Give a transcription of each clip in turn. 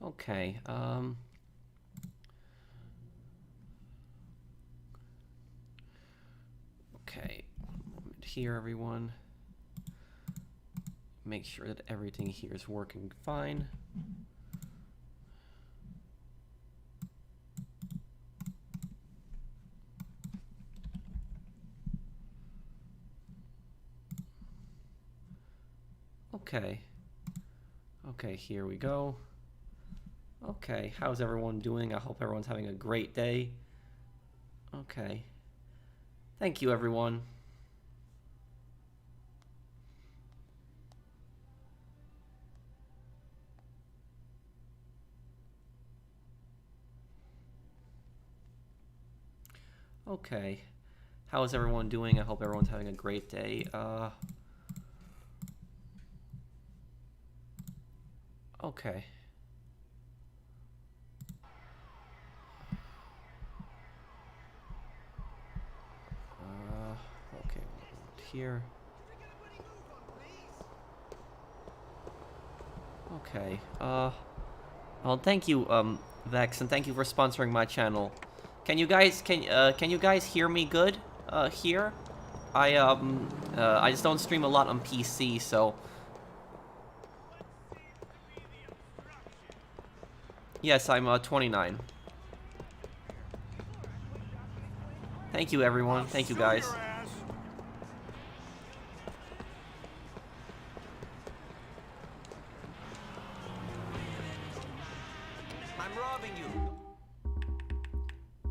Okay, okay, one moment here, everyone. Make sure that everything here is working fine. Okay. Okay, here we go. Okay, how's everyone doing? I hope everyone's having a great day. Okay. Thank you, everyone. Okay. How is everyone doing? I hope everyone's having a great day. Okay. Okay, here. Okay. Well, thank you, Vex, and thank you for sponsoring my channel. Can you guys hear me good? Here? I just don't stream a lot on PC, so. Yes, I'm 29. Thank you, everyone. Thank you, guys. I'm robbing you.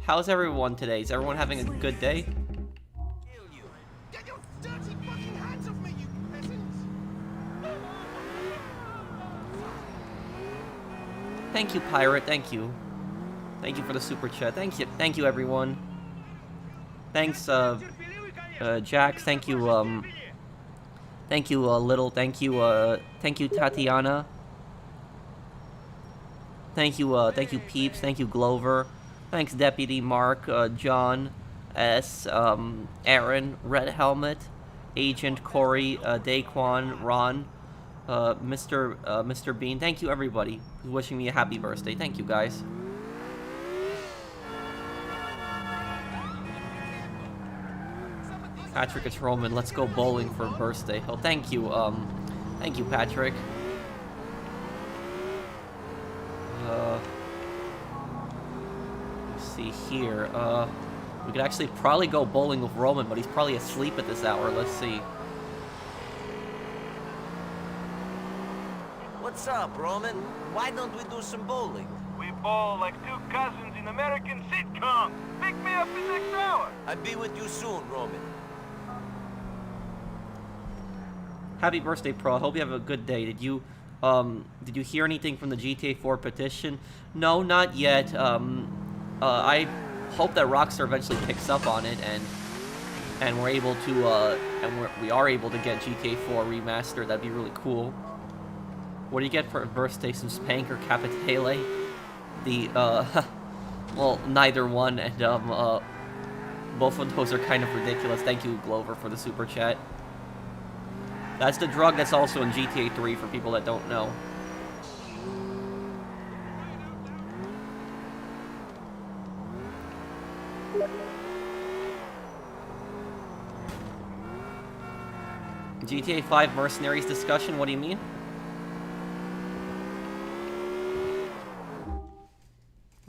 How's everyone today? Is everyone having a good day? Kill you. Get your dirty fucking hands off me, you peasants! Thank you, Pirate. Thank you. Thank you for the super chat. Thank you, everyone. Thanks, Jax. Thank you, Little. Thank you, Tatiana. Thank you, Peeps. Thank you, Glover. Thanks, Deputy Mark, John, S, Aaron, Red Helmet, Agent Corey, Daquan, Ron, Mr. Bean. Thank you, everybody who's wishing me a happy birthday. Thank you, guys. Patrick, it's Roman. Let's go bowling for birthday. Oh, thank you, Patrick. Let's see here. We could actually probably go bowling with Roman, but he's probably asleep at this hour. Let's see. What's up, Roman? Why don't we do some bowling? We bowl like two cousins in American sitcom. Pick me up in next hour. I'll be with you soon, Roman. Happy birthday, Pro. I hope you have a good day. Did you hear anything from the GTA 4 petition? No, not yet. I hope that Rockstar eventually picks up on it and we're able to we are able to get GTA 4 remastered. That'd be really cool. What do you get for a birthday? Some Spank or Capitale? The well, neither one, and both of those are kind of ridiculous. Thank you, Glover, for the super chat. That's the drug that's also in GTA 3 for people that don't know. GTA 5 Mercenaries discussion, what do you mean?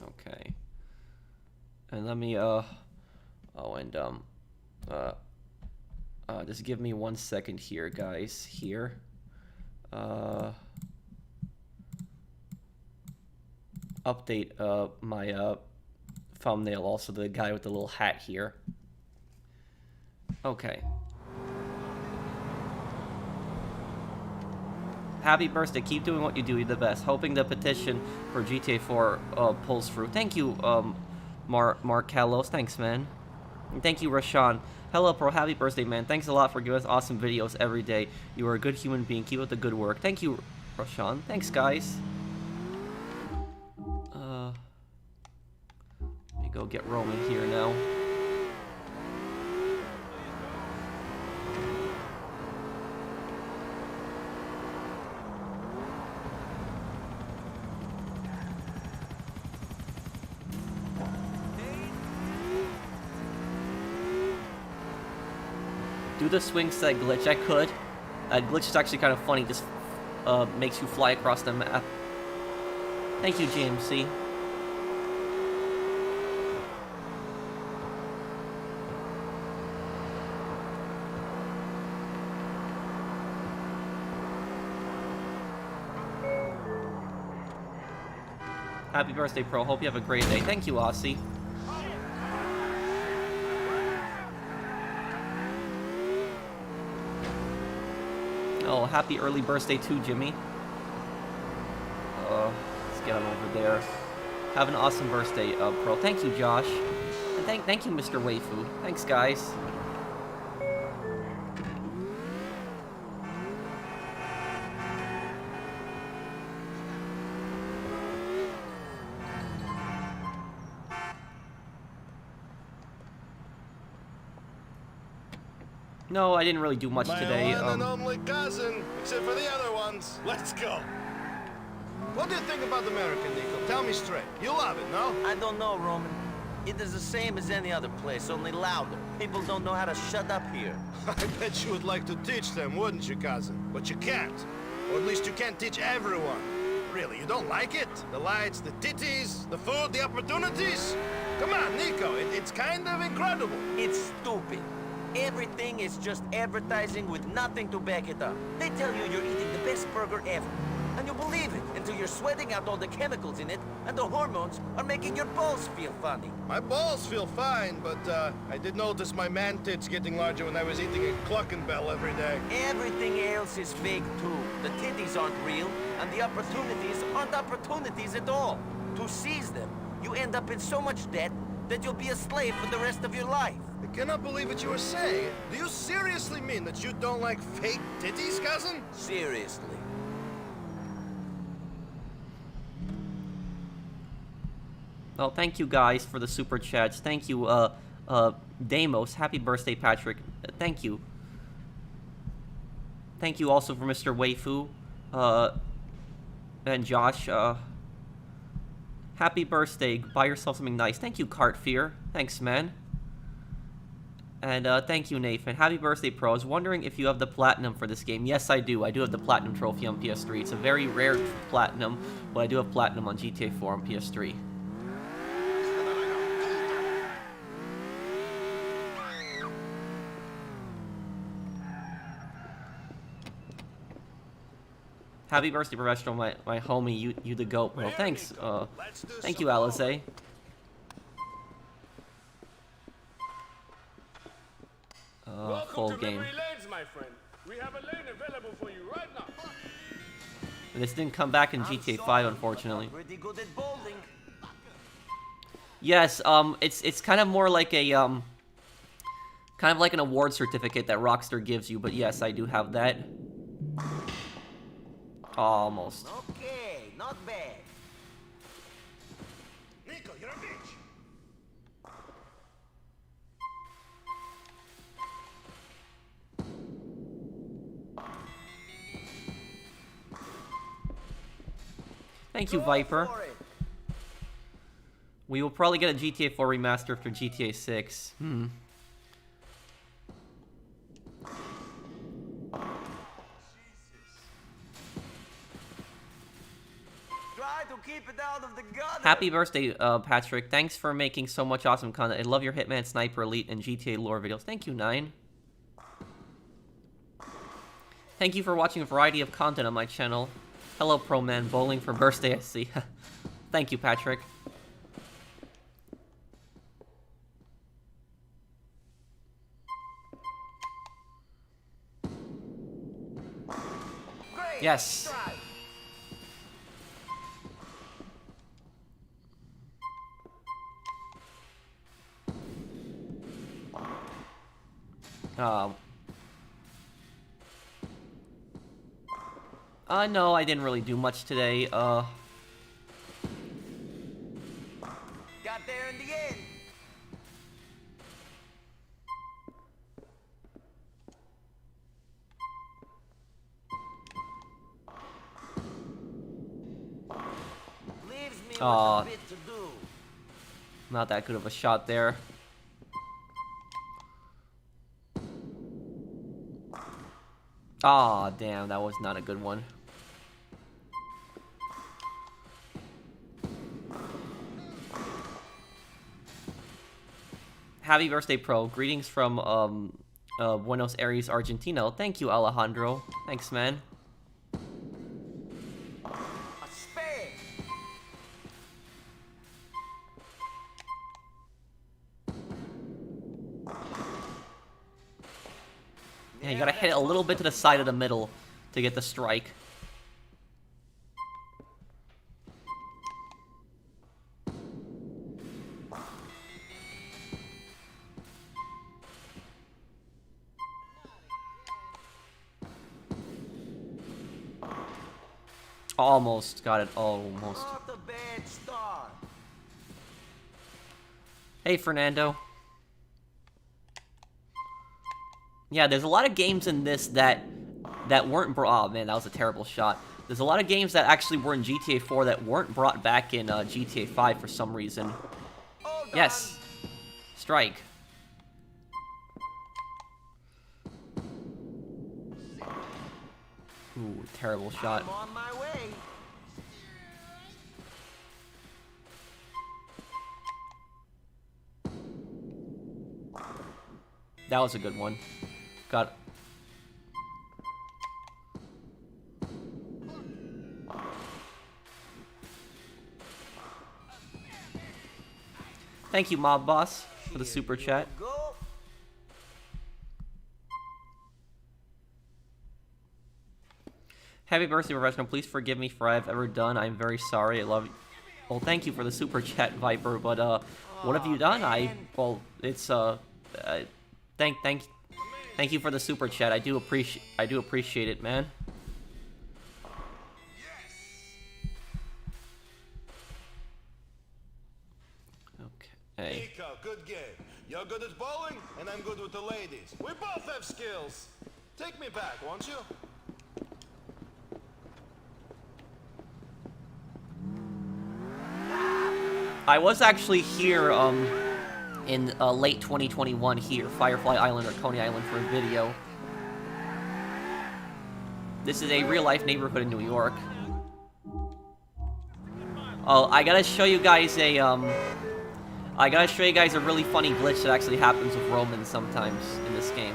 Okay. And let me, just give me 1 second here, guys. Here. Update, my, thumbnail, also the guy with the little hat here. Okay. Happy birthday. Keep doing what you do. You're the best. Hoping the petition for GTA 4 pulls through. Thank you, Markellos. Thanks, man. And thank you, Rashawn. Hello, Pro. Happy birthday, man. Thanks a lot for giving us awesome videos every day. You are a good human being. Keep up the good work. Thank you, Rashawn. Thanks, guys. Let me go get Roman here now. do the swing set glitch. I could. That glitch is actually kind of funny. Just makes you fly across the map. Thank you, GMC. Happy birthday, Pro. Hope you have a great day. Thank you, Aussie. Oh, happy early birthday too, Jimmy. Let's get on over there. Have an awesome birthday, Pro. Thank you, Josh. And thank you, Mr. Waifu. Thanks, guys. No, I didn't really do much today. My one and only cousin, except for the other ones. Let's go. What do you think about America, Niko? Tell me straight. You love it, no? I don't know, Roman. It is the same as any other place, only louder. People don't know how to shut up here. I bet you would like to teach them, wouldn't you, cousin? But you can't. Or at least you can't teach everyone. Really, you don't like it? The lights, the titties, the food, the opportunities? Come on, Niko, it's kind of incredible. It's stupid. Everything is just advertising with nothing to back it up. They tell you you're eating the best burger ever. And you believe it until you're sweating out all the chemicals in it, and the hormones are making your balls feel funny. My balls feel fine, but I did notice my man tits getting larger when I was eating a Cluckenbell every day. Everything else is fake too. The titties aren't real, and the opportunities aren't opportunities at all. To seize them, you end up in so much debt that you'll be a slave for the rest of your life. I cannot believe what you were saying. Do you seriously mean that you don't like fake titties, cousin? Seriously. Well, thank you guys for the super chats. Thank you, Damos. Happy birthday, Patrick. Thank you. Thank you also for Mr. Waifu, and Josh. Happy birthday. Buy yourself something nice. Thank you, Cart Fear. Thanks, man. And thank you, Nathan. Happy birthday, Pro. I was wondering if you have the platinum for this game. Yes, I do. I do have the platinum trophy on PS3. It's a very rare platinum, but I do have platinum on GTA 4 on PS3. Happy birthday, Professional, my homie, you the GOAT, bro. Thanks, thank you, Alize. Full game. Lanes, my friend. We have a lane available for you right now. This didn't come back in GTA 5, unfortunately. Pretty good at bowling. Yes, it's kind of more like a kind of like an award certificate that Rockstar gives you. But yes, I do have that. Almost. Okay, not bad. Niko, you're a bitch. Thank you, Viper. We will probably get a GTA 4 remaster after GTA 6. Keep it out of the gutter. Happy birthday, Patrick. Thanks for making so much awesome content. I love your Hitman, Sniper Elite, and GTA lore videos. Thank you, Nine. Thank you for watching a variety of content on my channel. Hello, Pro Man. Bowling for birthday, I see. Thank you, Patrick. Great. Yes. Try. No, I didn't really do much today. Got there in the end. Leaves me with a bit to do. Not that good of a shot there. Aw, damn, that was not a good one. Happy birthday, Pro. Greetings from, Buenos Aires, Argentina. Thank you, Alejandro. Thanks, man. A spade. Yeah, you gotta hit it a little bit to the side of the middle to get the strike. Almost got it. Almost. Not a bad start. Hey, Fernando. Yeah, there's a lot of games in this that weren't brought. Oh man, that was a terrible shot. There's a lot of games that actually were in GTA 4 that weren't brought back in GTA 5 for some reason. Hold on. Yes. Strike. Ooh, terrible shot. I'm on my way. That was a good one. Got. Thank you, Mob Boss, for the super chat. Go. Happy birthday, Professional. Please forgive me for I've ever done. I'm very sorry. I love you. Well, thank you for the super chat, Viper. But what have you done? Well, it's thank you for the super chat. I do appreciate it, man. Okay. Niko, good game. You're good at bowling, and I'm good with the ladies. We both have skills. Take me back, won't you? I was actually here in late 2021 here, Firefly Island or Coney Island, for a video. This is a real-life neighborhood in New York. Oh, I gotta show you guys a really funny glitch that actually happens with Roman sometimes in this game.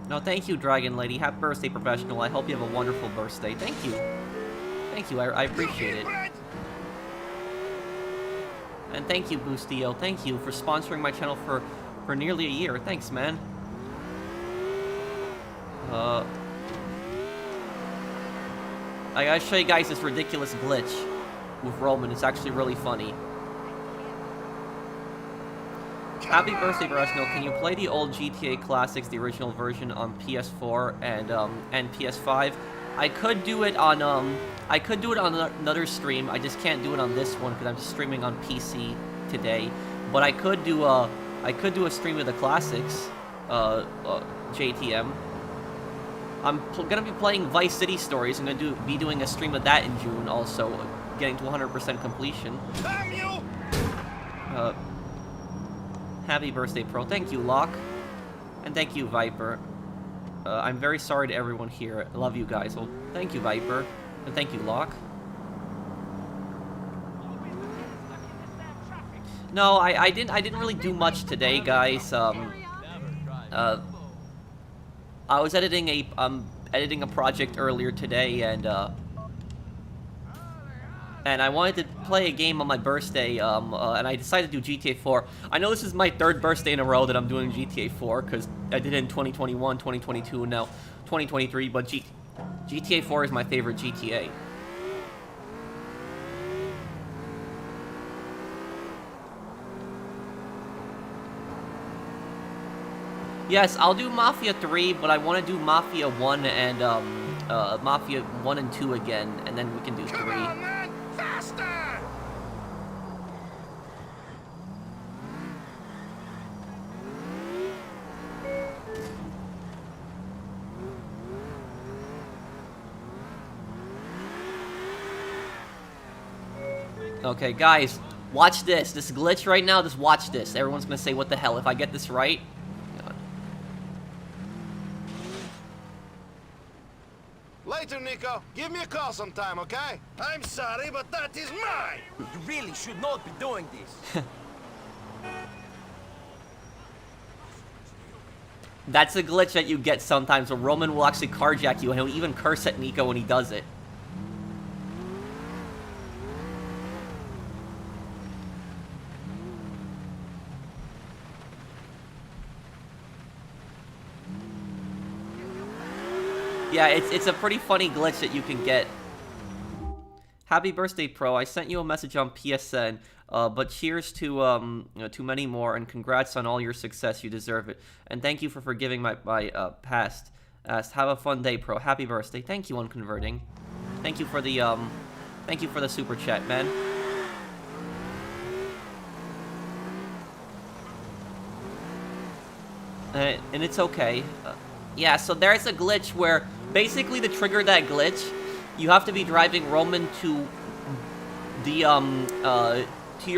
No, thank you, Dragon Lady. Happy birthday, Professional. I hope you have a wonderful birthday. Thank you. Thank you, I appreciate it. And thank you, Boostio. Thank you for sponsoring my channel for nearly a year. Thanks, man. I gotta show you guys this ridiculous glitch with Roman. It's actually really funny. Happy birthday, Professional. Can you play the old GTA Classics, the original version, on PS4 and PS5? I could do it on another stream. I just can't do it on this one because I'm streaming on PC today. But I could do a stream of the classics, JTM. I'm gonna be playing Vice City Stories. I'm gonna be doing a stream of that in June, also getting to 100% completion. Happy birthday, Pro. Thank you, Locke. And thank you, Viper. I'm very sorry to everyone here. I love you guys. Well, thank you, Viper. And thank you, Locke. No, I didn't really do much today, guys. I was editing a project earlier today, and I wanted to play a game on my birthday, and I decided to do GTA 4. I know this is my third birthday in a row that I'm doing GTA 4, because I did it in 2021, 2022, and now 2023, but GTA 4 is my favorite GTA. Yes, I'll do Mafia 3, but I want to do Mafia 1 and, Mafia 1 and 2 again, and then we can do 3. Come on, man! Faster! Okay, guys, watch this. This glitch right now, just watch this. Everyone's gonna say, what the hell? If I get this right... God. Later, Niko. Give me a call sometime, okay? I'm sorry, but that is mine! You really should not be doing this. That's a glitch that you get sometimes where Roman will actually carjack you, and he'll even curse at Niko when he does it. Yeah, it's a pretty funny glitch that you can get. Happy birthday, Pro. I sent you a message on PSN, but cheers to to many more, and congrats on all your success. You deserve it. And thank you for forgiving my past. Have a fun day, Pro. Happy birthday. Thank you on converting. Thank you for the super chat, man. And it's okay. Yeah, so there's a glitch where basically to trigger that glitch, you have to be driving Roman to the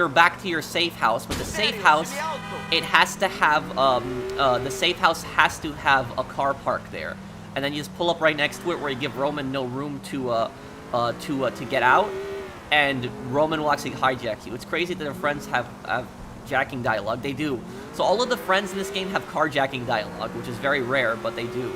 back to your safe house. But the safe house, it has to have the safe house has to have a car park there, and then you just pull up right next to it where you give Roman no room to get out, and Roman will actually hijack you. It's crazy that their friends have jacking dialogue. They do. So all of the friends in this game have carjacking dialogue, which is very rare, but they do.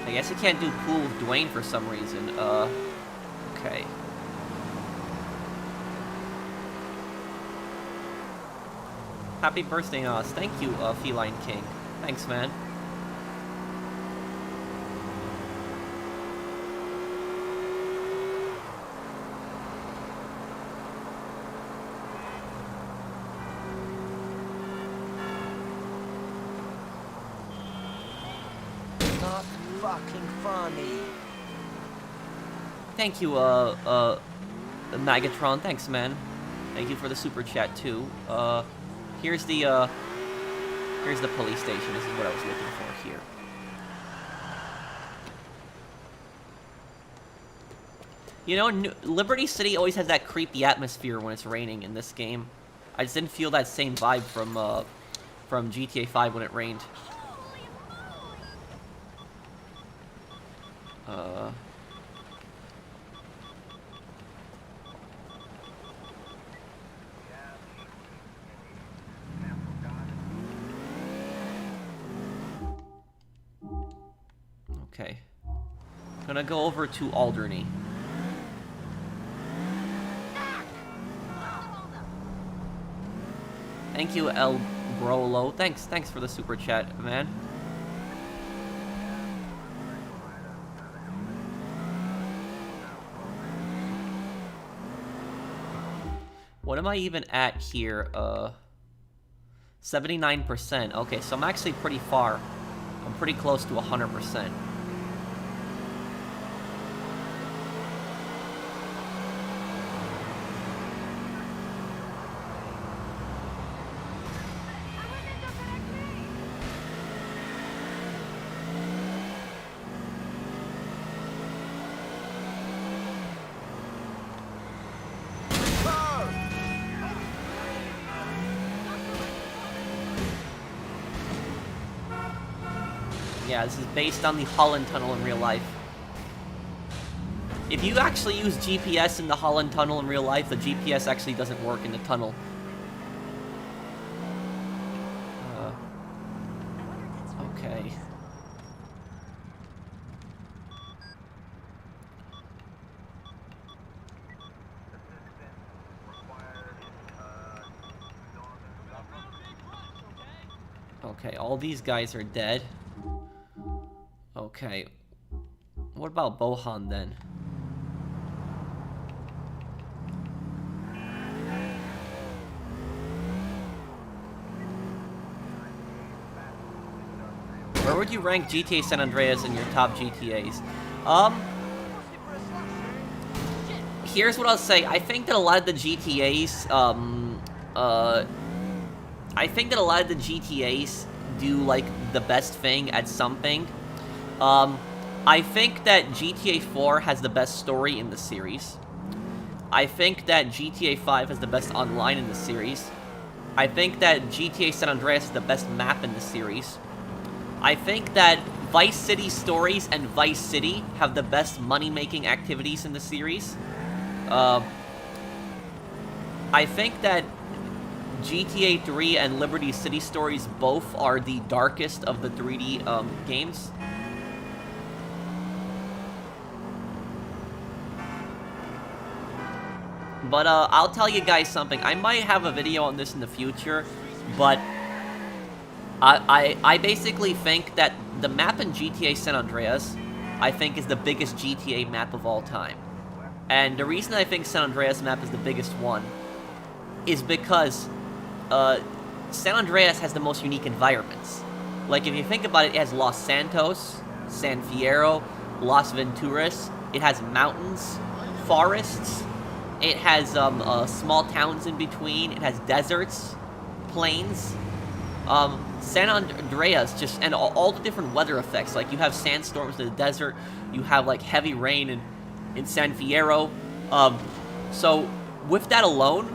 I guess I can't do pool with Dwayne for some reason. Okay. Happy birthday, Oz. Thank you, Feline King. Thanks, man. Not fucking funny. Thank you, Magatron. Thanks, man. Thank you for the super chat too. Here's the police station. This is what I was looking for here. You know, Liberty City always has that creepy atmosphere when it's raining in this game. I just didn't feel that same vibe from GTA 5 when it rained. Okay. Gonna go over to Alderney. Thank you, El Brolo. Thanks for the super chat, man. What am I even at here? 79%. Okay, so I'm actually pretty far. I'm pretty close to 100%. Yeah, this is based on the Holland Tunnel in real life. If you actually use GPS in the Holland Tunnel in real life, the GPS actually doesn't work in the tunnel. Okay. Okay, all these guys are dead. Okay. What about Bohan then? Where would you rank GTA San Andreas in your top GTAs? Here's what I'll say. I think that a lot of the GTAs, I think that a lot of the GTAs do, like, the best thing at something. I think that GTA 4 has the best story in the series. I think that GTA 5 has the best online in the series. I think that GTA San Andreas is the best map in the series. I think that Vice City Stories and Vice City have the best money-making activities in the series. I think that GTA 3 and Liberty City Stories both are the darkest of the 3D games. But I'll tell you guys something. I might have a video on this in the future, but I basically think that the map in GTA San Andreas, I think, is the biggest GTA map of all time. And the reason I think San Andreas map is the biggest one is because San Andreas has the most unique environments. Like, if you think about it, it has Los Santos, San Fierro, Las Venturas. It has mountains, forests. It has small towns in between. It has deserts, plains. San Andreas just, and all the different weather effects. Like, you have sandstorms in the desert. You have, like, heavy rain in San Fierro. So, with that alone,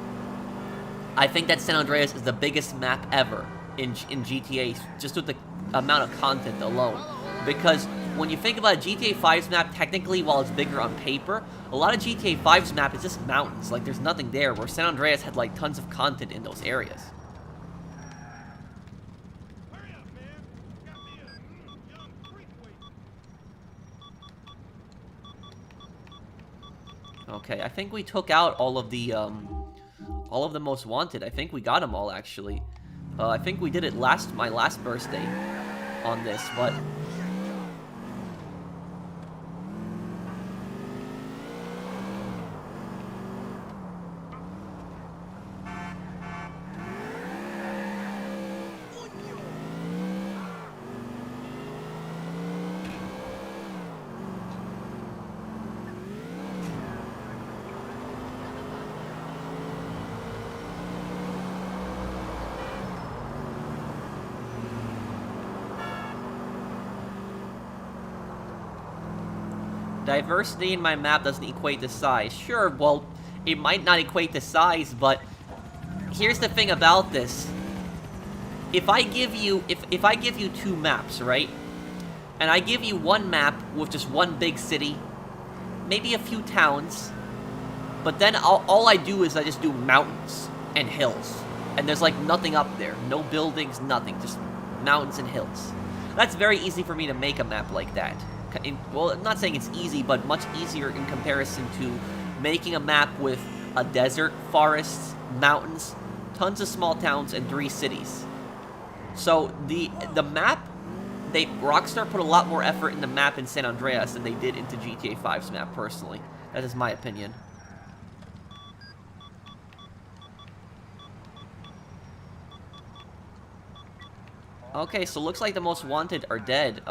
I think that San Andreas is the biggest map ever in GTA, just with the amount of content alone. Because when you think about GTA 5's map, technically, while it's bigger on paper, a lot of GTA 5's map is just mountains. Like, there's nothing there, where San Andreas had, like, tons of content in those areas. Hurry up, man. Got me a young freak waiting. Okay, I think we took out all of the most wanted. I think we got them all, actually. I think we did it my last birthday on this, but... Diversity in my map doesn't equate to size. Sure, well, it might not equate to size, but here's the thing about this. If I give you two maps, right? And I give you one map with just one big city, maybe a few towns, but then all I do is I just do mountains and hills. And there's like nothing up there. No buildings, nothing. Just mountains and hills. That's very easy for me to make a map like that. Well, I'm not saying it's easy, but much easier in comparison to making a map with a desert, forests, mountains, tons of small towns, and 3 cities. So the map, Rockstar put a lot more effort in the map in San Andreas than they did into GTA 5's map, personally. That is my opinion. Okay, so looks like the most wanted are dead.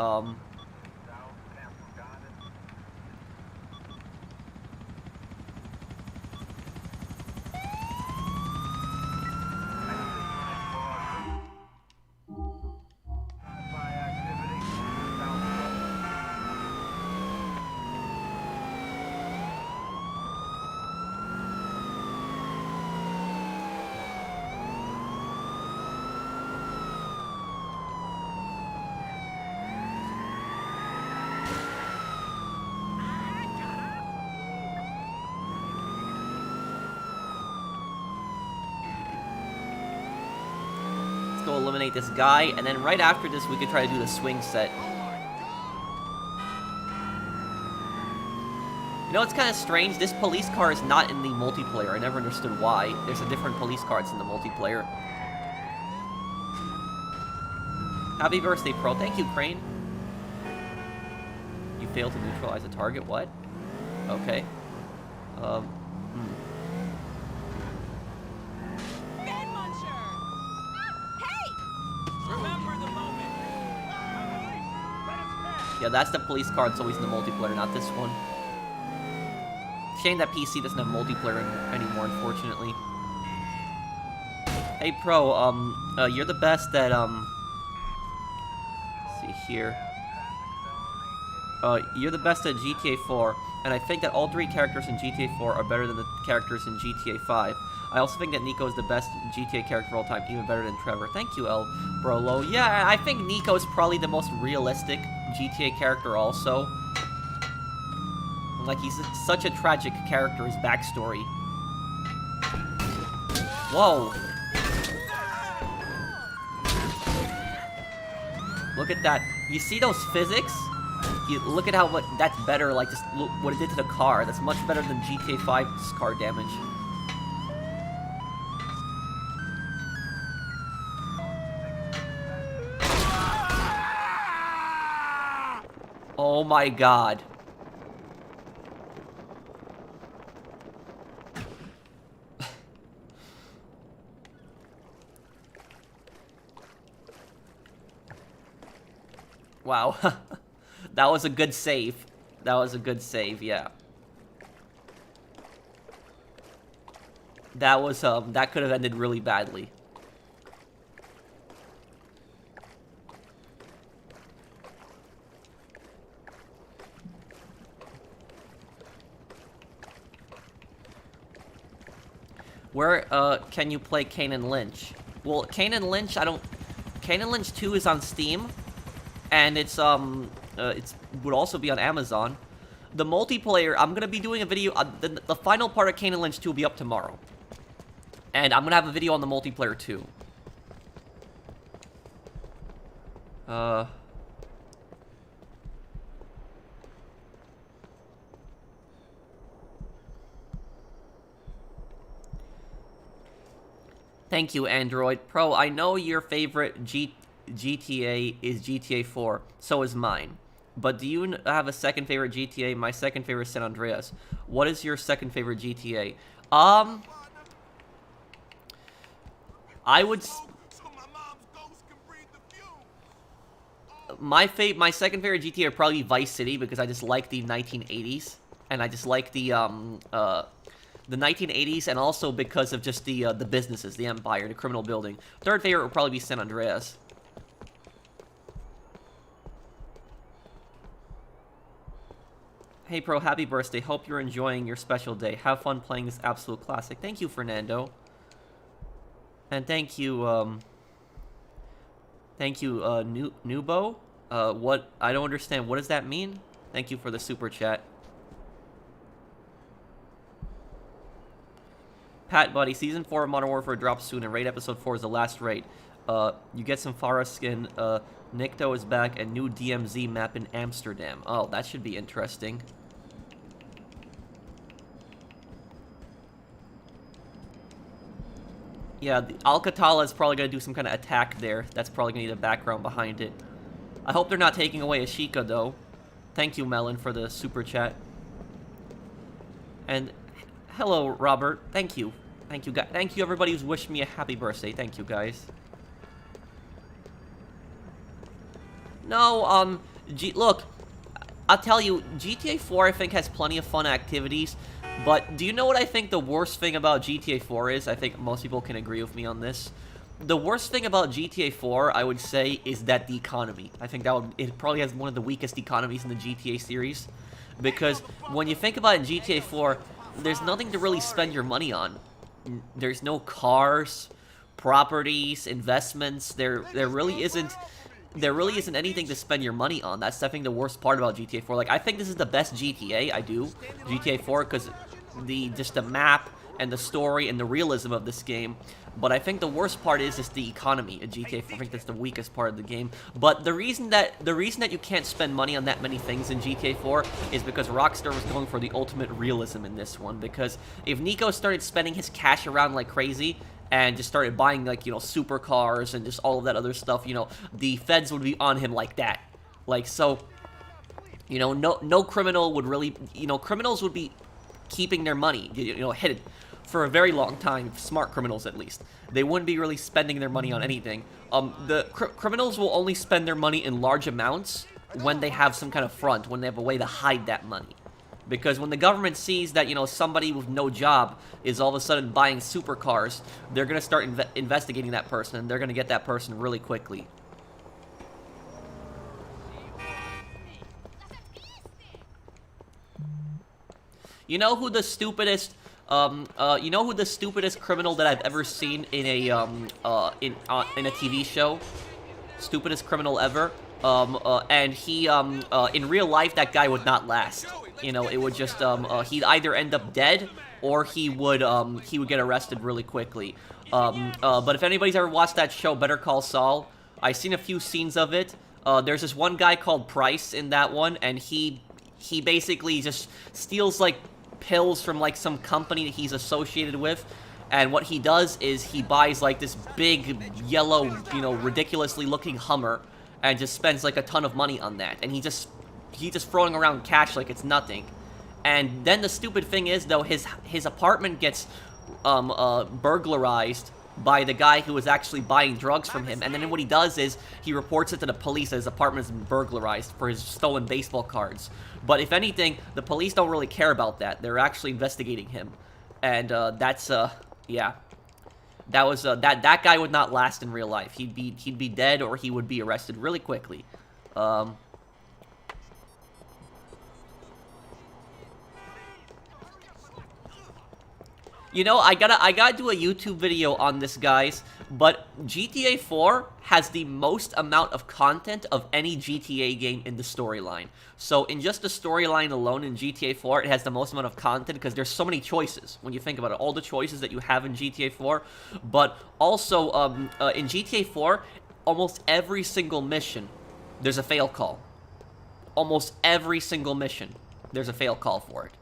Eliminate this guy, and then right after this we could try to do the swing set. You know, it's kind of strange, this police car is not in the multiplayer. I never understood why. There's a different police car that's in the multiplayer. Happy birthday, Pro. Thank you, Crane. You failed to neutralize a target. What? Okay. Man Muncher! Hey! Remember the moment. Let us pass. Yeah, that's the police car. It's always in the multiplayer, not this one. Shame that PC doesn't have multiplayer anymore, unfortunately. Hey, Pro, you're the best at, let's see here. You're the best at GTA 4, and I think that all 3 characters in GTA 4 are better than the characters in GTA 5. I also think that Niko is the best GTA character of all time, even better than Trevor. Thank you, El Brolo. Yeah, I think Niko is probably the most realistic GTA character also. Like, he's such a tragic character, his backstory. Whoa. Look at that. You see those physics? You look at how that's better, like, just look what it did to the car. That's much better than GTA 5's car damage. Oh my god. Wow. That was a good save. That was a good save, yeah. That was, that could have ended really badly. Where, can you play Kane and Lynch? Well, Kane and Lynch, Kane and Lynch 2 is on Steam. And it's would also be on Amazon. The multiplayer, I'm gonna be doing a video. The final part of Kane and Lynch 2 will be up tomorrow, and I'm gonna have a video on the multiplayer too. Thank you, Android Pro. I know your favorite GTA is GTA 4, so is mine. But do you have a second favorite GTA? My second favorite is San Andreas. What is your second favorite GTA? I would... My second favorite GTA would probably be Vice City, because I just like the 1980s. And I just like the 1980s, and also because of just the businesses, the empire, the criminal building. Third favorite would probably be San Andreas. Hey, Pro, happy birthday. Hope you're enjoying your special day. Have fun playing this absolute classic. Thank you, Fernando. And thank you, Nubo. What? I don't understand. What does that mean? Thank you for the super chat. Pat, buddy, Season 4 of Modern Warfare drops soon, and Raid Episode 4 is the last raid. You get some Farah skin, Nikto is back, and new DMZ map in Amsterdam. Oh, that should be interesting. Yeah, the Alcatala is probably going to do some kind of attack there. That's probably going to need a background behind it. I hope they're not taking away Ashika, though. Thank you, Melon, for the super chat. And hello, Robert. Thank you. Thank you, guys. Thank you, everybody who's wished me a happy birthday. Thank you, guys. No, look, I'll tell you, GTA 4, I think, has plenty of fun activities. But do you know what I think the worst thing about GTA 4 is? I think most people can agree with me on this. The worst thing about GTA 4, I would say, is that the economy. I think it probably has one of the weakest economies in the GTA series. Because when you think about it in GTA 4, there's nothing to really spend your money on. There's no cars, properties, investments. There really isn't anything to spend your money on. That's definitely the worst part about GTA 4. Like, I think this is the best GTA. I do. GTA 4, because just the map and the story and the realism of this game. But I think the worst part is just the economy of GTA 4. I think that's the weakest part of the game. But the reason that you can't spend money on that many things in GTA 4 is because Rockstar was going for the ultimate realism in this one. Because if Niko started spending his cash around like crazy, and just started buying, like, you know, supercars and just all of that other stuff, you know, the feds would be on him like that. Like, so, you know, no criminal would really, you know, criminals would be keeping their money, you know, hidden for a very long time, smart criminals at least. They wouldn't be really spending their money on anything. The criminals will only spend their money in large amounts when they have some kind of front, when they have a way to hide that money. Because when the government sees that, you know, somebody with no job is all of a sudden buying supercars, they're going to start investigating that person, and they're going to get that person really quickly. You know who the stupidest, you know who the stupidest criminal that I've ever seen in a, in a TV show? Stupidest criminal ever? And he, in real life, that guy would not last. You know, it would just, he'd either end up dead, or he would get arrested really quickly. But if anybody's ever watched that show, Better Call Saul, I've seen a few scenes of it. There's this one guy called Price in that one, and he basically just steals, like, pills from, like, some company that he's associated with. And what he does is he buys, like, this big, yellow, you know, ridiculously looking Hummer, and just spends, like, a ton of money on that. And he's just throwing around cash like it's nothing. And then the stupid thing is, though, his apartment gets burglarized by the guy who was actually buying drugs from him. And then what he does is he reports it to the police that his apartment has been burglarized for his stolen baseball cards. But if anything, the police don't really care about that. They're actually investigating him. And that's yeah. That was that guy would not last in real life. He'd be dead, or he would be arrested really quickly. You know, I gotta do a YouTube video on this, guys, but GTA 4 has the most amount of content of any GTA game in the storyline. So in just the storyline alone in GTA 4, it has the most amount of content because there's so many choices when you think about it. All the choices that you have in GTA 4, but also in GTA 4, almost every single mission, there's a fail call. Almost every single mission, there's a fail call for it.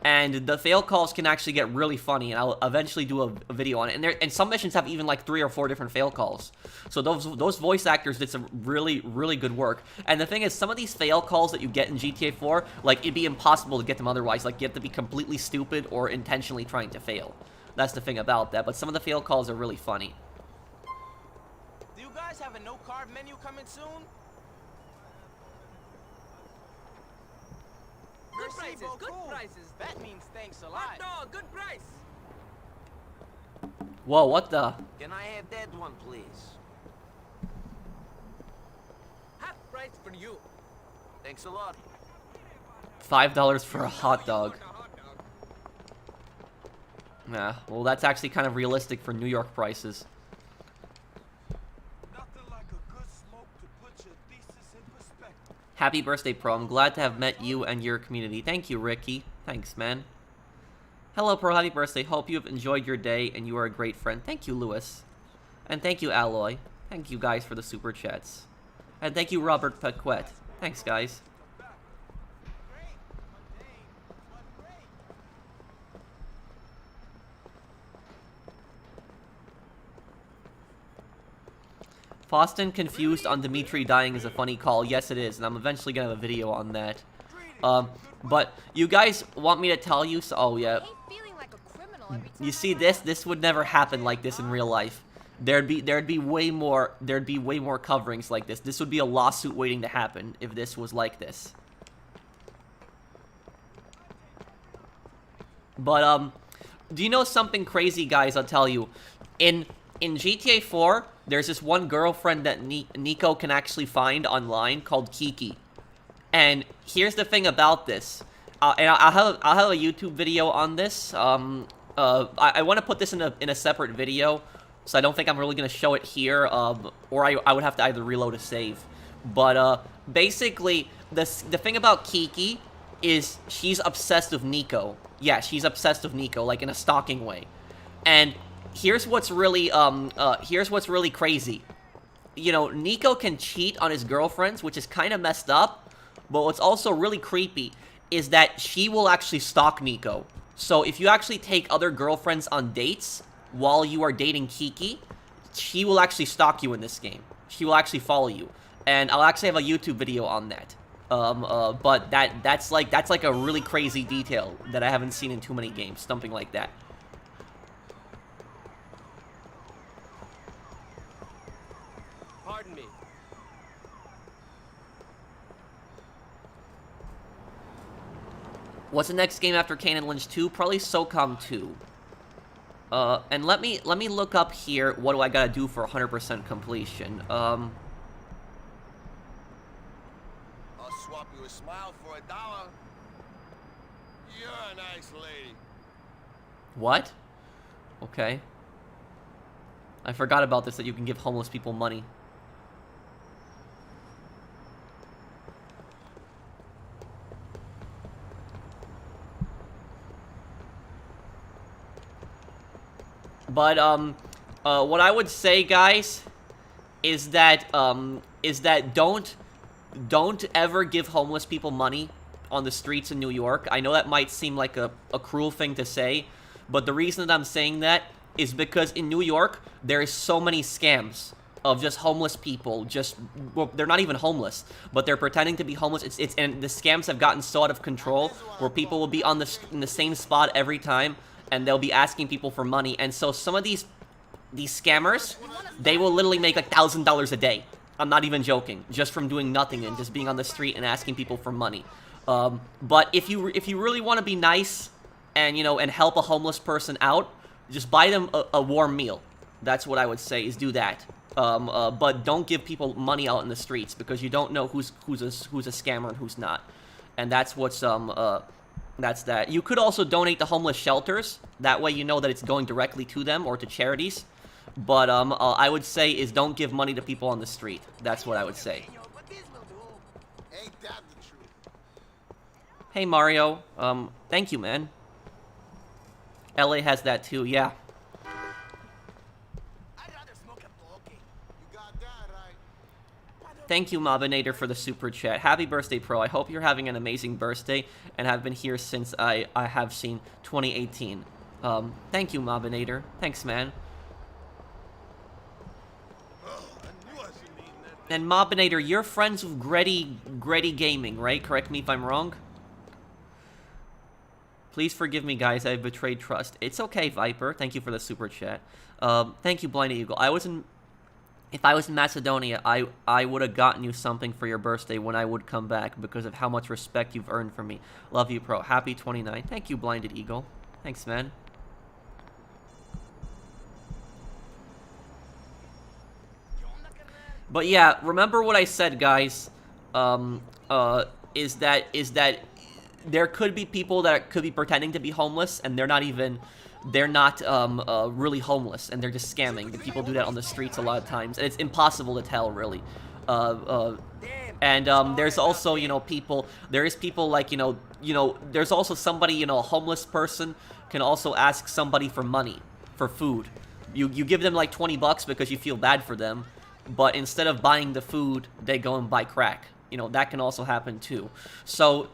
And the fail calls can actually get really funny, and I'll eventually do a video on it. And some missions have even like 3 or 4 different fail calls. So those voice actors did some really, really good work. And the thing is, some of these fail calls that you get in GTA 4, like, it'd be impossible to get them otherwise. Like, you have to be completely stupid or intentionally trying to fail. That's the thing about that. But some of the fail calls are really funny. Do you guys have a no-carb menu coming soon? Good prices, good prices. That means thanks a Hot lot. dog, good price. Whoa, what the? Can I have that one, please? Half price for you. Thanks a lot. $5 for a hot dog. Nah, well, that's actually kind of realistic for New York prices. Happy birthday, Pro. I'm glad to have met you and your community. Thank you, Ricky. Thanks, man. Hello, Pro. Happy birthday. Hope you have enjoyed your day and you are a great friend. Thank you, Lewis. And thank you, Alloy. Thank you, guys, for the super chats. And thank you, Robert Paquette. Thanks, guys. Faustin confused on Dimitri dying is a funny call. Yes, it is, and I'm eventually gonna have a video on that. But you guys want me to tell you? So, oh yeah. You see this? This would never happen like this in real life. There'd be way more coverings like this. This would be a lawsuit waiting to happen if this was like this. But do you know something crazy, guys? I'll tell you. In GTA 4, there's this one girlfriend that Niko can actually find online called Kiki. And here's the thing about this. And I'll have a YouTube video on this. I want to put this in a separate video, so I don't think I'm really going to show it here. Or I would have to either reload a save. But basically, the thing about Kiki is she's obsessed with Niko. Yeah, she's obsessed with Niko, like in a stalking way. And here's what's really crazy. You know, Niko can cheat on his girlfriends, which is kind of messed up. But what's also really creepy is that she will actually stalk Niko. So if you actually take other girlfriends on dates, while you are dating Kiki, she will actually stalk you in this game. She will actually follow you. And I'll actually have a YouTube video on that. But that's like a really crazy detail that I haven't seen in too many games. Something like that. Pardon me. What's the next game after Kane and Lynch 2? Probably SOCOM 2. And let me look up here. What do I gotta do for 100% completion? I'll swap you a smile for $1. You're a nice lady. What? Okay. I forgot about this, that you can give homeless people money. But, what I would say, guys, is that don't ever give homeless people money on the streets in New York. I know that might seem like a cruel thing to say, but the reason that I'm saying that is because in New York, there is so many scams of just homeless people. Well, they're not even homeless, but they're pretending to be homeless. And the scams have gotten so out of control where people will be in the same spot every time, and they'll be asking people for money. And so some of these scammers, they will literally make like $1,000 a day. I'm not even joking, just from doing nothing and just being on the street and asking people for money. But if you really want to be nice and, you know, and help a homeless person out, just buy them a warm meal. That's what I would say, is do that. But don't give people money out in the streets, because you don't know who's a scammer and who's not. And that's what's that's that. You could also donate to homeless shelters. That way you know that it's going directly to them or to charities. But I would say is don't give money to people on the street. That's what I would say. Ain't that the truth? Hey Mario, thank you, man. LA has that too, yeah. I'd rather smoke a bloke. You got that right. Thank you, Mobinator, for the super chat. Happy birthday, Pro. I hope you're having an amazing birthday and have been here since I have seen 2018. Thank you, Mobinator. Thanks, man. And Mobinator, you're friends with Gretty Gaming, right? Correct me if I'm wrong. Please forgive me, guys. I've betrayed trust. It's okay, Viper. Thank you for the super chat. Thank you, Blind Eagle. If I was in Macedonia, I would have gotten you something for your birthday when I would come back because of how much respect you've earned from me. Love you, Pro. Happy 29. Thank you, Blinded Eagle. Thanks, man. But yeah, remember what I said, guys. Is that there could be people that could be pretending to be homeless, and they're not really homeless, and they're just scamming. The people do that on the streets a lot of times, and it's impossible to tell, really. There's also, you know, there is people like, you know, there's also somebody, you know, a homeless person can also ask somebody for money, for food. You give them like 20 bucks because you feel bad for them, but instead of buying the food, they go and buy crack. You know, that can also happen too. So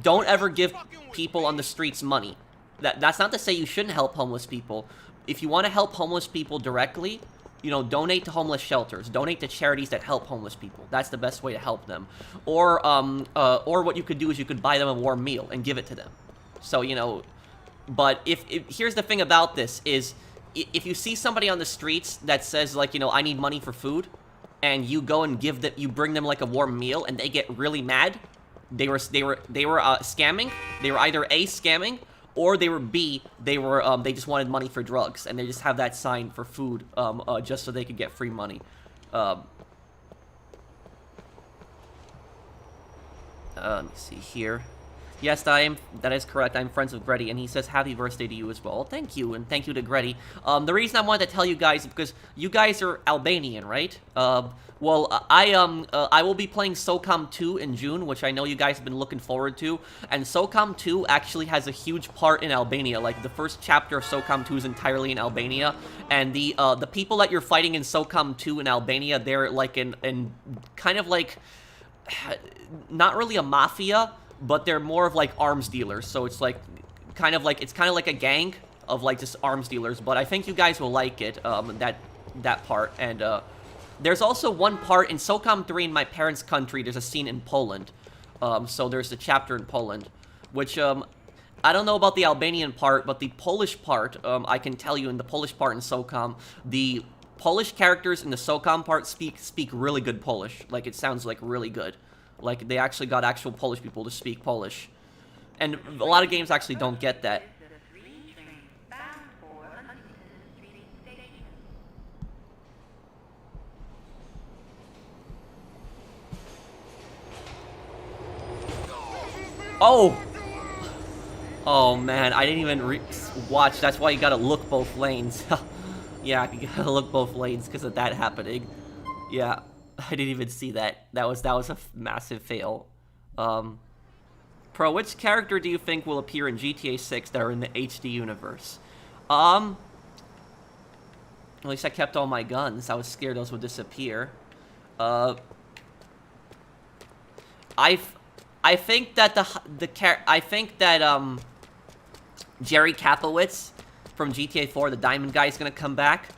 don't ever give people on the streets money. That's not to say you shouldn't help homeless people. If you want to help homeless people directly, you know, donate to homeless shelters. Donate to charities that help homeless people. That's the best way to help them. Or what you could do is you could buy them a warm meal and give it to them. So, you know, but here's the thing about this is, if you see somebody on the streets that says, like, you know, I need money for food, and you go and you bring them like a warm meal, and they get really mad, they were scamming. They were either A, scamming, or they were B, they just wanted money for drugs, and they just have that sign for food, just so they could get free money. Let me see here. Yes, that is correct. I'm friends with Gretty, and he says happy birthday to you as well. Thank you, and thank you to Gretty. The reason I wanted to tell you guys is because you guys are Albanian, right? Well, I will be playing SOCOM 2 in June, which I know you guys have been looking forward to. And SOCOM 2 actually has a huge part in Albania. Like, the first chapter of SOCOM 2 is entirely in Albania. And the people that you're fighting in SOCOM 2 in Albania, they're like in kind of like, not really a mafia, but they're more of like arms dealers. So it's like, it's kind of like a gang. of like just arms dealers, but I think you guys will like it, that part. And there's also one part in SOCOM 3 in my parents' country. There's a scene in Poland, so there's a chapter in Poland, which I don't know about the Albanian part, but the Polish part, I can tell you in the Polish part in SOCOM, the Polish characters in the SOCOM part speak really good Polish. Like, it sounds like really good. Like, they actually got actual Polish people to speak Polish. And a lot of games actually don't get that. Oh! Oh man, I didn't even watch. That's why you gotta look both lanes. Yeah, you gotta look both lanes because of that happening. Yeah, I didn't even see that. That was a massive fail. Pro, which character do you think will appear in GTA 6 that are in the HD universe? At least I kept all my guns. I was scared those would disappear. I think that Jerry Kapowitz from GTA 4, the Diamond Guy, is gonna come back.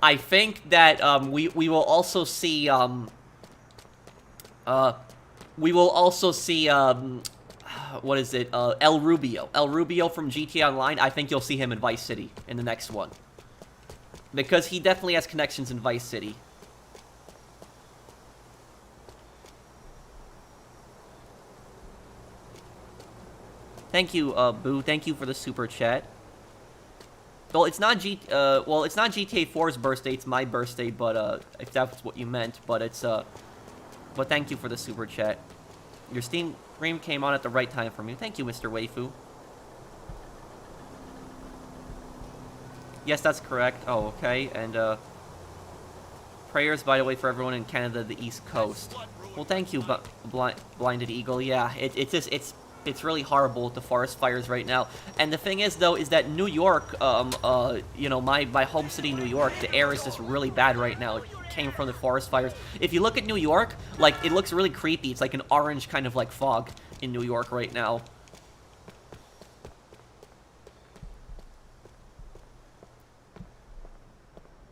I think that we will also see what is it? El Rubio. El Rubio from GTA Online. I think you'll see him in Vice City in the next one. Because he definitely has connections in Vice City. Thank you, Boo. Thank you for the super chat. Well, it's not GTA 4's birthday, it's my birthday, but if that's what you meant, but thank you for the super chat. Your Steam stream came on at the right time for me. Thank you, Mr. Waifu. Yes, that's correct. Oh, okay. And, prayers, by the way, for everyone in Canada, the East Coast. Well, thank you, Blinded Eagle. Yeah, it's really horrible with the forest fires right now. And the thing is, though, is that New York, you know, my home city, New York, the air is just really bad right now. It came from the forest fires. If you look at New York, like, it looks really creepy. It's like an orange kind of, like, fog in New York right now.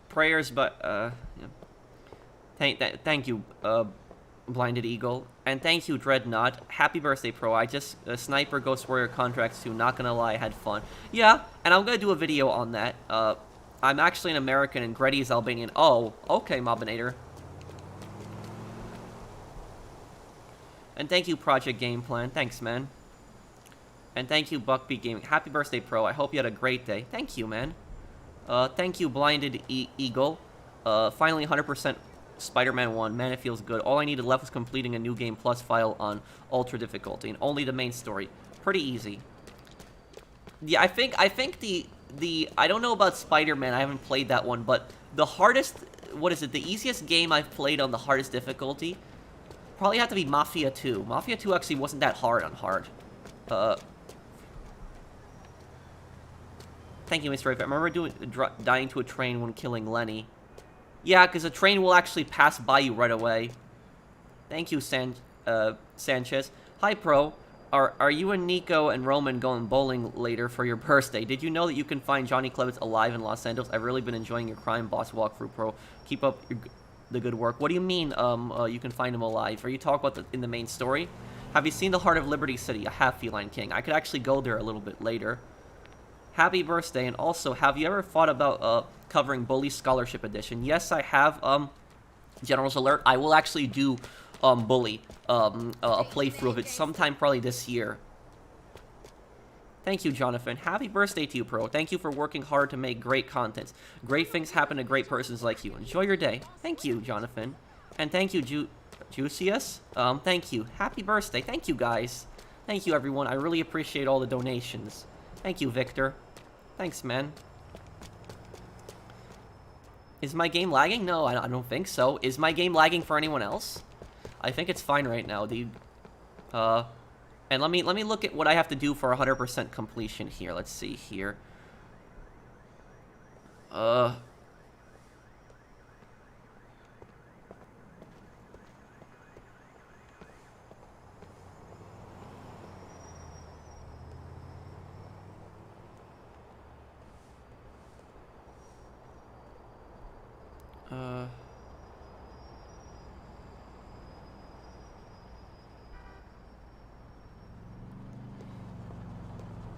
Prayers, but, yeah. Thank you, Blinded Eagle. And thank you, Dreadnought. Happy birthday, Pro. I just, Sniper Ghost Warrior Contracts 2, not gonna lie, I had fun. Yeah, and I'm gonna do a video on that. I'm actually an American and Gretty is Albanian. Oh, okay, Mobinator. And thank you, Project Game Plan. Thanks, man. And thank you, Buckbeat Gaming. Happy birthday, Pro. I hope you had a great day. Thank you, man. Thank you, Blinded Eagle. Finally, 100% Spider-Man 1. Man, it feels good. All I needed left was completing a New Game Plus file on Ultra Difficulty, and only the main story. Pretty easy. Yeah, I think I don't know about Spider-Man, I haven't played that one, but the hardest, what is it, the easiest game I've played on the hardest difficulty probably have to be Mafia 2. Mafia 2 actually wasn't that hard on hard. Thank you, Mr. Rafe. I remember dying to a train when killing Lenny. Yeah, because a train will actually pass by you right away. Thank you, Sanchez. Hi, Pro. Are you and Niko and Roman going bowling later for your birthday? Did you know that you can find Johnny Klebitz alive in Los Angeles? I've really been enjoying your Crime Boss walkthrough, Pro. Keep up the good work. What do you mean, you can find him alive? Are you talking about in the main story? Have you seen the Heart of Liberty City? I have, Feline King. I could actually go there a little bit later. Happy birthday, and also, have you ever thought about, covering Bully Scholarship Edition? Yes, I have, General's Alert. I will actually do, Bully, a playthrough of it sometime probably this year. Thank you, Jonathan. Happy birthday to you, Pro. Thank you for working hard to make great content. Great things happen to great persons like you. Enjoy your day. Thank you, Jonathan. And thank you, Juicius. Thank you. Happy birthday. Thank you, guys. Thank you, everyone. I really appreciate all the donations. Thank you, Victor. Thanks, man. Is my game lagging? No, I don't think so. Is my game lagging for anyone else? I think it's fine right now. And let me look at what I have to do for 100% completion here. Let's see here.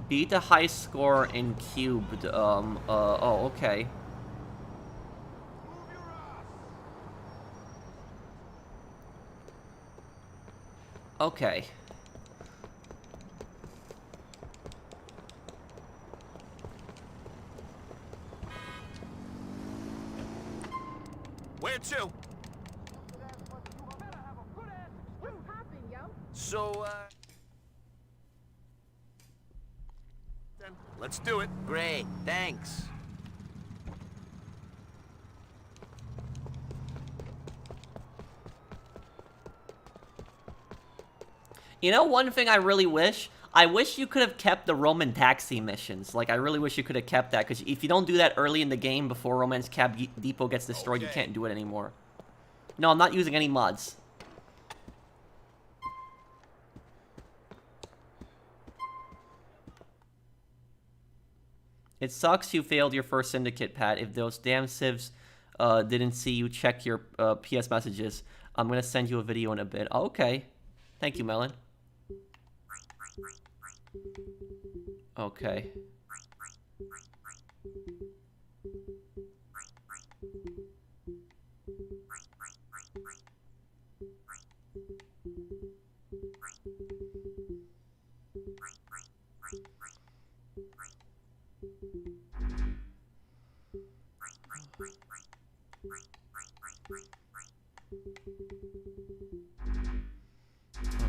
Beat the high score in cubed. Oh, okay. Okay. Where to? So, Then let's do it. great, thanks. You know, one thing I really wish? I wish you could have kept the Roman taxi missions. Like, I really wish you could have kept that, because if you don't do that early in the game before Roman's cab depot gets destroyed, you can't do it anymore. No, I'm not using any mods. It sucks you failed your first syndicate, Pat. If those damn civs didn't see you check your PS messages, I'm going to send you a video in a bit. Oh, okay. Thank you, Melon. Okay.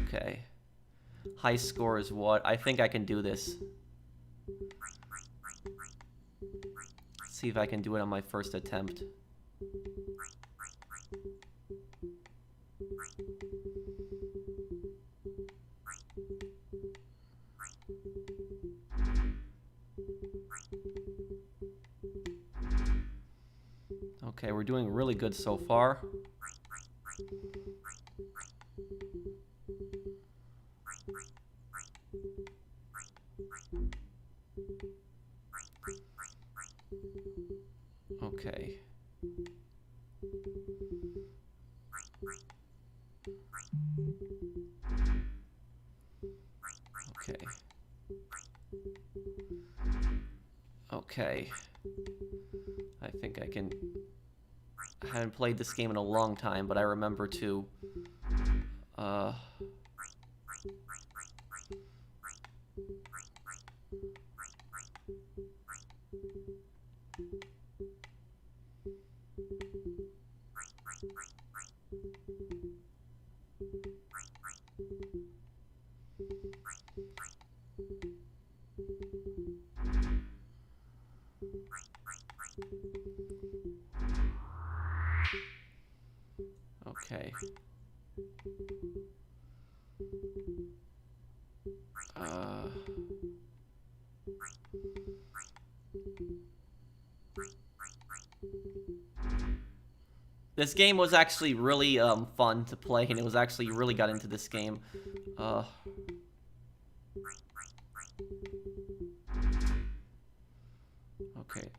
Okay. High score is what? I think I can do this. See if I can do it on my first attempt. Okay, we're doing really good so far. Okay. Okay. Okay. I think I can... I haven't played this game in a long time, but I remember to... Okay. This game was actually really fun to play, and it was actually, you really got into this game. Okay.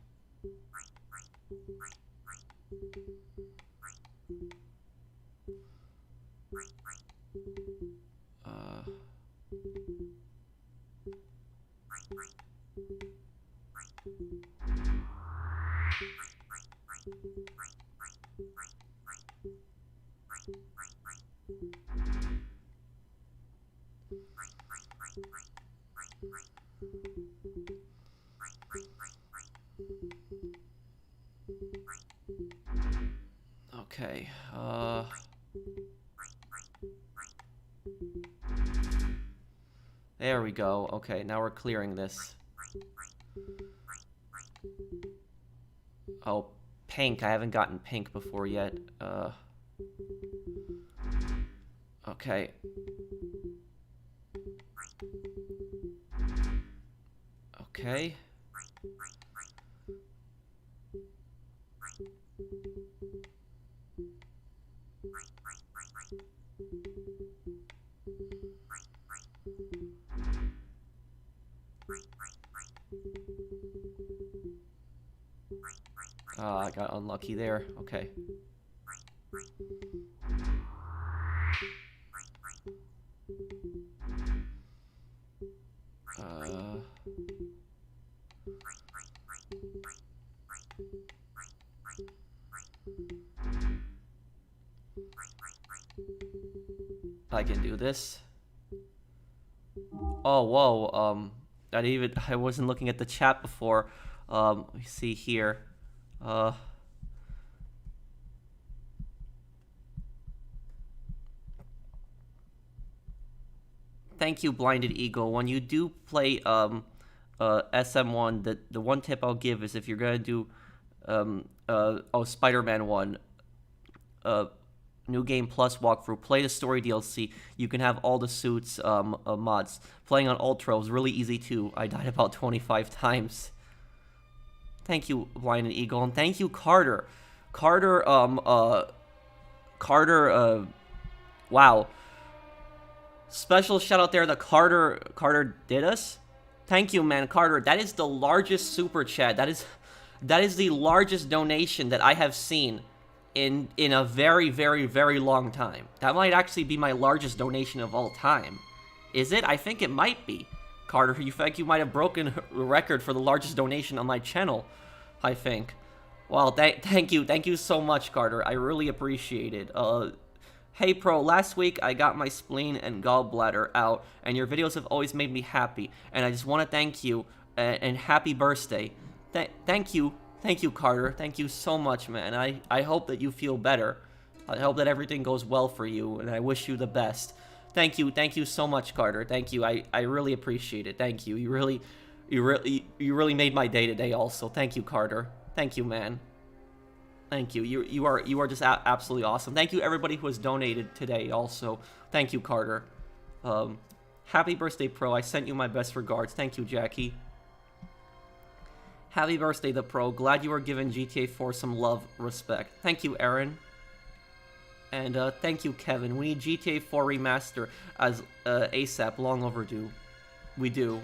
Okay, there we go. Okay, now we're clearing this. Oh, pink. I haven't gotten pink before yet. Okay. Okay. I got unlucky there. Okay. I can do this. Oh, whoa. I wasn't looking at the chat before. Let me see here. Thank you, Blinded Eagle. When you do play SM1, the one tip I'll give is if you're gonna do Spider-Man 1 New Game Plus walkthrough, play the story DLC. You can have all the suits mods. Playing on Ultra was really easy too. I died about 25 times. Thank you, Blinded Eagle, and thank you, Carter. Carter, wow. Special shout out there to Carter did us. Thank you, man, Carter. That is the largest super chat. That is the largest donation that I have seen in a very, very, very long time. That might actually be my largest donation of all time. Is it? I think it might be. Carter, you think you might have broken a record for the largest donation on my channel, I think. Well, thank you so much, Carter. I really appreciate it. Hey, Pro, last week I got my spleen and gallbladder out, and your videos have always made me happy, and I just want to thank you, and happy birthday. Thank you, Carter. Thank you so much, man. I hope that you feel better. I hope that everything goes well for you, and I wish you the best. Thank you so much, Carter. Thank you. I really appreciate it. Thank you. You really made my day today. Also, thank you, Carter. Thank you, man. Thank you. You are just absolutely awesome. Thank you, everybody who has donated today. Also, thank you, Carter. Happy birthday, Pro. I sent you my best regards. Thank you, Jackie. Happy birthday, the Pro. Glad you are giving GTA 4 some love, respect. Thank you, Aaron. And thank you, Kevin. We need GTA 4 remaster as ASAP. Long overdue. We do.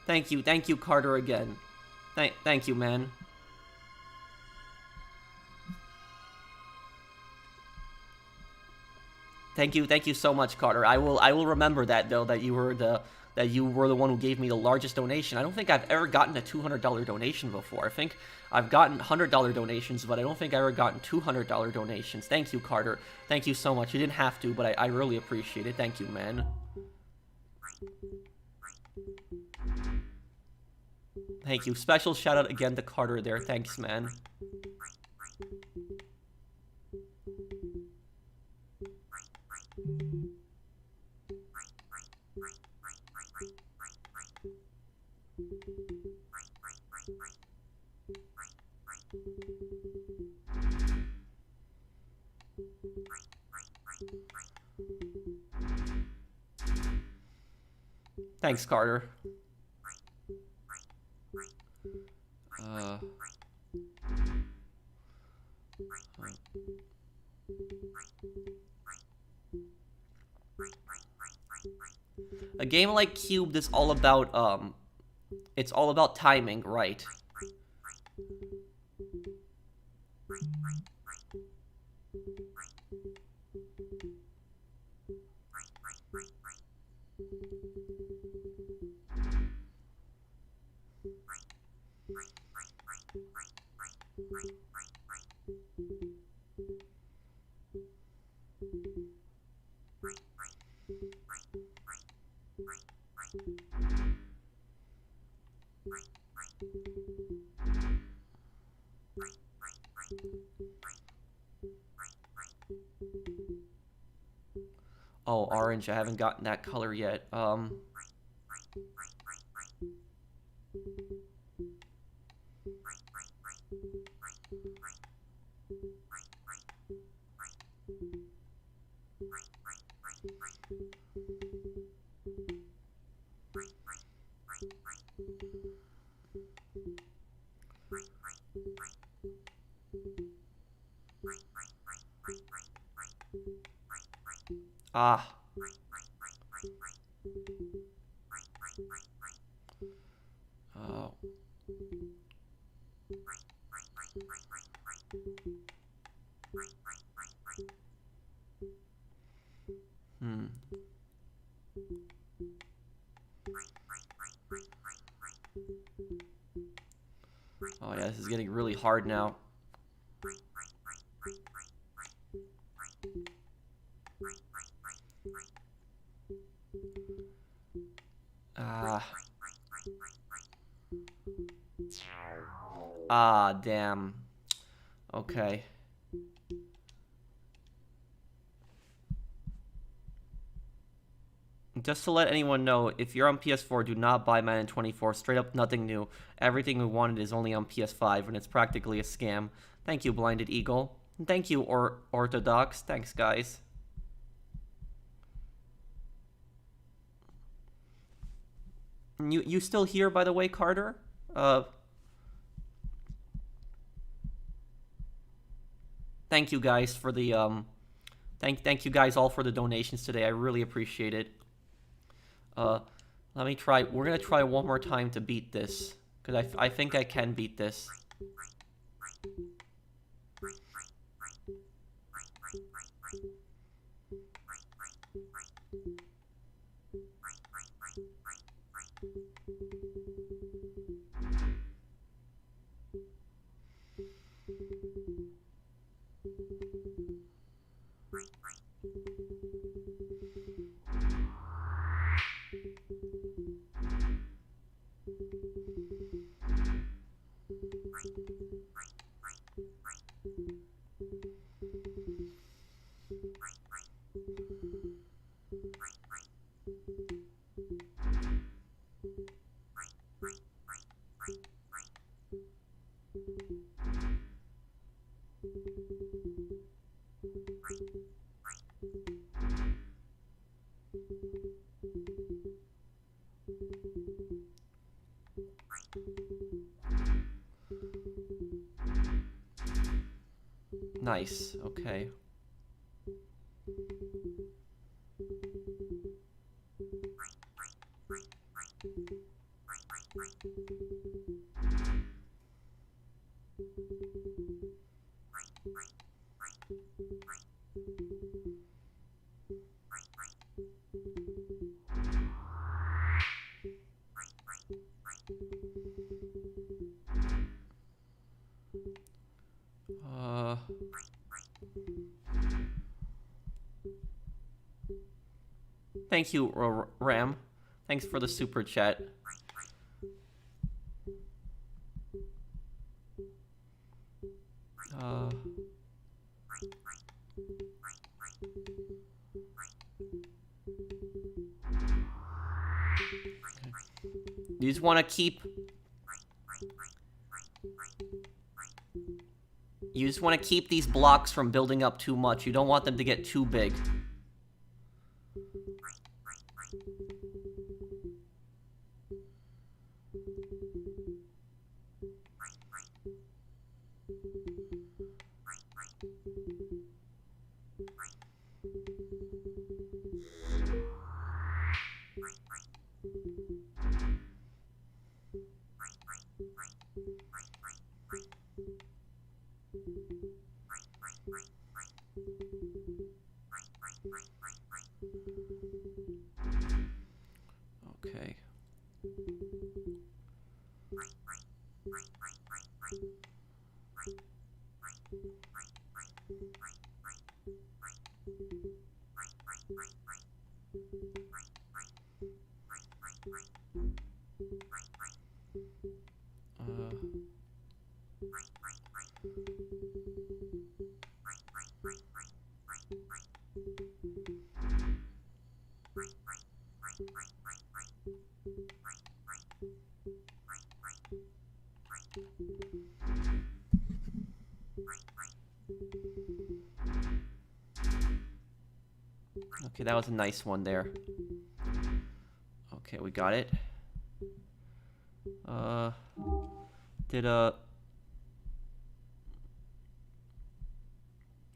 Thank you, Carter again. Thank you, man. Thank you so much, Carter. I will remember that though, that you were the one who gave me the largest donation. I don't think I've ever gotten a $200 donation before. I think I've gotten $100 donations, but I don't think I've ever gotten $200 donations. Thank you, Carter. Thank you so much. You didn't have to, but I really appreciate it. Thank you, man. Thank you. Special shout out again to Carter there. Thanks, man. Thanks, Carter. A game like Cubed is all about, it's all about timing, right? Oh, orange. I haven't gotten that color yet. Ah. Oh. Oh yeah, this is getting really hard now. Damn. Okay. Just to let anyone know, if you're on PS4, do not buy Madden 24. Straight up nothing new. Everything we wanted is only on PS5, and it's practically a scam. Thank you, Blinded Eagle. And thank you, Orthodox. Thanks, guys. You still here, by the way, Carter? Thank you guys for the thank you guys all for the donations today. I really appreciate it. Let me try. We're gonna try one more time to beat this, because I think I can beat this. Nice, okay. Thank you, Ram. Thanks for the super chat. You just want to keep... You just want to keep these blocks from building up too much. You don't want them to get too big. Okay. Okay, that was a nice one there. Okay, we got it.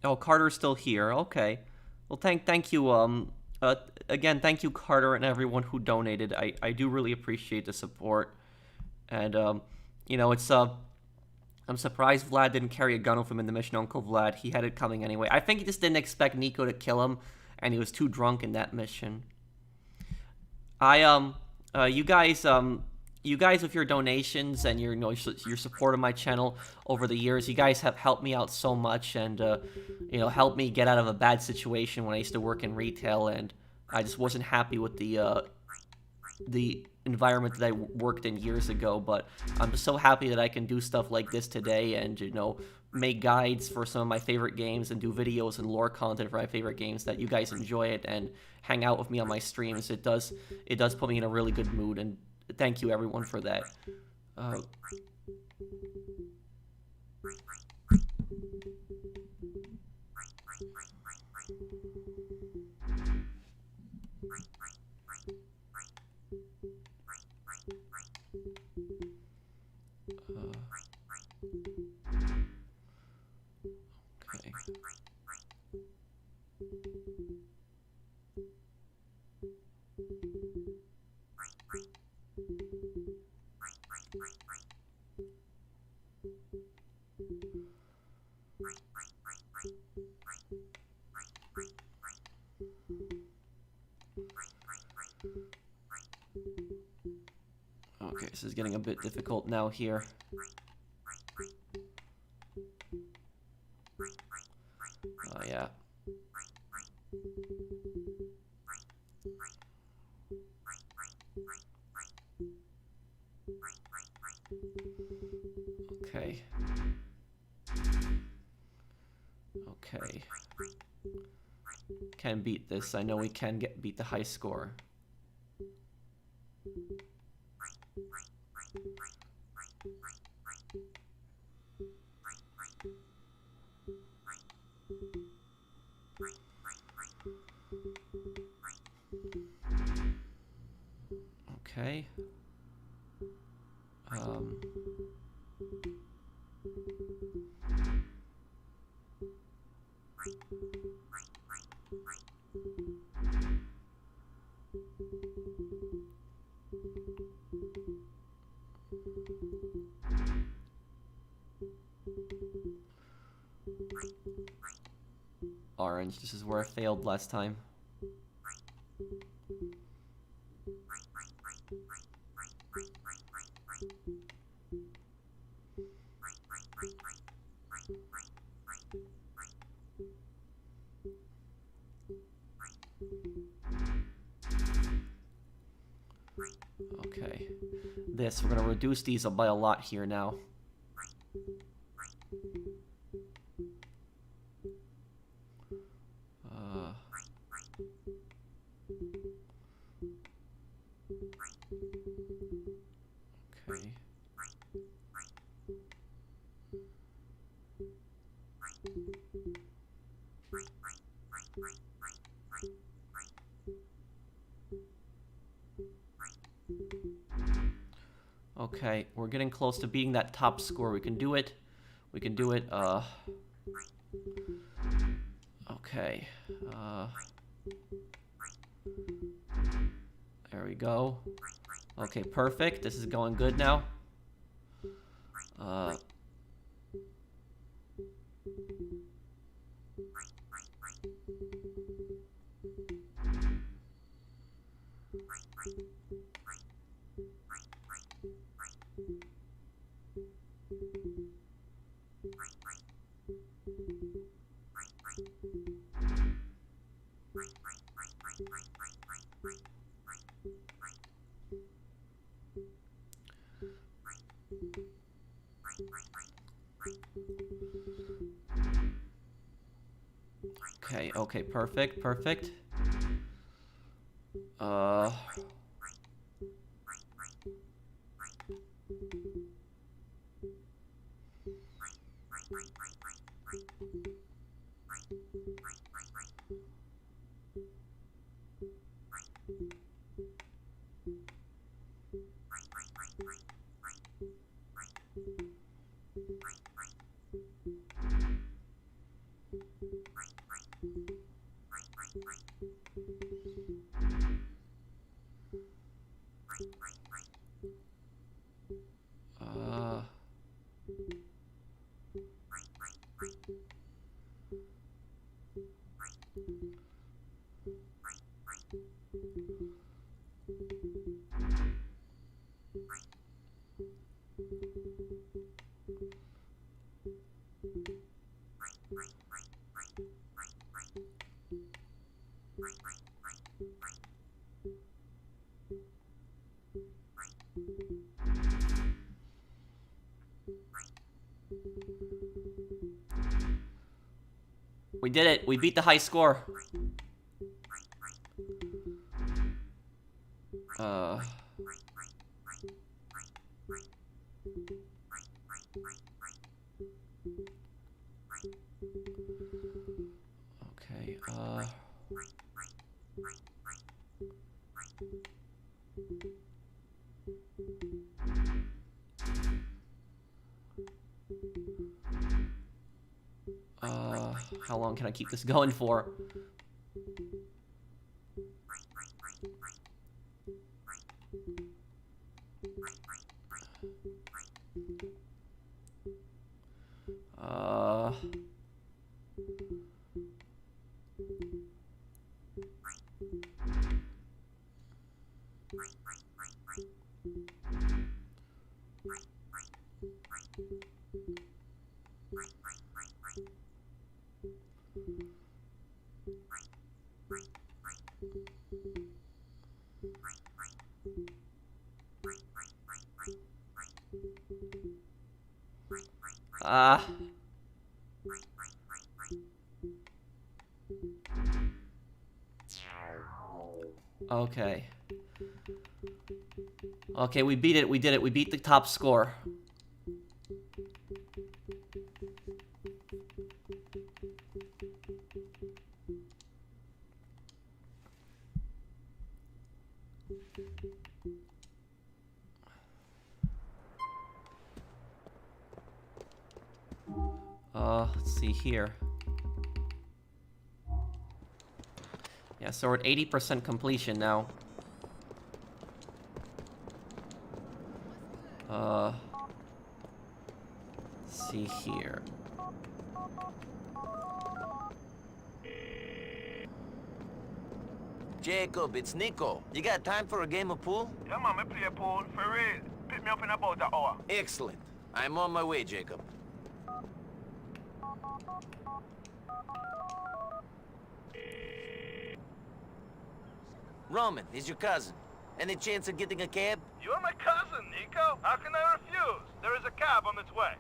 Oh, Carter's still here. Okay. Well, thank you. Again, thank you, Carter, and everyone who donated. I do really appreciate the support. And you know, it's I'm surprised Vlad didn't carry a gun with him in the mission, Uncle Vlad. He had it coming anyway. I think he just didn't expect Niko to kill him, and he was too drunk in that mission. You guys with your donations and your support of my channel over the years, you guys have helped me out so much, and helped me get out of a bad situation when I used to work in retail, and I just wasn't happy with the environment that I worked in years ago. But I'm just so happy that I can do stuff like this today, and make guides for some of my favorite games and do videos and lore content for my favorite games, that you guys enjoy it and hang out with me on my streams. It does put me in a really good mood, and thank you everyone for that. Okay. Okay, this is getting a bit difficult now here. Oh, yeah. Okay. Okay. Can beat this. I know we can beat the high score. Okay. Orange, this is where I failed last time. Okay. We're gonna reduce these by a lot here now. Okay. Okay, we're getting close to beating that top score. We can do it. We can do it. Okay. There we go. Okay, perfect. This is going good now. Okay, perfect, perfect. We did it. We beat the high score. Okay, how long can I keep this going for? Okay. Okay, we beat it. We did it. We beat the top score. Let's see here. Yeah, so we're at 80% completion now. Let's see here. Jacob, it's Niko. You got time for a game of pool? Yeah, man, me play a pool, for real. Pick me up in about an hour. Excellent. I'm on my way, Jacob. Roman, is your cousin. Any chance of getting a cab? You're my cousin, Niko. How can I refuse? There is a cab on its way.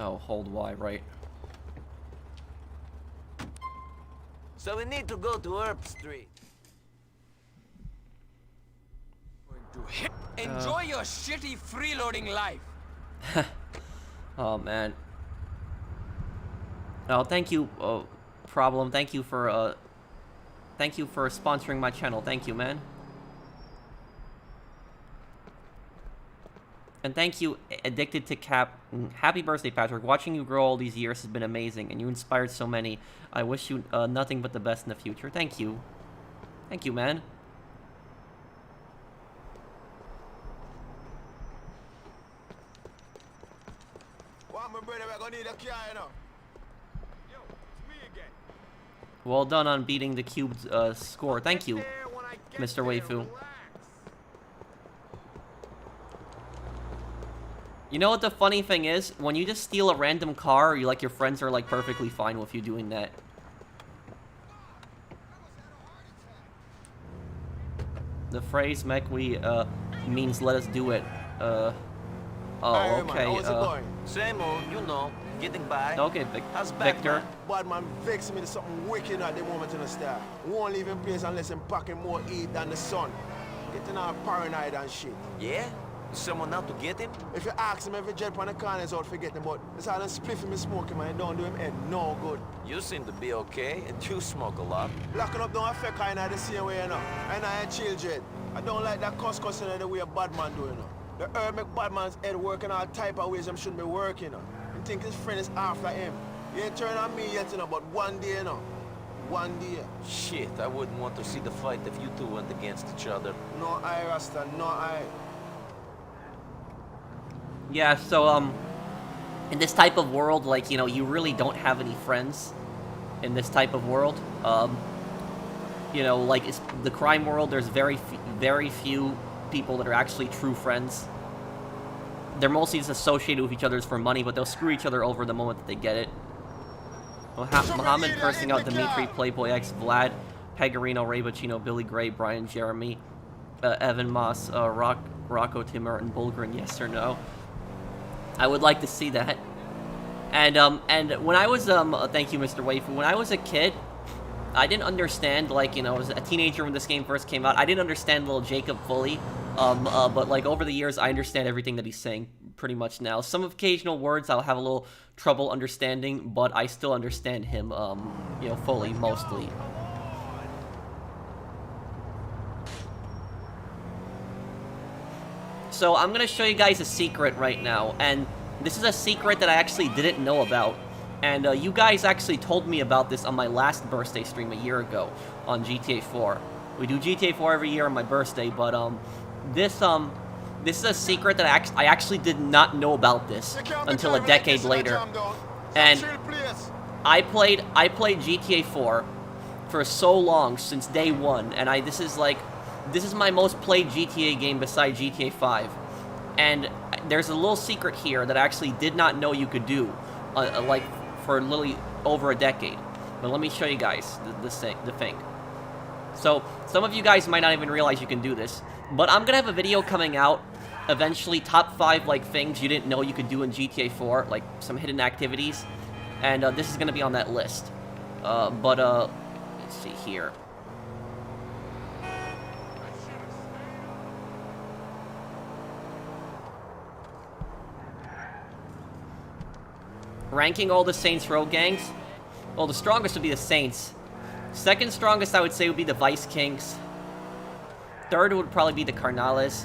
Oh, hold Y, right. So we need to go to Herb Street. Enjoy your shitty freeloading life. Oh, man. Oh, thank you, Problem. Thank you for sponsoring my channel. Thank you, man. And thank you, Addicted to Cap. Happy birthday, Patrick. Watching you grow all these years has been amazing, and you inspired so many. I wish you nothing but the best in the future. Thank you. Thank you, man. Well done on beating the cubed score. Thank you, Mr. Waifu. You know what the funny thing is? When you just steal a random car, your friends are like perfectly fine with you doing that. The phrase "Mekwi" means "let us do it." Oh, okay. Same old, you know, getting by. Okay, How's Victor. Bad man vexing me to something wicked at the moment in the star. Won't leave him place unless him packing more heat than the sun. Getting all paranoid and shit. Yeah? Is someone out to get him? If you ask him every jet on the corner is out for getting him, but it's all them spliffing me smoking, man. It don't do him head no good. You seem to be okay, and you smoke a lot. Blacking up don't affect I the same way, you know. And I ain't chill jet. I don't like that cussing the way a bad man do, you know. The herb make bad man's head working all type of ways him shouldn't be working, you know. He think his friend is after him. He ain't turn on me yet, you know, but one day, you know. One day. Shit, I wouldn't want to see the fight if you two went against each other. No I, Rasta, no I. Yeah, so, in this type of world, like, you know, you really don't have any friends in this type of world. You know, like, it's the crime world, there's very few people that are actually true friends. They're mostly just associated with each other for money, but they'll screw each other over the moment that they get it. Muhammad cursing out Dimitri, Playboy X, Vlad, Pegarino, Ray Bacino, Billy Gray, Brian Jeremy, Evan Moss, Rocco, Tim Martin, Bulgren, yes or no? I would like to see that. And when I was, thank you, Mr. Waifu, when I was a kid, I didn't understand, like, you know, I was a teenager when this game first came out. I didn't understand little Jacob fully, but, like, over the years, I understand everything that he's saying pretty much now. Some occasional words I'll have a little trouble understanding, but I still understand him, you know, fully, mostly. So I'm going to show you guys a secret right now, and this is a secret that I actually didn't know about. And you guys actually told me about this on my last birthday stream a year ago on GTA 4. We do GTA 4 every year on my birthday, but this is a secret that I actually did not know about this until a decade later. And I played GTA 4 for so long, since day one, and this is my most played GTA game besides GTA 5. And there's a little secret here that I actually did not know you could do, like, for literally over a decade. But let me show you guys the thing. So, some of you guys might not even realize you can do this, but I'm gonna have a video coming out eventually, top 5, like, things you didn't know you could do in GTA 4, like, some hidden activities, and this is gonna be on that list. Let's see here. Ranking all the Saints Row gangs? Well, the strongest would be the Saints. Second strongest, I would say, would be the Vice Kings. Third would probably be the Carnales.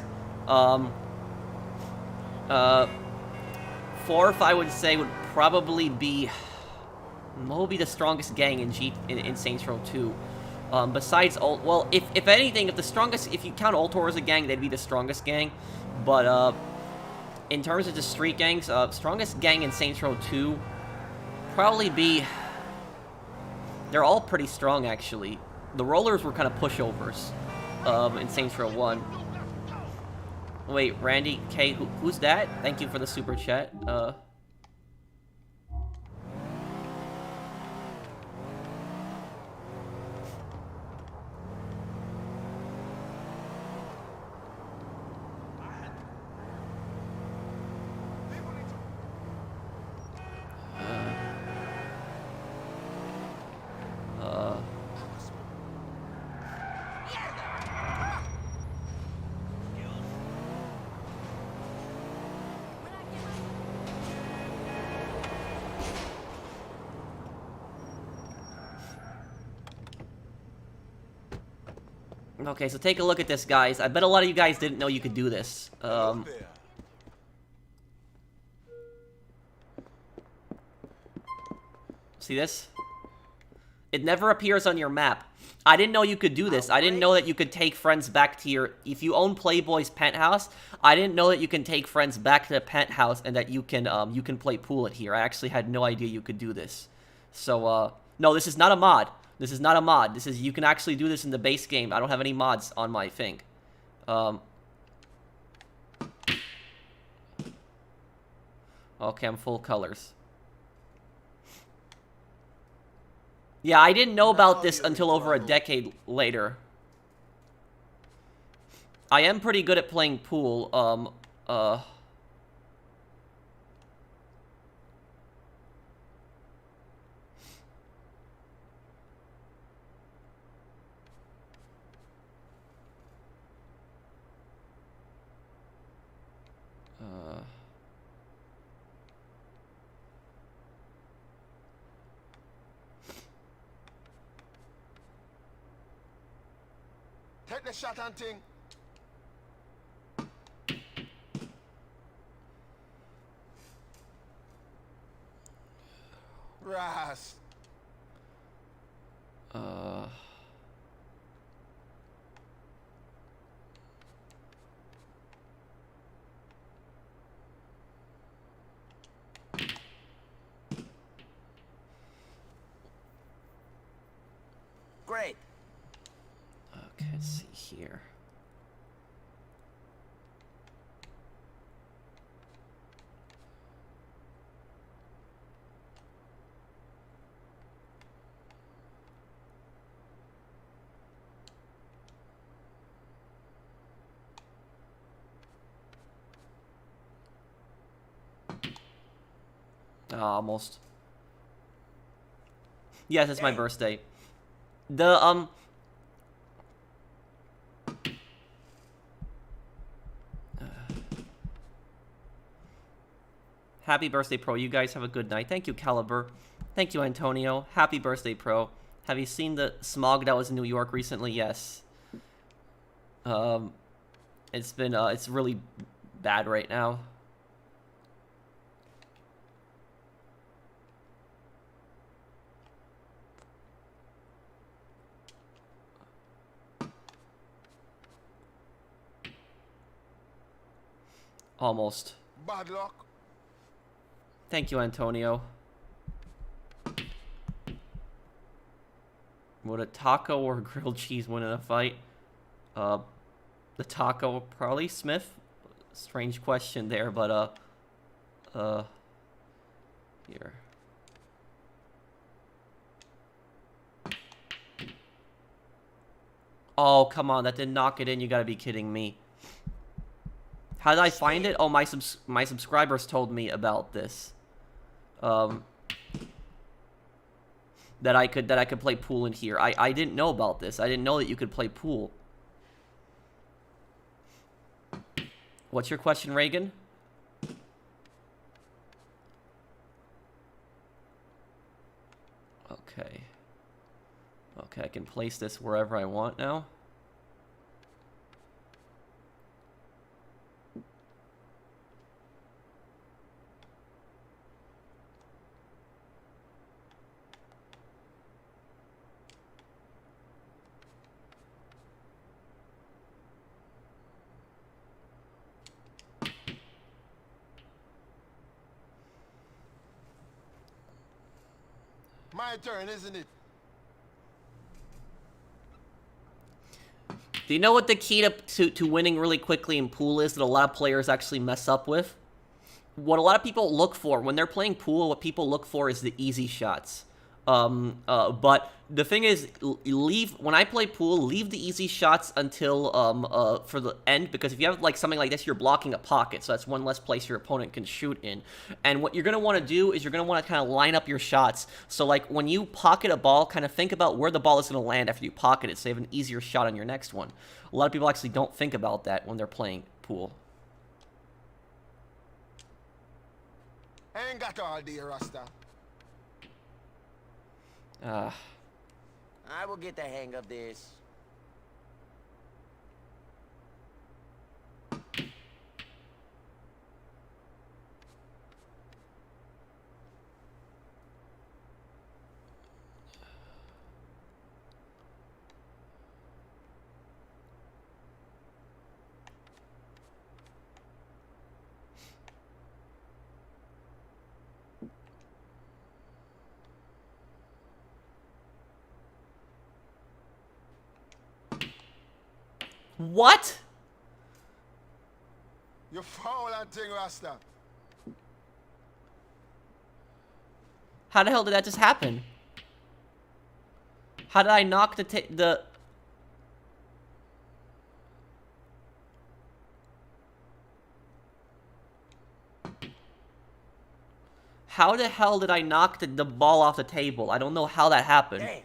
Fourth, I would say, would probably be... What would be the strongest gang in Saints Row 2? Besides... Well, if anything, if you count Ultor as a gang, they'd be the strongest gang. But, in terms of the street gangs, strongest gang in Saints Row 2 probably be... They're all pretty strong, actually. The Rollers were kind of pushovers in Saints Row 1. Wait, Randy K, who's that? Thank you for the super chat. Okay, so take a look at this, guys. I bet a lot of you guys didn't know you could do this. See this? It never appears on your map. I didn't know you could do this. I didn't know that you could take friends back to your... If you own Playboy's penthouse, I didn't know that you can take friends back to the penthouse and that you can play pool it here. I actually had no idea you could do this. So, no, this is not a mod. This is not a mod. This is... You can actually do this in the base game. I don't have any mods on my thing. Okay, I'm full colors. Yeah, I didn't know about this until over a decade later. I am pretty good at playing pool. Take the shot and thing. Ras. Let's see here. Almost. Yes, it's my birthday. The, Happy birthday, Pro. You guys have a good night. Thank you, Caliber. Thank you, Antonio. Happy birthday, Pro. Have you seen the smog that was in New York recently? Yes. It's been, it's really bad right now. Almost. Bad luck. Thank you, Antonio. Would a taco or grilled cheese win in a fight? The taco, probably. Smith? Strange question there, but, here. Oh, come on, that didn't knock it in. You gotta be kidding me. How did I find it? Oh, my subscribers told me about this. That I could play pool in here. I didn't know about this. I didn't know that you could play pool. What's your question, Reagan? Okay. Okay, I can place this wherever I want now. My turn, isn't it? Do you know what the key to winning really quickly in pool is that a lot of players actually mess up with? What a lot of people look for when they're playing pool, what people look for is the easy shots. But the thing is, when I play pool, leave the easy shots until, for the end, because if you have, like, something like this, you're blocking a pocket, so that's one less place your opponent can shoot in. And what you're going to want to do is you're going to want to kind of line up your shots. So, like, when you pocket a ball, kind of think about where the ball is going to land after you pocket it, so you have an easier shot on your next one. A lot of people actually don't think about that when they're playing pool. I ain't got all day, Rasta. I will get the hang of this. What? You foul and thing, Rasta. How the hell did that just happen? How did I knock the... How the hell did I knock the ball off the table? I don't know how that happened. Damn.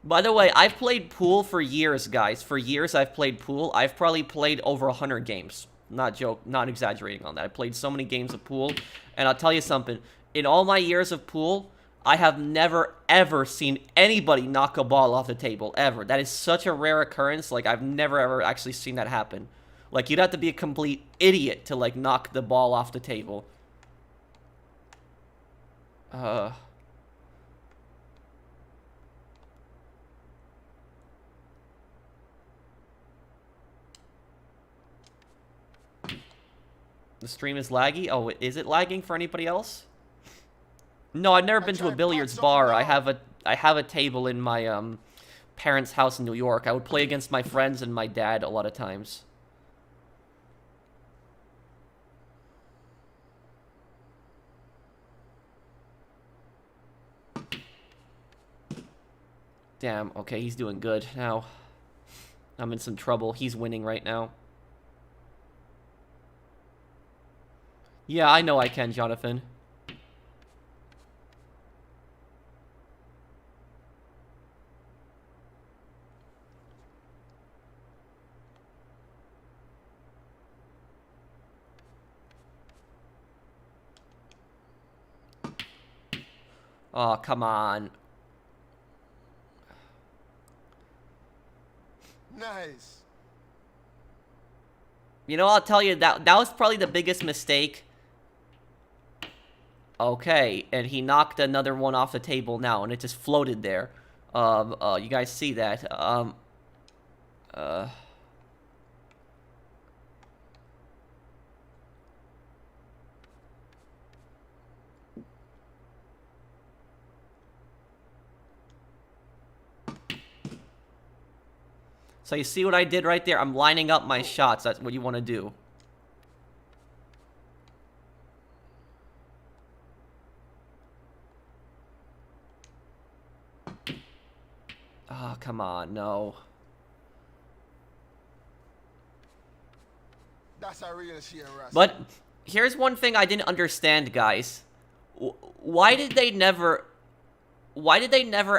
By the way, I've played pool for years, guys. For years, I've played pool. I've probably played over 100 games. Not exaggerating on that. I played so many games of pool. And I'll tell you something. In all my years of pool, I have never, ever seen anybody knock a ball off the table. Ever. That is such a rare occurrence. Like, I've never, ever actually seen that happen. Like, you'd have to be a complete idiot to, like, knock the ball off the table. The stream is laggy? Oh, is it lagging for anybody else? No, I've never been to a billiards bar. I have I have a table in my parents' house in New York. I would play against my friends and my dad a lot of times. Damn, okay, he's doing good now. I'm in some trouble. He's winning right now. Yeah, I know I can, Jonathan. Oh, come on. Nice. You know, I'll tell you, that was probably the biggest mistake. Okay, and he knocked another one off the table now, and it just floated there. You guys see that? So you see what I did right there? I'm lining up my shots. That's what you want to do. Oh, come on, no. That's a real shame, Rasta. But here's one thing I didn't understand, guys. Why did they never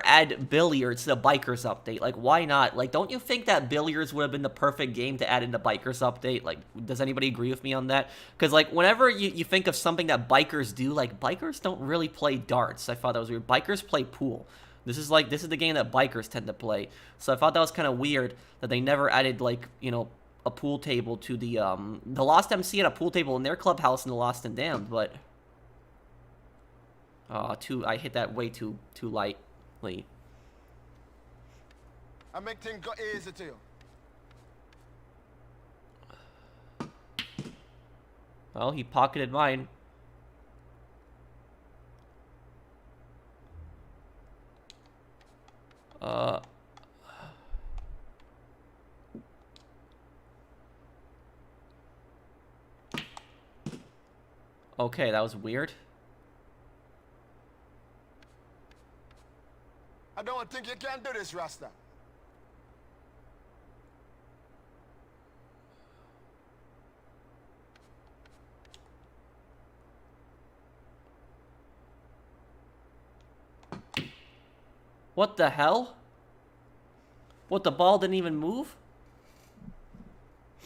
add billiards to the bikers update? Like, why not? Like, don't you think that billiards would have been the perfect game to add in the bikers update? Like, does anybody agree with me on that? Because, like, whenever you think of something that bikers do, like, bikers don't really play darts. I thought that was weird. Bikers play pool. This is the game that bikers tend to play. So I thought that was kind of weird that they never added, like, you know, a pool table to the Lost MC had a pool table in their clubhouse in the Lost and Damned, but I hit that way too lightly. I make things go easy to you. Well, he pocketed mine. Okay, that was weird. I don't think you can do this, Rasta. What the hell? What, the ball didn't even move?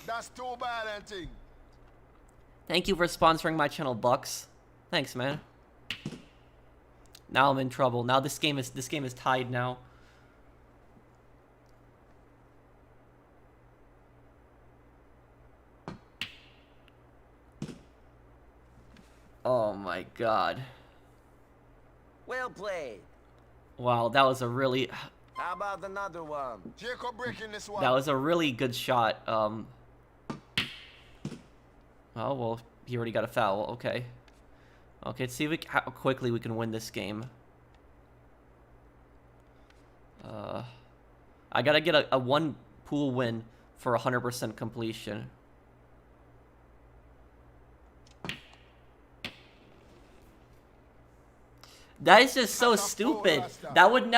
That's too bad, I think. Thank you for sponsoring my channel, Bucks. Thanks, man. Now I'm in trouble. Now this game is tied now. Oh my god. Well played. Wow, that was a really How about another one? Jacob breaking this one. that was a really good shot. Oh well, he already got a foul. Okay. Okay, let's see how quickly we can win this game. I gotta get a one pool win for 100% completion. That is just so stupid. That would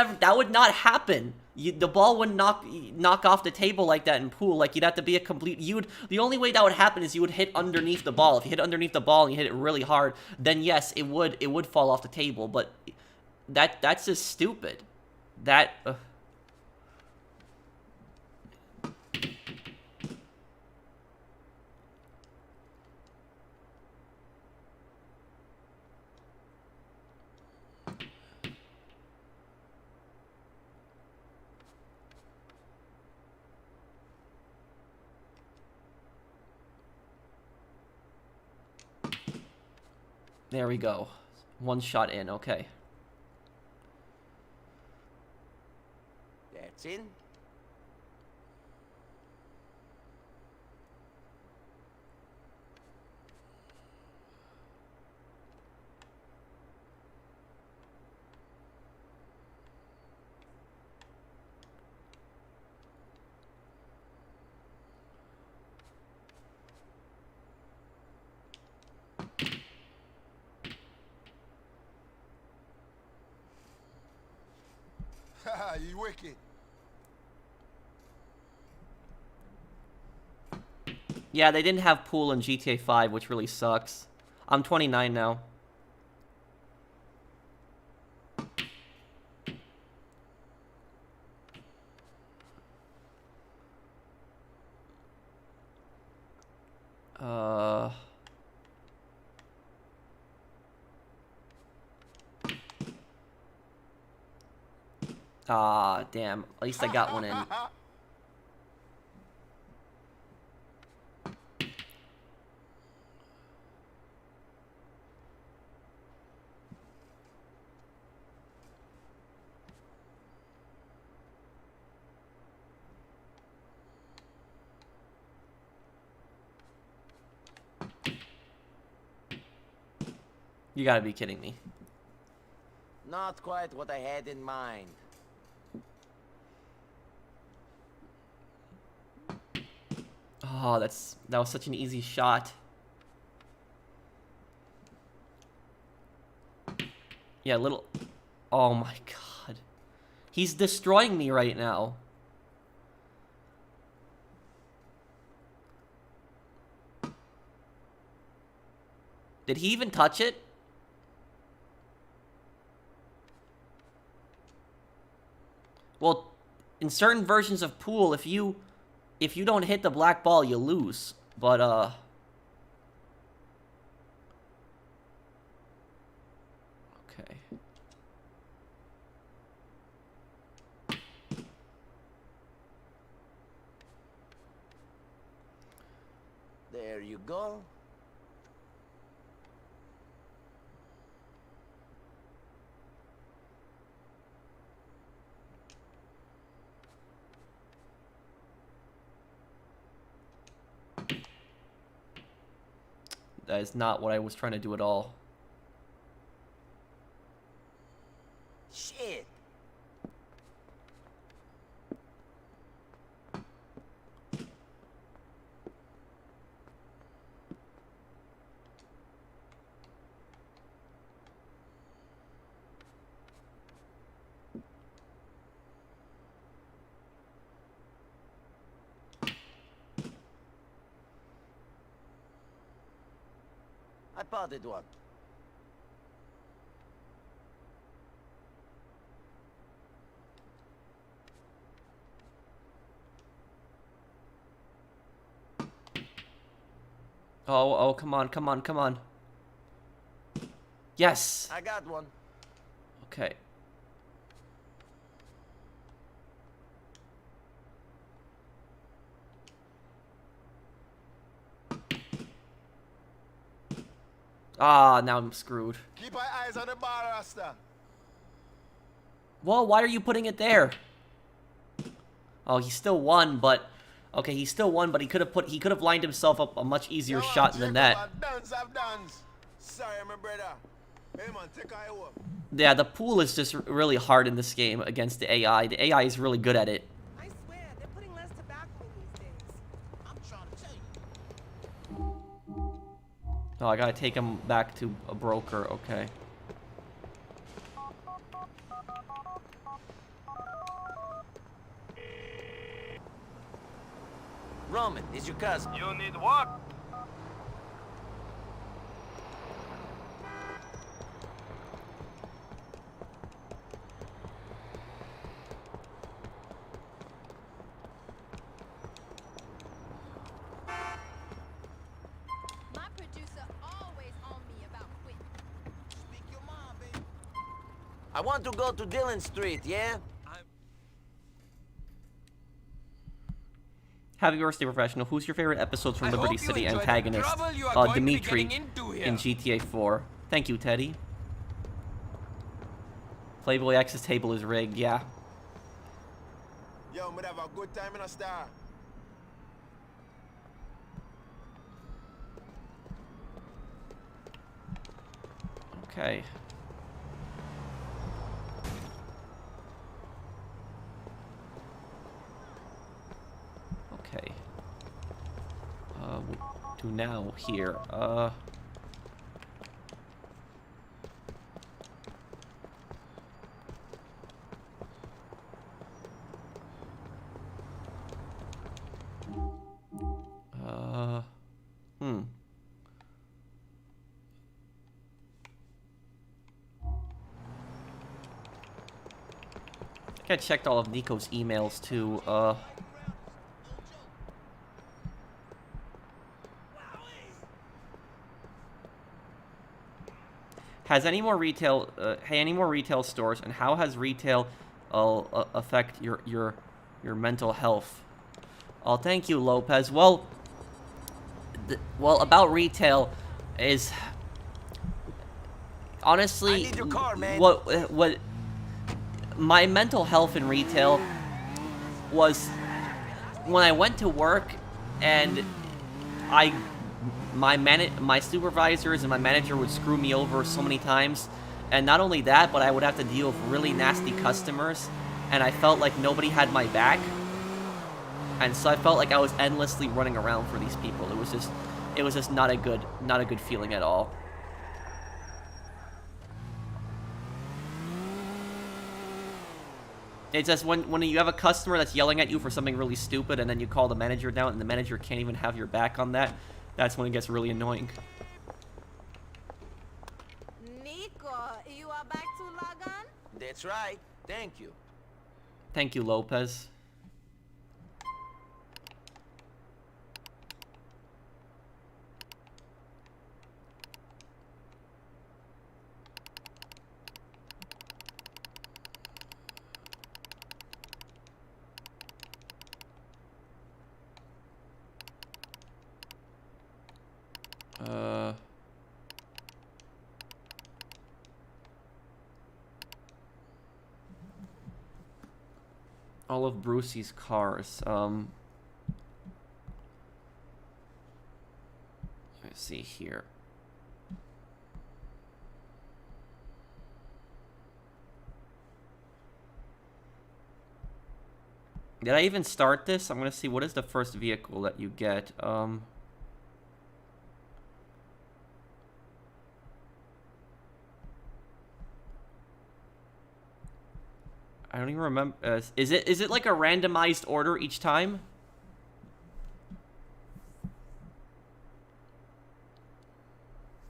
not happen. The ball would knock off the table like that in pool. Like, you'd have to be a complete. The only way that would happen is you would hit underneath the ball. If you hit underneath the ball and you hit it really hard, then yes, it would fall off the table. But that's just stupid. That. There we go. One shot in, okay. That's in. you wicked. Yeah, they didn't have pool in GTA 5, which really sucks. I'm 29 now. Ah, damn. At least I got one in. You gotta be kidding me. Not quite what I had in mind. Oh, that was such an easy shot. Yeah, little... Oh my god. He's destroying me right now. Did he even touch it? Well, in certain versions of pool, if you don't hit the black ball, you lose. But okay. There you go. That is not what I was trying to do at all. Shit. I potted one. Oh, come on, come on, come on. Yes. I got one. Okay. Ah, now I'm screwed. Keep our eyes on the bar, Rasta. Well, why are you putting it there? Oh, he still won, but okay, he still won, but he could have lined himself up a much easier shot than that. Dance, I've dance. Sorry, my brother. Hey man, take eye over. Yeah, the pool is just really hard in this game against the AI. The AI is really good at it. I swear, they're putting less tobacco in these days. I'm trying to tell you. Oh, I gotta take him back to a broker. Okay. Roman, is your cousin. You need what? My producer always on me about quitting. Speak your mind, baby. I want to go to Dillon Street, yeah? Happy birthday, professional. Who's your favorite episodes from I Liberty hope you City enjoyed the antagonist? trouble you are going to be Dimitri getting into here. in GTA 4. Thank you, Teddy. Playboy X's table is rigged. Yeah. Yo, I'm gonna have a good time in a star. Okay. Okay. What do now here? I checked all of Niko's emails too. Has any more retail? Hey, any more retail stores? And how has retail affect your mental health? Oh, thank you, Lopez. Well, about retail is honestly I need your car, man. what my mental health in retail was when I went to work and my supervisors and my manager would screw me over so many times, and not only that, but I would have to deal with really nasty customers, and I felt like nobody had my back, and so I felt like I was endlessly running around for these people. It was just not a good feeling at all. It's just when you have a customer that's yelling at you for something really stupid, and then you call the manager down, and the manager can't even have your back on that. That's when it gets really annoying. Niko, you are back to Lagan? That's right. Thank you. Thank you, Lopez. All of Brucey's cars. Let's see here. Did I even start this? I'm gonna see what is the first vehicle that you get. I don't even remember. Is it like a randomized order each time?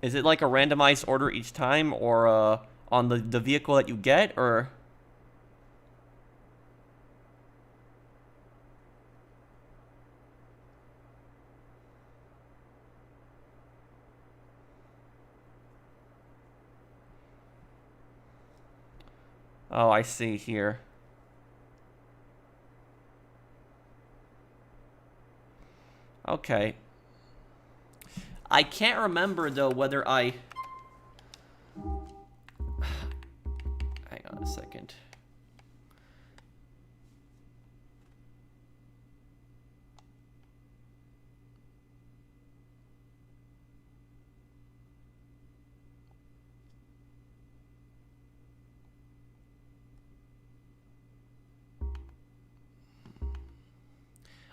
Is it like a randomized order each time, or on the vehicle that you get, or? Oh, I see here. Okay. I can't remember, though, whether I... Hang on a second.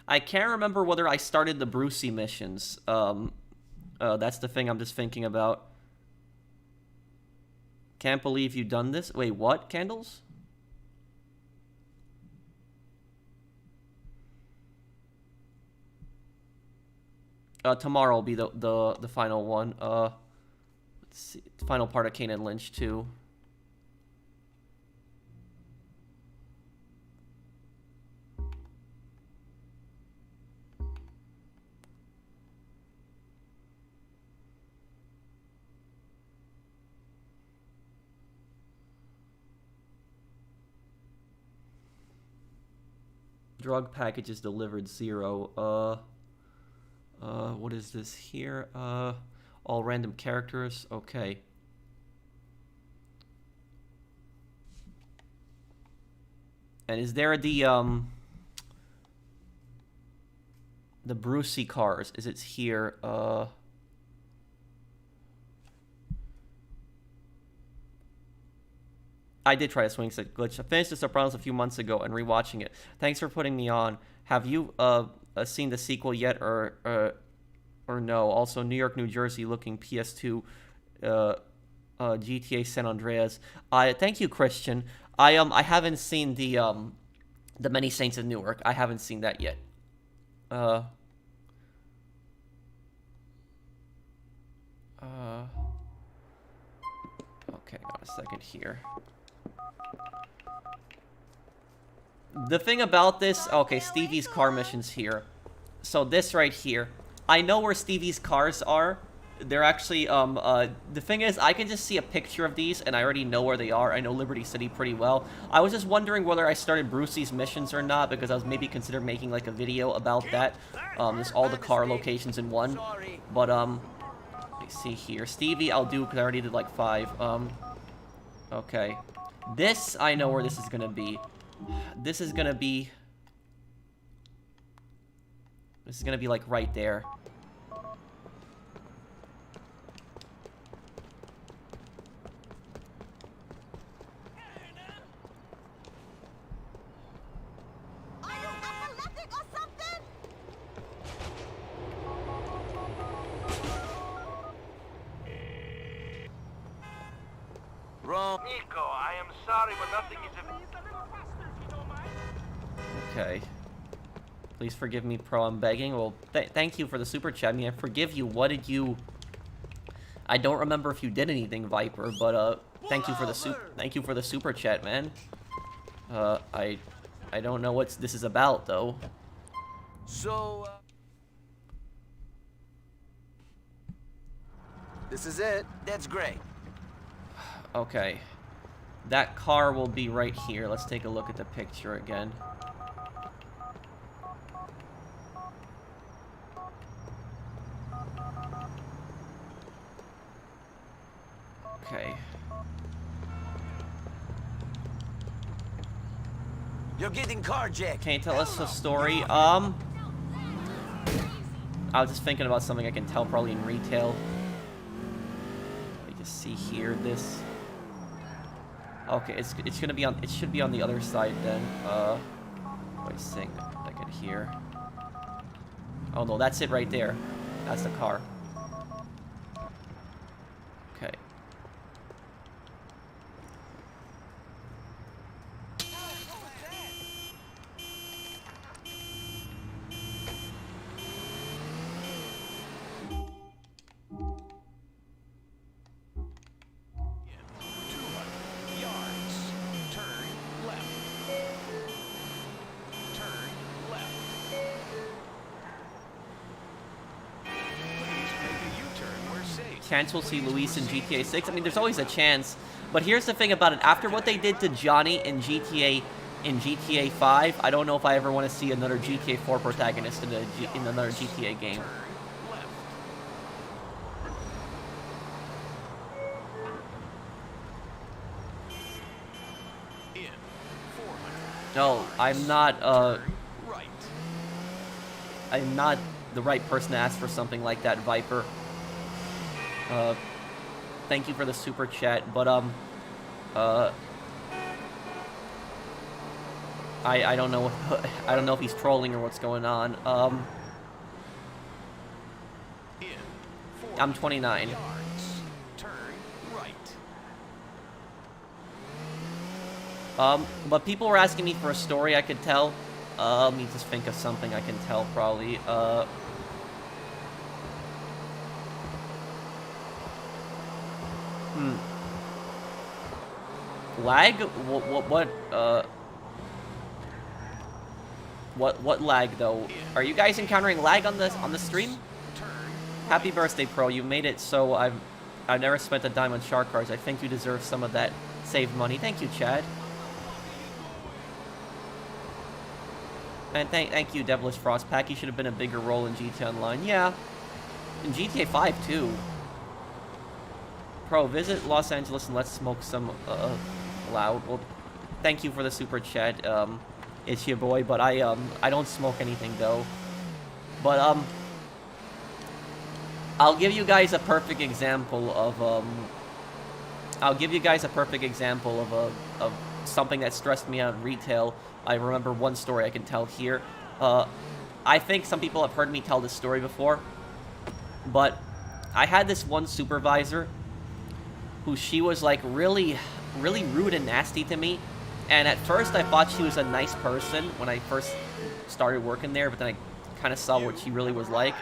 I can't remember whether I started the Brucey missions. That's the thing I'm just thinking about. Can't believe you've done this. Wait, what? Candles? Tomorrow will be the final one. Let's see. Final part of Kane and Lynch 2. Drug packages delivered 0. What is this here? All random characters. Okay. And is there the Brucey cars? Is it here? I did try a swing set glitch. I finished The Sopranos a few months ago and rewatching it. Thanks for putting me on. Have you seen the sequel yet, or no? Also, New York, New Jersey, looking PS2, GTA San Andreas. Thank you, Christian. I haven't seen the Many Saints of Newark. I haven't seen that yet. Okay, got a second here. The thing about this... Okay, Stevie's car mission's here. So this right here. I know where Stevie's cars are. They're actually, the thing is, I can just see a picture of these, and I already know where they are. I know Liberty City pretty well. I was just wondering whether I started Brucey's missions or not, because I was maybe considering making, like, a video about that. Just all the car locations in one. But, let me see here. Stevie, I'll do, because I already did, like, 5. Okay. This, I know where this is gonna be. This is gonna be... This is gonna be, like, right there. Are you epileptic or something? Wrong. Niko, I am sorry, but nothing is... Okay. Please forgive me, Pro. I'm begging. Well, thank you for the super chat. I mean, I forgive you. What did you... I don't remember if you did anything, Viper, but, thank you for the super chat, man. I don't know what this is about, though. So, this is it. That's great. Okay. That car will be right here. Let's take a look at the picture again. Okay. You're getting carjacked. Can you tell us a story? I was just thinking about something I can tell probably in retail. Let me just see here, this. Okay, it's gonna be on, it should be on the other side then. Wait a second here. Oh no, that's it right there. That's the car. Okay. Chance we'll see Luis in GTA 6. I mean, there's always a chance. But here's the thing about it. After what they did to Johnny in GTA 5, I don't know if I ever want to see another GTA 4 protagonist in another GTA game. No, I'm not the right person to ask for something like that, Viper. Thank you for the super chat, but, I don't know, I don't know if he's trolling or what's going on. I'm 29. But people were asking me for a story I could tell. Let me just think of something I can tell, probably. Lag? What lag though? Are you guys encountering lag on the stream? Happy birthday, Pro. You made it so I've never spent a dime on shark cards. I think you deserve some of that saved money. Thank you, Chad. And thank you, Devilish Frostpack. You should have been a bigger role in GTA Online. Yeah. In GTA 5 too. Pro, visit Los Angeles and let's smoke some loud. Well, thank you for the super chat. It's your boy, but I don't smoke anything though. But I'll give you guys a perfect example of of something that stressed me out in retail. I remember one story I can tell here. I think some people have heard me tell this story before, but I had this one supervisor who she was like really rude and nasty to me. And at first I thought she was a nice person when I first started working there, but then I kind of saw what she really was like.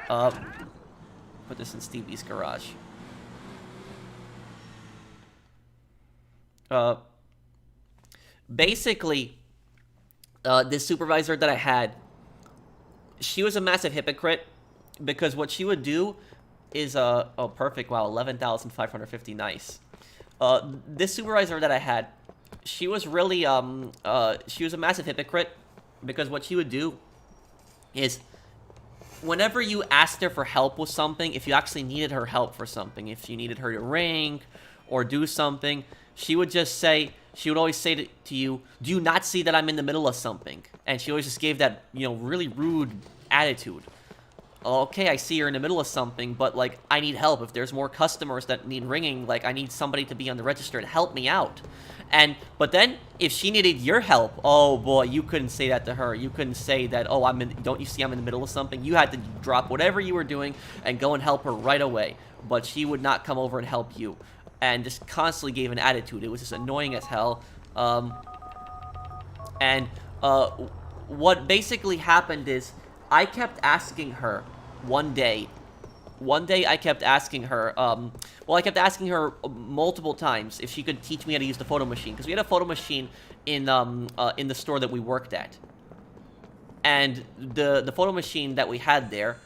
Put this in Stevie's garage. Basically, this supervisor that I had, she was a massive hypocrite, because what she would do is, oh, perfect, wow, 11,550, nice. This supervisor that I had, she was really, she was a massive hypocrite, because what she would do is, whenever you asked her for help with something, if you actually needed her help for something, if you needed her to ring or do something, she would always say to you, do you not see that I'm in the middle of something? And she always just gave that, really rude attitude. Okay, I see you're in the middle of something, but, like, I need help. If there's more customers that need ringing, like, I need somebody to be on the register to help me out. But then, if she needed your help, oh boy, you couldn't say that to her. You couldn't say that, oh, don't you see I'm in the middle of something? You had to drop whatever you were doing and go and help her right away. But she would not come over and help you. And just constantly gave an attitude. It was just annoying as hell. What basically happened is, I kept asking her one day I kept asking her, I kept asking her multiple times if she could teach me how to use the photo machine, because we had a photo machine in the store that we worked at. And the photo machine that we had there,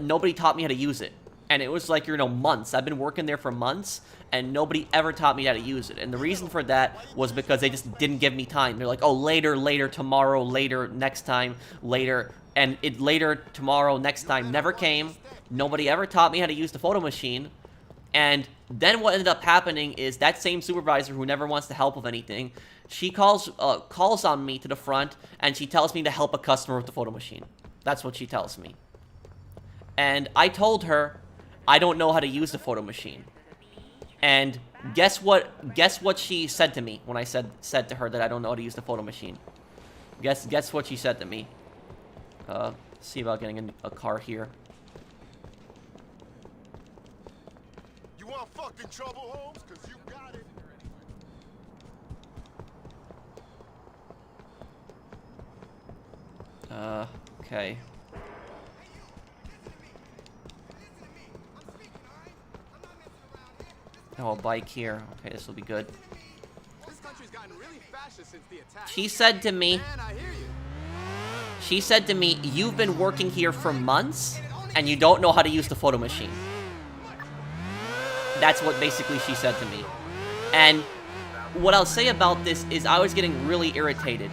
nobody taught me how to use it. And it was like, months. I've been working there for months, and nobody ever taught me how to use it. And the reason for that was because they just didn't give me time. They're like, oh, later, tomorrow, later, next time, later. And later, tomorrow, next time never came. Nobody ever taught me how to use the photo machine. And then what ended up happening is that same supervisor who never wants to help with anything, she calls on me to the front, and she tells me to help a customer with the photo machine. That's what she tells me. And I told her, I don't know how to use the photo machine. And guess what she said to me when I said to her that I don't know how to use the photo machine? Guess what she said to me? See about getting a car here. You want fucking trouble, Holmes? 'Cause you got it. Okay. Oh, a bike here. Okay, this will be good. This country's gotten really fascist since the attack. She said to me, Man, I hear you. she said to me, you've been working here for months, and you don't know how to use the photo machine. That's what basically she said to me. And what I'll say about this is I was getting really irritated,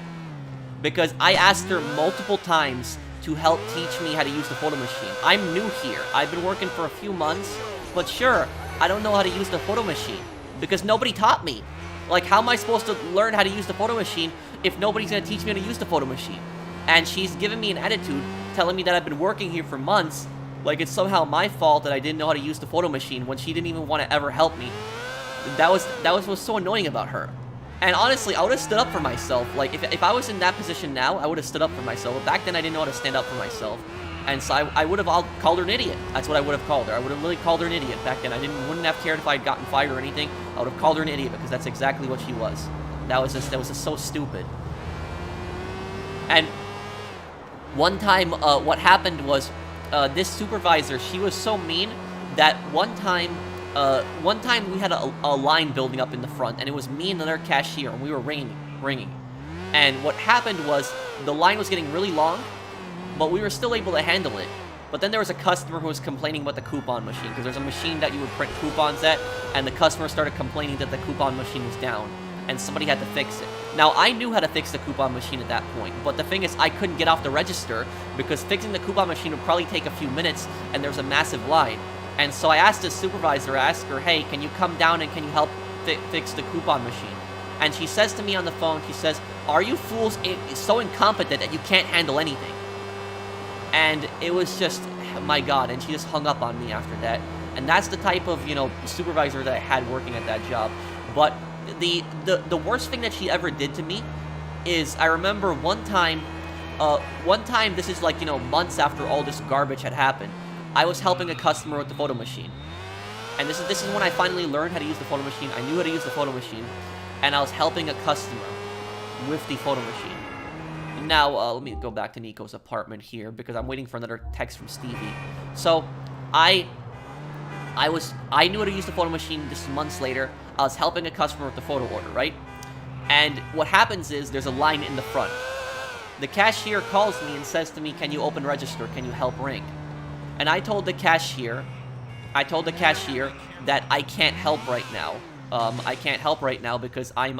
because I asked her multiple times to help teach me how to use the photo machine. I'm new here. I've been working for a few months, but sure, I don't know how to use the photo machine, because nobody taught me. Like, how am I supposed to learn how to use the photo machine if nobody's going to teach me how to use the photo machine? And she's giving me an attitude, telling me that I've been working here for months, like it's somehow my fault that I didn't know how to use the photo machine when she didn't even want to ever help me. That was what's so annoying about her. And honestly, I would have stood up for myself. Like, if I was in that position now, I would have stood up for myself. But back then, I didn't know how to stand up for myself. And so I would have called her an idiot. That's what I would have called her. I would have really called her an idiot back then. I wouldn't have cared if I had gotten fired or anything. I would have called her an idiot, because that's exactly what she was. That was just so stupid. And one time, what happened was, this supervisor, she was so mean that one time we had a line building up in the front, and it was me and another cashier, and we were ringing. And what happened was, the line was getting really long, but we were still able to handle it. But then there was a customer who was complaining about the coupon machine, because there's a machine that you would print coupons at, and the customer started complaining that the coupon machine was down, and somebody had to fix it. Now, I knew how to fix the coupon machine at that point, but the thing is, I couldn't get off the register, because fixing the coupon machine would probably take a few minutes, and there was a massive line. And so I asked the supervisor, I asked her, hey, can you come down and can you help fix the coupon machine? And she says to me on the phone, she says, are you fools so incompetent that you can't handle anything? And it was just, my God, and she just hung up on me after that. And that's the type of, supervisor that I had working at that job. But the worst thing that she ever did to me is, I remember one time, this is like, months after all this garbage had happened, I was helping a customer with the photo machine. And this is when I finally learned how to use the photo machine. I knew how to use the photo machine, and I was helping a customer with the photo machine. Now, let me go back to Niko's apartment here, because I'm waiting for another text from Stevie. So, I knew how to use the photo machine. This is months later. I was helping a customer with the photo order, right? And what happens is, there's a line in the front. the cashier calls me and says to me, can you open register? Can you help ring? And I told the cashier that I can't help right now. I can't help right now because I'm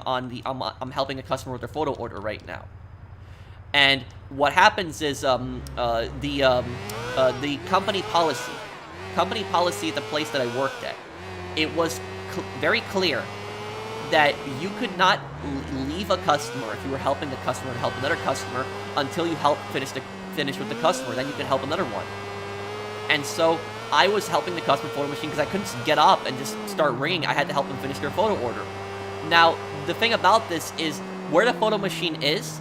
helping a customer with their photo order right now. And what happens is the company policy at the place that I worked at, it was very clear that you could not leave a customer if you were helping a customer and help another customer until you help finish with the customer. Then you could help another one. And so I was helping the customer photo machine because I couldn't get up and just start ringing. I had to help them finish their photo order. Now, the thing about this is where the photo machine is,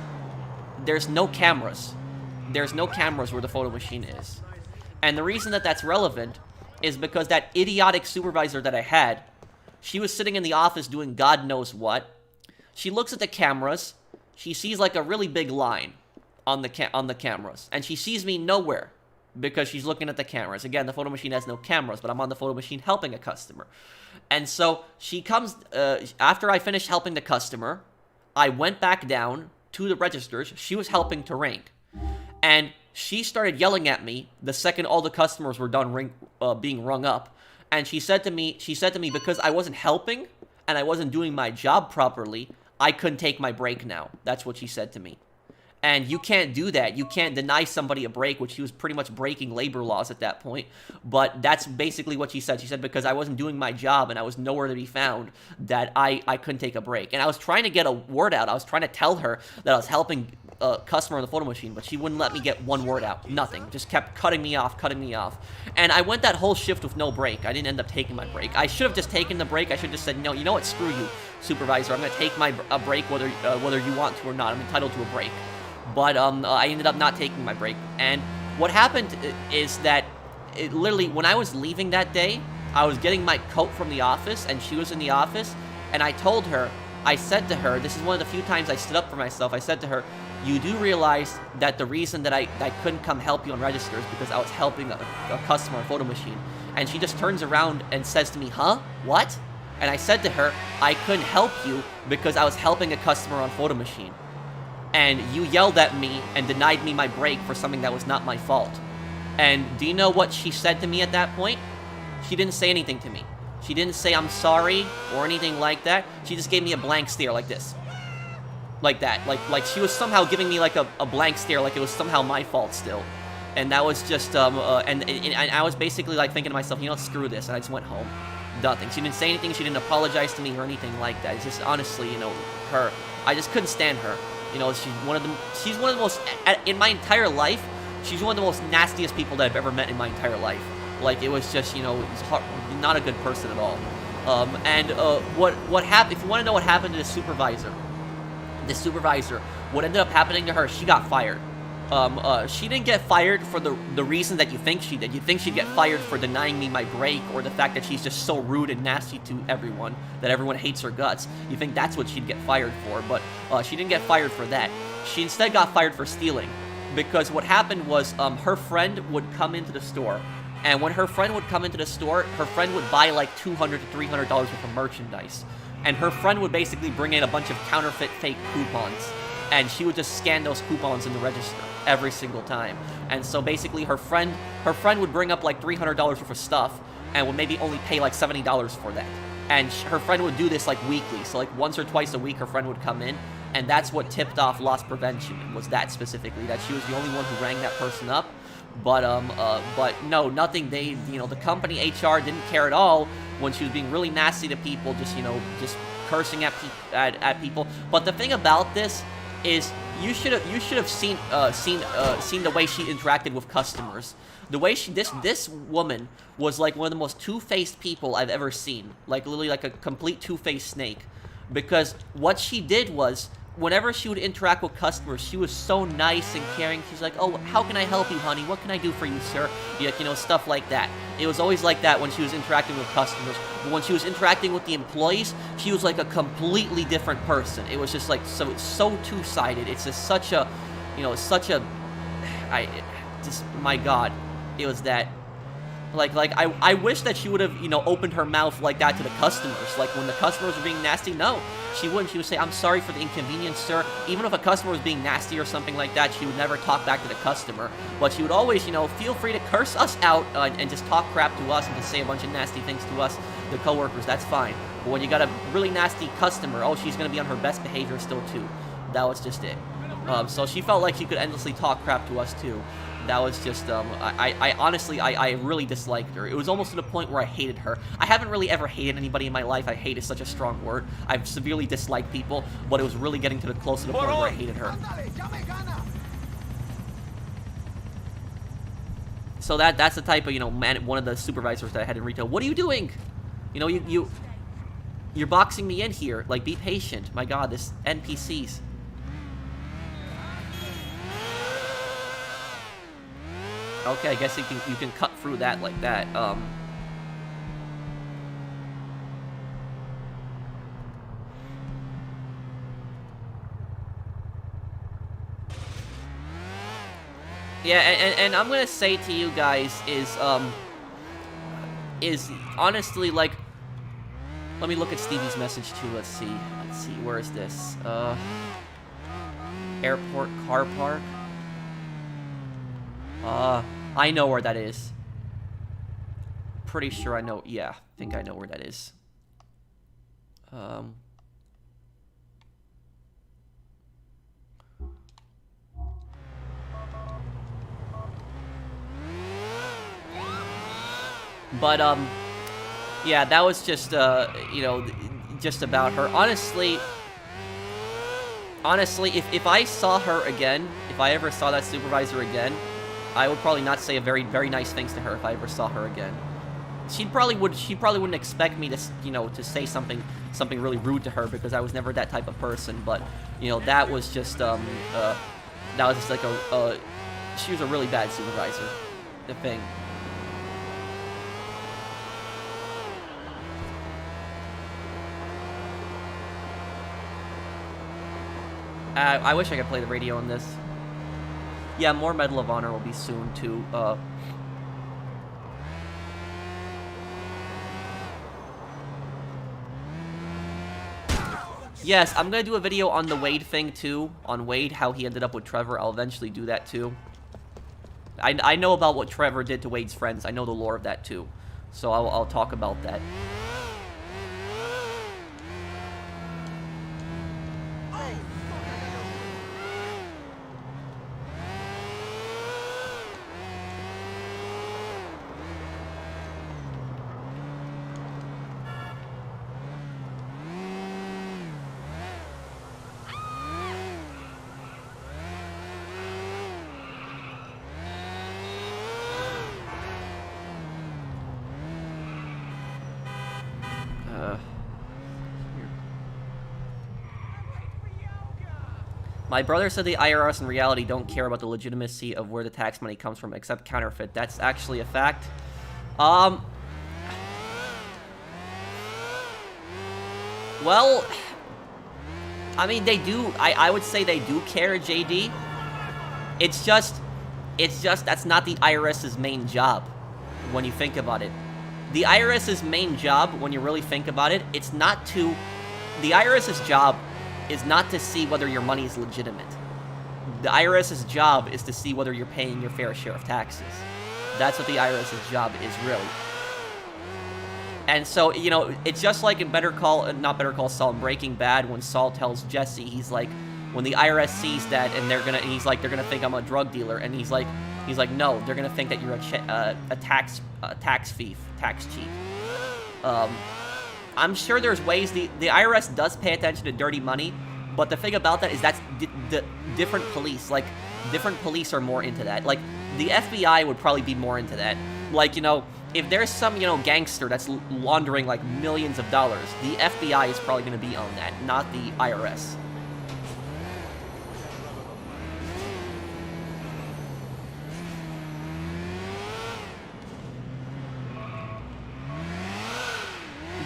there's no cameras. There's no cameras where the photo machine is. And the reason that that's relevant is because that idiotic supervisor that I had, she was sitting in the office doing God knows what. She looks at the cameras. She sees like a really big line on the cameras. And she sees me nowhere because she's looking at the cameras. Again, the photo machine has no cameras, but I'm on the photo machine helping a customer. And so she comes, after I finished helping the customer, I went back down to the registers. She was helping to ring. And she started yelling at me the second all the customers were done being rung up. And she said to me, because I wasn't helping and I wasn't doing my job properly, I couldn't take my break now. That's what she said to me. And you can't do that. You can't deny somebody a break, which she was pretty much breaking labor laws at that point. But that's basically what she said. She said because I wasn't doing my job and I was nowhere to be found, that I couldn't take a break. And I was trying to get a word out. I was trying to tell her that I was helping a customer on the photo machine, but she wouldn't let me get one word out. Nothing. Just kept cutting me off. And I went that whole shift with no break. I didn't end up taking my break. I should have just taken the break. I should have just said, no, you know what? Screw you, supervisor. I'm going to take a break whether you want to or not. I'm entitled to a break. But I ended up not taking my break. And what happened is that literally when I was leaving that day, I was getting my coat from the office, and she was in the office, and I said to her, this is one of the few times I stood up for myself, I said to her, you do realize that the reason that I couldn't come help you on register is because I was helping a customer on photo machine. And she just turns around and says to me, huh? What? And I said to her, I couldn't help you because I was helping a customer on photo machine. And you yelled at me and denied me my break for something that was not my fault. And do you know what she said to me at that point? She didn't say anything to me. She didn't say I'm sorry or anything like that. She just gave me a blank stare like this. Like that. Like she was somehow giving me like a blank stare, like it was somehow my fault still. And that was just, and I was basically like thinking to myself, you know, screw this. And I just went home. Nothing. She didn't say anything. She didn't apologize to me or anything like that. It's just honestly, you know, her. I just couldn't stand her. You know, she's one of the most, in my entire life, she's one of the most nastiest people that I've ever met in my entire life. Like, it was just, you know, it was not a good person at all. What happened, if you want to know what happened to the supervisor, what ended up happening to her, she got fired. She didn't get fired for the reason that you think she did. You think she'd get fired for denying me my break, or the fact that she's just so rude and nasty to everyone, that everyone hates her guts. You think that's what she'd get fired for, but she didn't get fired for that. She instead got fired for stealing, because what happened was her friend would come into the store, and when her friend would come into the store, her friend would buy like $200 to $300 worth of merchandise, and her friend would basically bring in a bunch of counterfeit fake coupons, and she would just scan those coupons in the register every single time. And so basically her friend would bring up like $300 worth of stuff and would maybe only pay like $70 for that. And her friend would do this like weekly. So like once or twice a week her friend would come in, and that's what tipped off loss prevention, was that specifically, that she was the only one who rang that person up. But no, nothing. They, you know, the company HR didn't care at all when she was being really nasty to people, just, you know, just cursing at people. But the thing about this is you should have seen the way she interacted with customers. The way this woman was like one of the most two-faced people I've ever seen. Like literally like a complete two-faced snake. Because what she did was, whenever she would interact with customers, she was so nice and caring. She's like, oh, how can I help you, honey? What can I do for you, sir? You know, stuff like that. It was always like that when she was interacting with customers. But when she was interacting with the employees, she was like a completely different person. It was just like so two-sided. It's just such a, you know, my God, it was that. I wish that she would have, you know, opened her mouth like that to the customers. Like, when the customers were being nasty, no, she wouldn't. She would say, I'm sorry for the inconvenience, sir. Even if a customer was being nasty or something like that, she would never talk back to the customer. But she would always, you know, feel free to curse us out and just talk crap to us and just say a bunch of nasty things to us, the coworkers, that's fine. But when you got a really nasty customer, oh, she's going to be on her best behavior still, too. That was just it. So she felt like she could endlessly talk crap to us, too. That was just, I honestly, I really disliked her. It was almost to the point where I hated her. I haven't really ever hated anybody in my life. I hate is such a strong word. I've severely disliked people, but it was really getting to the close to the point where I hated her. So that's the type of, you know, one of the supervisors that I had in retail. What are you doing? You know, you're boxing me in here. Like, be patient. My God, this NPCs. Okay, I guess you can cut through that like that. Yeah, and I'm gonna say to you guys is honestly, like, let me look at Stevie's message too. Let's see, where is this? Airport car park. I know where that is. Pretty sure I know. Yeah, I think I know where that is. But, yeah, that was just, you know, just about her. Honestly, if I saw her again, if I ever saw that supervisor again, I would probably not say a very, very nice things to her if I ever saw her again. She probably wouldn't expect me to, you know, to say something really rude to her because I was never that type of person. But, you know, that was just, that was just like she was a really bad supervisor. The thing. I wish I could play the radio on this. Yeah, more Medal of Honor will be soon, too. Yes, I'm gonna do a video on the Wade thing, too. On Wade, how he ended up with Trevor. I'll eventually do that, too. I know about what Trevor did to Wade's friends. I know the lore of that, too. So I'll talk about that. My brother said the IRS in reality don't care about the legitimacy of where the tax money comes from, except counterfeit. That's actually a fact. Well, I mean, they do. I would say they do care, JD. It's just that's not the IRS's main job when you think about it. The IRS's main job, when you really think about it, it's not to... The IRS's job is not to see whether your money is legitimate. The IRS's job is to see whether you're paying your fair share of taxes. That's what the IRS's job is, really. And so, you know, it's just like in not Better Call Saul, in Breaking Bad, when Saul tells Jesse, he's like, when the IRS sees that, and they're gonna think I'm a drug dealer, and he's like, no, they're gonna think that you're a tax thief, tax cheat. I'm sure there's ways the IRS does pay attention to dirty money, but the thing about that is that's the different police. Like, different police are more into that. Like, the FBI would probably be more into that. Like, you know, if there's some, you know, gangster that's laundering, like, millions of dollars, the FBI is probably going to be on that, not the IRS.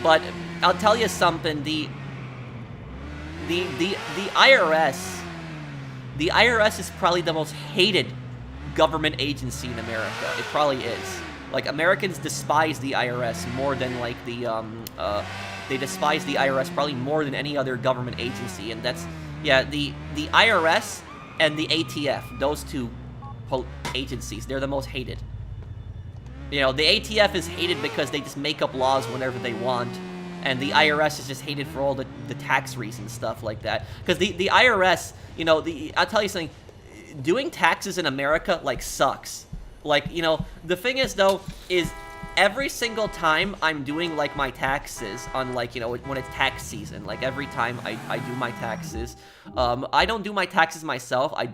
But I'll tell you something, the IRS, is probably the most hated government agency in America. It probably is. Like, Americans despise the IRS more than, like, they despise the IRS probably more than any other government agency, and that's, yeah, the IRS and the ATF, those two agencies, they're the most hated. You know, the ATF is hated because they just make up laws whenever they want, and the IRS is just hated for all the tax reasons, stuff like that. Because the IRS, you know, I'll tell you something, doing taxes in America, like, sucks. Like, you know, the thing is, though, is every single time I'm doing, like, my taxes on, like, you know, when it's tax season, like, every time I do my taxes, I don't do my taxes myself, I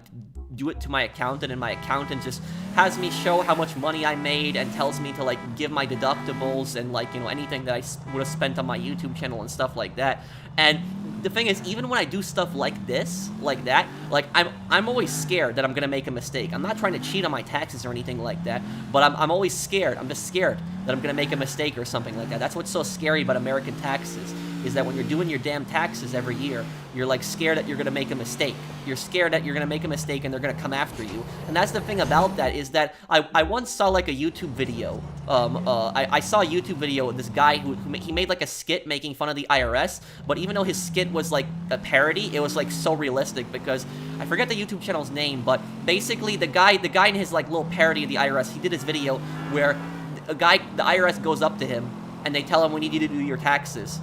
do it to my accountant, and my accountant just has me show how much money I made and tells me to, like, give my deductibles and, like, you know, anything that I would have spent on my YouTube channel and stuff like that. And the thing is, even when I do stuff like this, like that, like, I'm always scared that I'm gonna make a mistake. I'm not trying to cheat on my taxes or anything like that, but I'm always scared. I'm just scared that I'm gonna make a mistake or something like that. That's what's so scary about American taxes, is that when you're doing your damn taxes every year, you're, like, scared that you're gonna make a mistake. You're scared that you're gonna make a mistake and they're gonna come after you. And that's the thing about that, is that I once saw, like, a YouTube video. I saw a YouTube video of this guy who he made, like, a skit making fun of the IRS, but even though his skit was, like, a parody, it was, like, so realistic, because I forget the YouTube channel's name, but basically the guy in his, like, little parody of the IRS, he did his video where the IRS goes up to him and they tell him, we need you to do your taxes.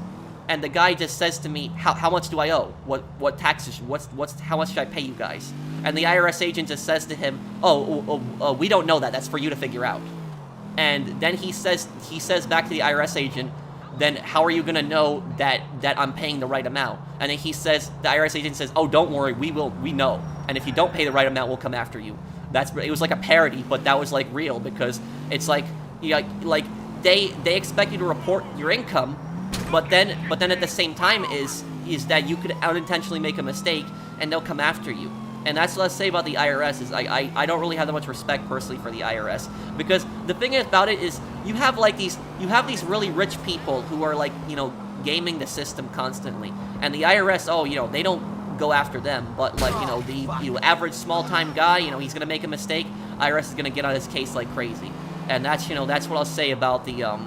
And the guy just says to me, how much do I owe? What taxes? How much should I pay you guys? And the IRS agent just says to him, we don't know that. That's for you to figure out. And then he says back to the IRS agent, then how are you gonna know that I'm paying the right amount? And then the IRS agent says, oh, don't worry, we know. And if you don't pay the right amount, we'll come after you. It was like a parody, but that was, like, real, because it's like, like they expect you to report your income, but then at the same time is that you could unintentionally make a mistake and they'll come after you. And that's what I say about the IRS, is I don't really have that much respect personally for the IRS, because the thing about it is you have these really rich people who are, like, you know, gaming the system constantly, and the IRS, oh, you know, they don't go after them, but, like, you know, the average small-time guy, you know, he's gonna make a mistake, IRS is gonna get on his case like crazy. And that's, you know, that's what I'll say about the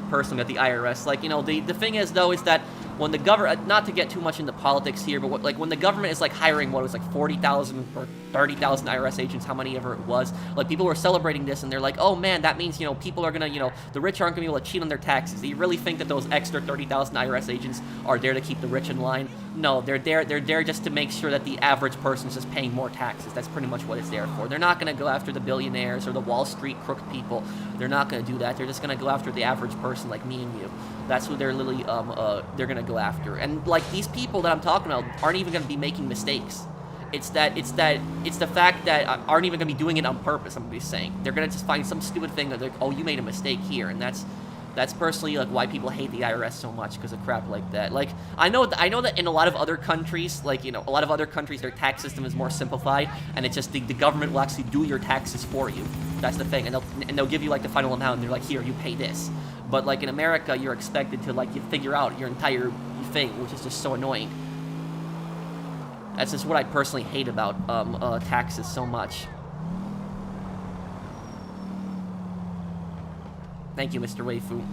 person at the IRS. Like, you know, the thing is, though, is that when the government, not to get too much into politics here, but when the government is, like, hiring, what it was, like, 40,000 or 30,000 IRS agents, how many ever it was, like, people were celebrating this, and they're like, oh, man, that means, you know, people are gonna, you know, the rich aren't gonna be able to cheat on their taxes. Do you really think that those extra 30,000 IRS agents are there to keep the rich in line? No, they're there just to make sure that the average person's just paying more taxes. That's pretty much what it's there for. They're not gonna go after the billionaires or the Wall Street crook people. They're not gonna do that. They're just gonna go after the average person like me and you. That's who they're literally, they're gonna go after. And, like, these people that I'm talking about aren't even gonna be making mistakes. It's the fact that aren't even gonna be doing it on purpose, I'm gonna be saying. They're gonna just find some stupid thing that, like, oh, you made a mistake here, and that's personally, like, why people hate the IRS so much, because of crap like that. Like, I know that in a lot of other countries, like, you know, a lot of other countries, their tax system is more simplified, and it's just the government will actually do your taxes for you. That's the thing, and they'll give you, like, the final amount, and they're like, here, you pay this. But, like, in America, you're expected to, like, you figure out your entire thing, which is just so annoying. That's just what I personally hate about taxes so much. Thank you, Mr. Weifu.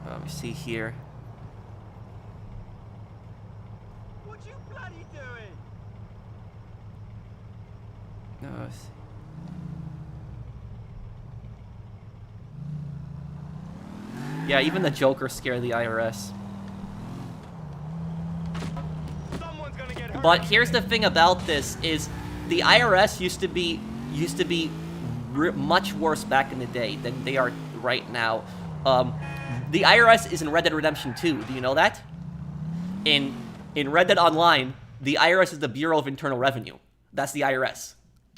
Let me see here. What you bloody doing? No. Yeah, even the Joker scared the IRS. Someone's gonna get hurt. But here's the thing about this is the IRS used to be much worse back in the day than they are right now. The IRS is in Red Dead Redemption 2. Do you know that? In Red Dead Online, the IRS is the Bureau of Internal Revenue. That's the IRS.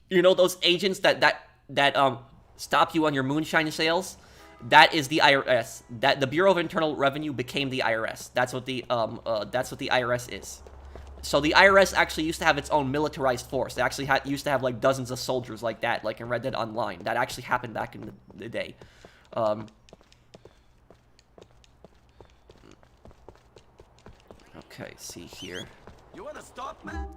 You know those agents that stop you on your moonshine sales? That is the IRS. That the Bureau of Internal Revenue became the IRS. That's what the IRS is. So the IRS actually used to have its own militarized force. They actually used to have, like, dozens of soldiers like that, like in Red Dead Online. That actually happened back in the day. Okay, see here. You wanna stop, man?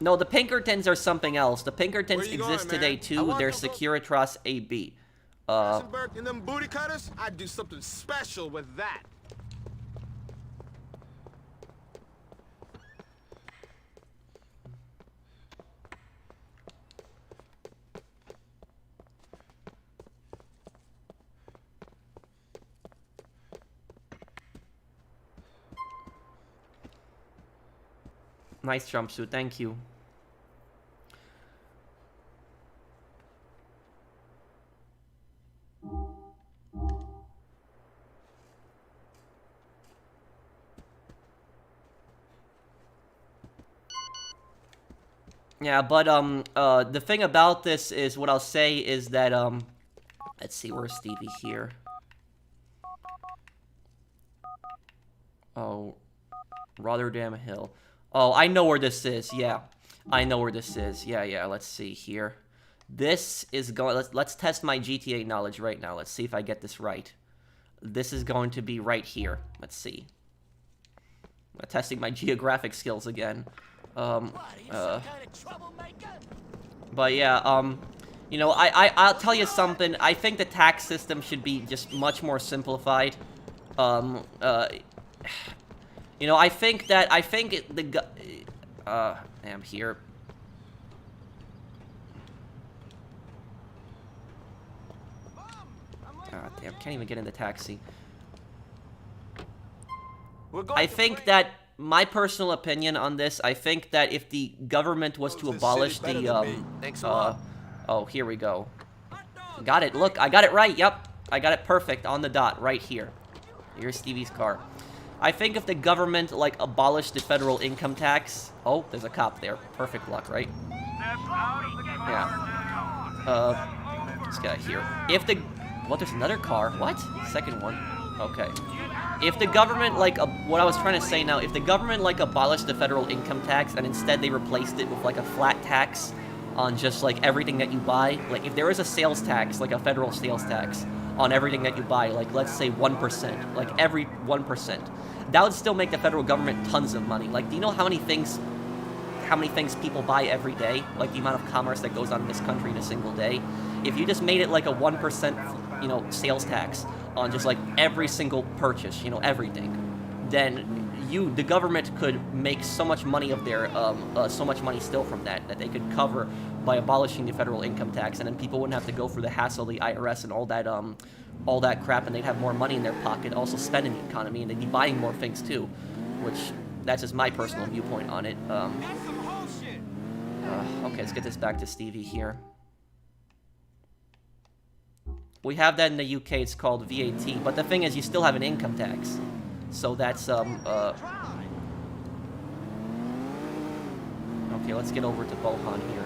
No, the Pinkertons are something else. The Pinkertons Where you going, exist today man? I too. want They're to go- Securitas AB. Rosenberg and them booty cutters? I'd do something special with that. Nice jumpsuit, thank you. Yeah, but the thing about this is, what I'll say is that let's see, where's Stevie here? Oh, Rotterdam Hill. Oh, I know where this is. Yeah, I know where this is. Yeah. Let's see here. This is going. Let's test my GTA knowledge right now. Let's see if I get this right. This is going to be right here. Let's see. I'm testing my geographic skills again. But yeah, you know, I'll tell you something. I think the tax system should be just much more simplified. You know, I think I'm here. God damn, can't even get in the taxi. I think that, my personal opinion on this, I think that if the government was to abolish the, oh, here we go. Got it, look, I got it right, yep. I got it perfect, on the dot, right here. Here's Stevie's car. I think if the government, like, abolished the federal income tax... Oh, there's a cop there. Perfect luck, right? Yeah. This guy here. If the... What, there's another car? What? Second one. Okay. If the government, like, what I was trying to say now, if the government, like, abolished the federal income tax and instead they replaced it with, like, a flat tax on just, like, everything that you buy, like, if there is a sales tax, like a federal sales tax on everything that you buy, like, let's say 1%, like, every 1%, that would still make the federal government tons of money. Like, do you know how many things people buy every day? Like, the amount of commerce that goes on in this country in a single day? If you just made it, like, a 1%, you know, sales tax on just, like, every single purchase, you know, everything, then the government could make so much money of their, so much money still from that they could cover by abolishing the federal income tax, and then people wouldn't have to go through the hassle of the IRS and all that crap, and they'd have more money in their pocket, also spend in the economy, and they'd be buying more things too, which, that's just my personal viewpoint on it. Okay, let's get this back to Stevie here. We have that in the UK, it's called VAT, but the thing is, you still have an income tax. So that's, okay, let's get over to Bohan here.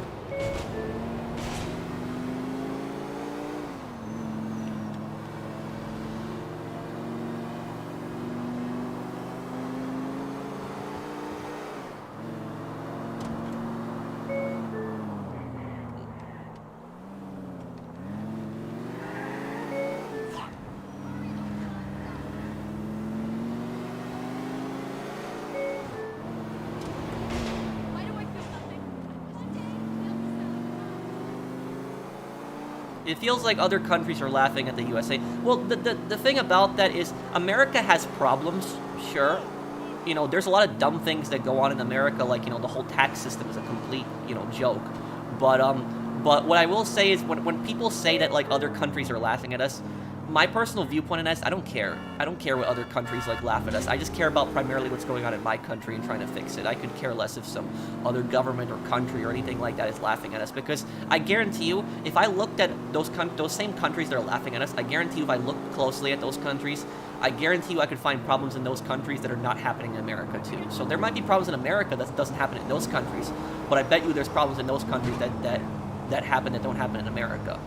It feels like other countries are laughing at the USA. Well, the thing about that is America has problems, sure. You know, there's a lot of dumb things that go on in America, like, you know, the whole tax system is a complete, you know, joke. But what I will say is when people say that, like, other countries are laughing at us, my personal viewpoint on that is I don't care. I don't care what other countries, like, laugh at us. I just care about primarily what's going on in my country and trying to fix it. I could care less if some other government or country or anything like that is laughing at us, because I guarantee you, if I looked at those same countries that are laughing at us, I guarantee you if I looked closely at those countries, I guarantee you I could find problems in those countries that are not happening in America too. So there might be problems in America that doesn't happen in those countries, but I bet you there's problems in those countries that happen that don't happen in America.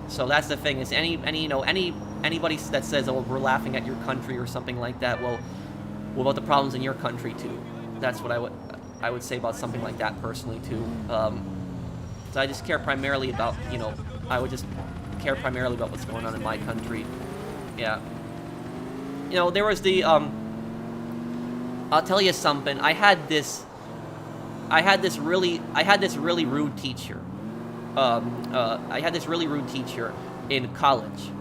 So that's the thing, is anybody that says, oh, we're laughing at your country or something like that, well, what about the problems in your country too? That's what I would say about something like that personally too. So I just care primarily about, you know, I would just care primarily about what's going on in my country. Yeah. You know, there was the, I'll tell you something, I had this I had this really rude teacher. I had this really rude teacher in college,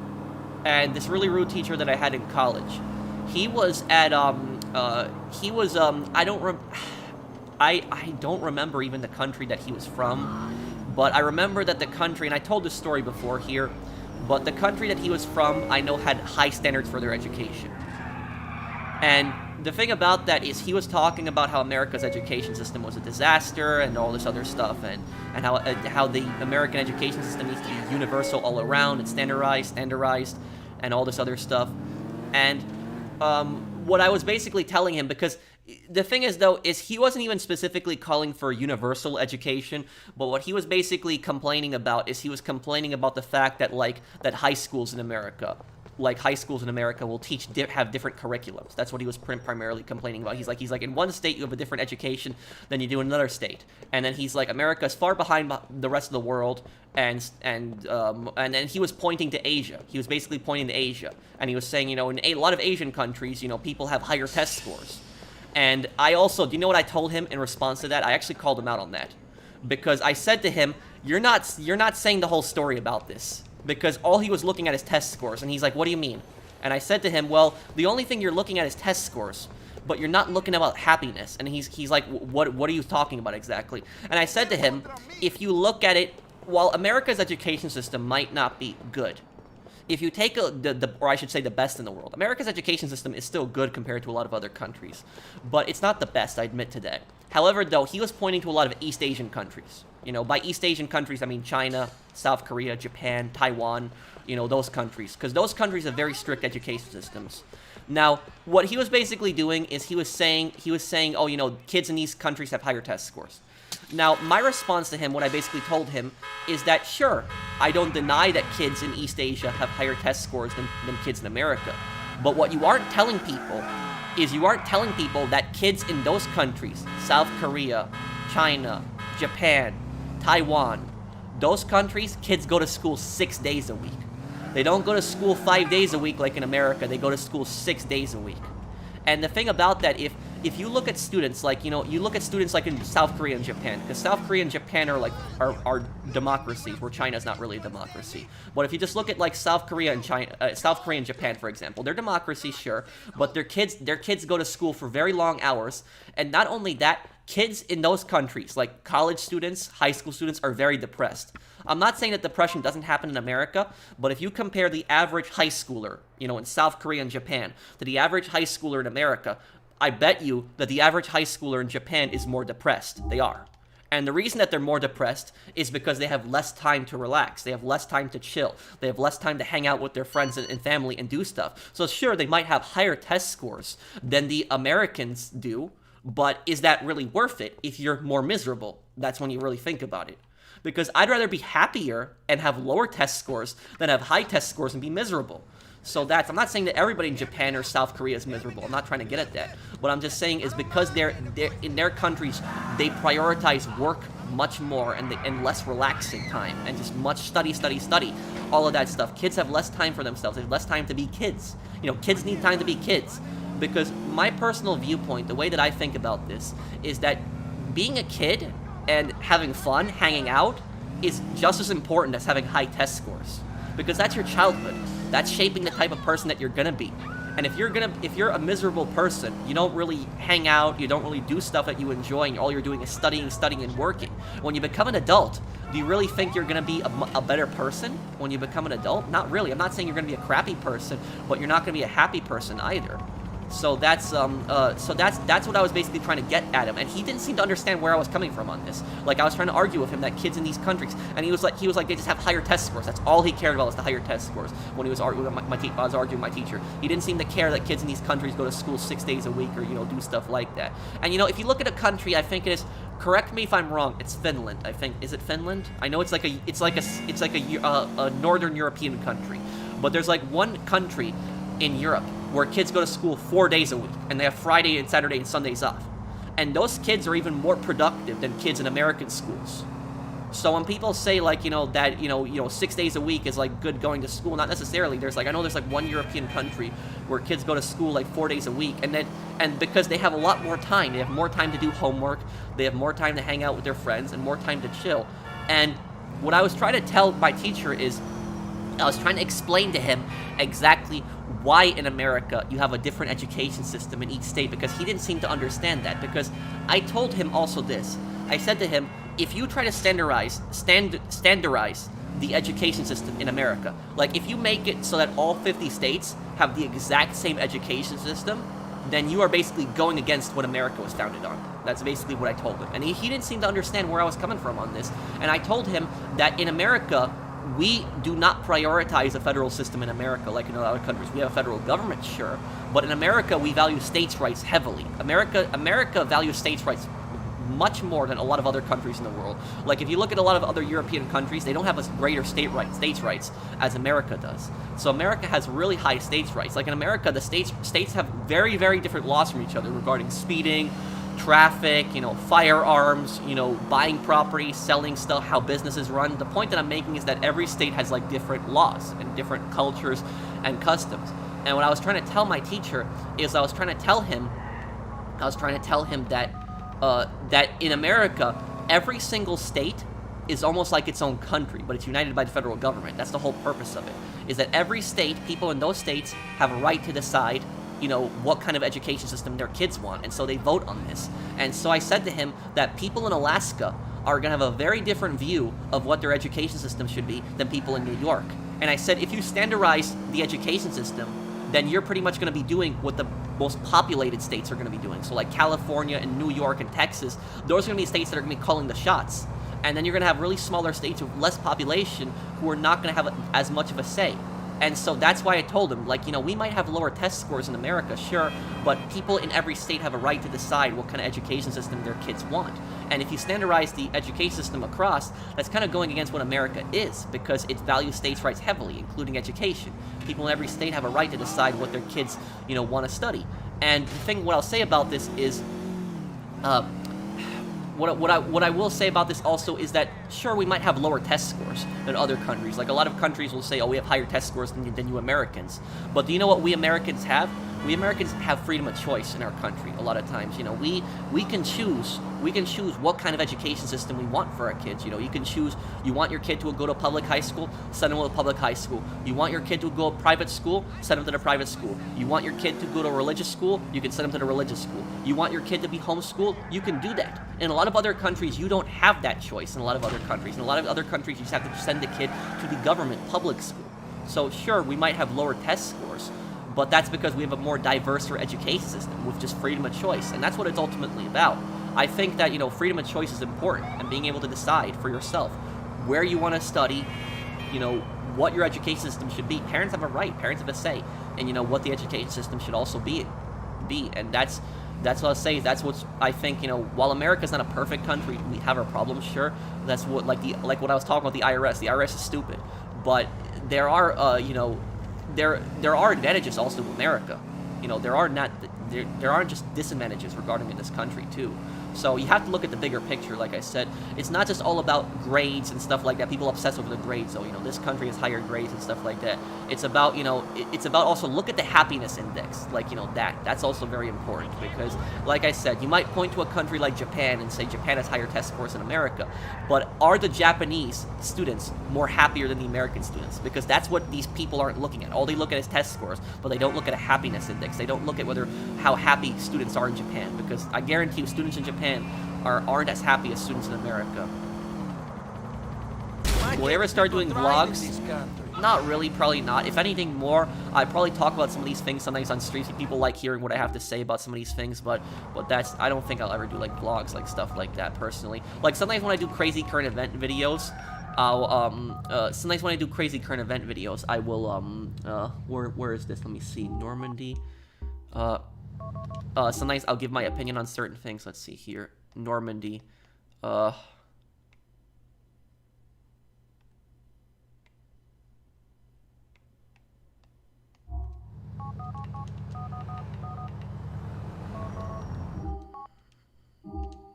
and this really rude teacher that I had in college, he was at I don't remember even the country that he was from, but I remember that the country, and I told this story before here, but the country that he was from, I know had high standards for their education. And the thing about that is he was talking about how America's education system was a disaster and all this other stuff, and how the American education system needs to be universal all around and standardized, and all this other stuff. And what I was basically telling him, because the thing is, though, is he wasn't even specifically calling for universal education, but what he was basically complaining about is he was complaining about the fact that, like, that high schools in America will have different curriculums. That's what he was primarily complaining about. He's like, in one state you have a different education than you do in another state, and then he's like, America's far behind the rest of the world, and then he was pointing to Asia. He was basically pointing to Asia, and he was saying, in a lot of Asian countries, people have higher test scores. And I also, do you know what I told him in response to that? I actually called him out on that, because I said to him, you're not saying the whole story about this. Because all he was looking at is test scores, and he's like, what do you mean? And I said to him, well, the only thing you're looking at is test scores, but you're not looking about happiness. And he's like, what are you talking about exactly? And I said to him, if you look at it, while America's education system might not be good, if you take or I should say the best in the world, America's education system is still good compared to a lot of other countries, but it's not the best, I admit today. However, though, he was pointing to a lot of East Asian countries. By East Asian countries, I mean China, South Korea, Japan, Taiwan, those countries, because those countries have very strict education systems. Now, what he was basically doing is he was saying, oh, kids in these countries have higher test scores. Now, my response to him, what I basically told him, is that, sure, I don't deny that kids in East Asia have higher test scores than kids in America. But what you aren't telling people is that kids in those countries, South Korea, China, Japan, Taiwan, those countries, kids go to school 6 days a week. They don't go to school 5 days a week like in America. They go to school 6 days a week. And the thing about that, if you look at students like, you look at students like in South Korea and Japan, because South Korea and Japan are democracies, where China's not really a democracy. But if you just look at like South Korea and Japan, for example, they're democracies, sure, but their kids go to school for very long hours, and not only that, kids in those countries, like college students, high school students, are very depressed. I'm not saying that depression doesn't happen in America, but if you compare the average high schooler, in South Korea and Japan, to the average high schooler in America, I bet you that the average high schooler in Japan is more depressed. They are. And the reason that they're more depressed is because they have less time to relax. They have less time to chill. They have less time to hang out with their friends and family and do stuff. So sure, they might have higher test scores than the Americans do, but is that really worth it if you're more miserable? That's when you really think about it. Because I'd rather be happier and have lower test scores than have high test scores and be miserable. So I'm not saying that everybody in Japan or South Korea is miserable. I'm not trying to get at that. What I'm just saying is because they're in their countries, they prioritize work much more and less relaxing time and just much study, all of that stuff. Kids have less time for themselves. They have less time to be kids. Kids need time to be kids. Because my personal viewpoint, the way that I think about this, is that being a kid and having fun, hanging out, is just as important as having high test scores. Because that's your childhood. That's shaping the type of person that you're gonna be. And if you're a miserable person, you don't really hang out, you don't really do stuff that you enjoy, and all you're doing is studying, and working. When you become an adult, do you really think you're gonna be a better person when you become an adult? Not really. I'm not saying you're gonna be a crappy person, but you're not gonna be a happy person either. So that's what I was basically trying to get at him, and he didn't seem to understand where I was coming from on this. Like, I was trying to argue with him that kids in these countries, and he was like they just have higher test scores. That's all he cared about was the higher test scores. When he was arguing with I was arguing with my teacher, he didn't seem to care that kids in these countries go to school 6 days a week or do stuff like that. And if you look at a country, I think it is. Correct me if I'm wrong. It's Finland, I think. Is it Finland? I know it's like a northern European country, but there's like one country in Europe where kids go to school 4 days a week, and they have Friday and Saturday and Sundays off. And those kids are even more productive than kids in American schools. So when people say like, that, 6 days a week is like good going to school, not necessarily. There's like, I know there's like one European country where kids go to school like 4 days a week, and because they have a lot more time, they have more time to do homework, they have more time to hang out with their friends, and more time to chill. And what I was trying to tell my teacher is, I was trying to explain to him exactly why in America you have a different education system in each state, because he didn't seem to understand that. Because I told him also this. I said to him, if you try to standardize the education system in America, like if you make it so that all 50 states have the exact same education system, then you are basically going against what America was founded on. That's basically what I told him. And he didn't seem to understand where I was coming from on this. And I told him that in America, we do not prioritize a federal system in America like in other countries. We have a federal government, sure, but in America, we value states' rights heavily. America values states' rights much more than a lot of other countries in the world. Like, if you look at a lot of other European countries, they don't have as greater states' rights as America does. So America has really high states' rights. Like, in America, the states have very, very different laws from each other regarding speeding, traffic, firearms, buying property, selling stuff, how businesses run. The point that I'm making is that every state has, like, different laws and different cultures and customs. And what I was trying to tell my teacher is I was trying to tell him that that in America, every single state is almost like its own country, but it's united by the federal government. That's the whole purpose of it, is that every state, people in those states, have a right to decide, what kind of education system their kids want, and so they vote on this. And so I said to him that people in Alaska are going to have a very different view of what their education system should be than people in New York. And I said, if you standardize the education system, then you're pretty much going to be doing what the most populated states are going to be doing. So like California and New York and Texas, those are going to be states that are going to be calling the shots. And then you're going to have really smaller states with less population who are not going to have as much of a say. And so that's why I told him, like, we might have lower test scores in America, sure, but people in every state have a right to decide what kind of education system their kids want. And if you standardize the education system across, that's kind of going against what America is, because it values states' rights heavily, including education. People in every state have a right to decide what their kids, want to study. And what I'll say about this is, what I will say about this also is that, sure, we might have lower test scores than other countries. Like, a lot of countries will say, oh, we have higher test scores than you Americans. But do you know what we Americans have? We Americans have freedom of choice in our country a lot of times. We can choose what kind of education system we want for our kids. You can choose, you want your kid to go to a public high school, send them to a public high school. You want your kid to go to a private school, send them to the private school. You want your kid to go to a religious school, you can send them to the religious school. You want your kid to be homeschooled, you can do that. In a lot of other countries, you don't have that choice in a lot of other countries. In a lot of other countries, you just have to send the kid to the government public school. So sure, we might have lower test scores, but that's because we have a more diverse education system with just freedom of choice, and that's what it's ultimately about. I think that, freedom of choice is important, and being able to decide for yourself where you want to study, what your education system should be. Parents have a right, parents have a say, and what the education system should also be, and that's what I'll say. That's what I think. While America's not a perfect country, we have our problems. Sure, that's what like what I was talking about. The IRS. The IRS is stupid, but there are there are advantages also to America. There aren't just disadvantages regarding in this country too. So you have to look at the bigger picture. Like I said, it's not just all about grades and stuff like that. People obsess over the grades. So this country has higher grades and stuff like that. It's about it's about also look at the happiness index. Like that's also very important, because like I said, you might point to a country like Japan and say Japan has higher test scores than America, but are the Japanese students more happier than the American students? Because that's what these people aren't looking at. All they look at is test scores, but they don't look at a happiness index. They don't look at how happy students are in Japan, because I guarantee you students in Japan aren't as happy as students in America. Will they ever start doing vlogs? Not really, probably not. If anything more, I probably talk about some of these things sometimes on streams. People like hearing what I have to say about some of these things, but I don't think I'll ever do like vlogs, like stuff like that personally. Like sometimes when I do crazy current event videos, I will where is this? Let me see. Normandy. Sometimes I'll give my opinion on certain things. Let's see here. Normandy.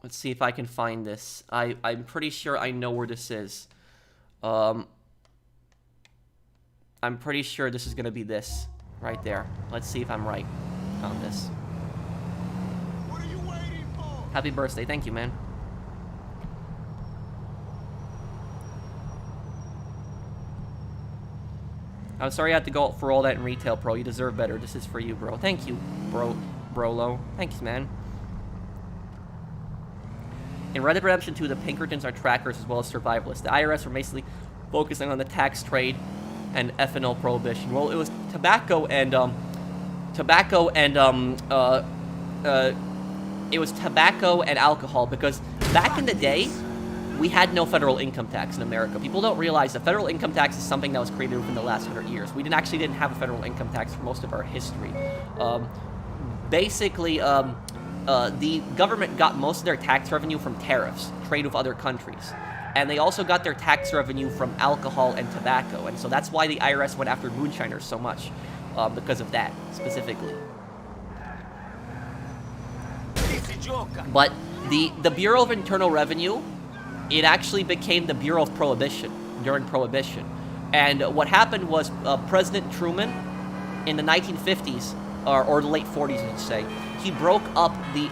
Let's Let's see if I can find this. I'm pretty sure I know where this is. I'm pretty sure this is gonna be this right there. Let's see if I'm right on this. What are you waiting for? Happy birthday. Thank you, man. I'm sorry I had to go for all that in retail, Pro. You deserve better. This is for you, bro. Thank you, Brolo. Thanks, man. In Red Dead Redemption 2, the Pinkertons are trackers as well as survivalists. The IRS were basically focusing on the tax trade and ethanol prohibition. Well, it was tobacco and it was tobacco and alcohol, because back in the day, we had no federal income tax in America. People don't realize that federal income tax is something that was created within the last 100 years. We actually didn't have a federal income tax for most of our history. Basically, the government got most of their tax revenue from tariffs, trade with other countries. And they also got their tax revenue from alcohol and tobacco. And so that's why the IRS went after moonshiners so much, because of that, specifically. But the Bureau of Internal Revenue, it actually became the Bureau of Prohibition during Prohibition. And what happened was President Truman, in the 1950s, or the late 40s, you should say, he broke up the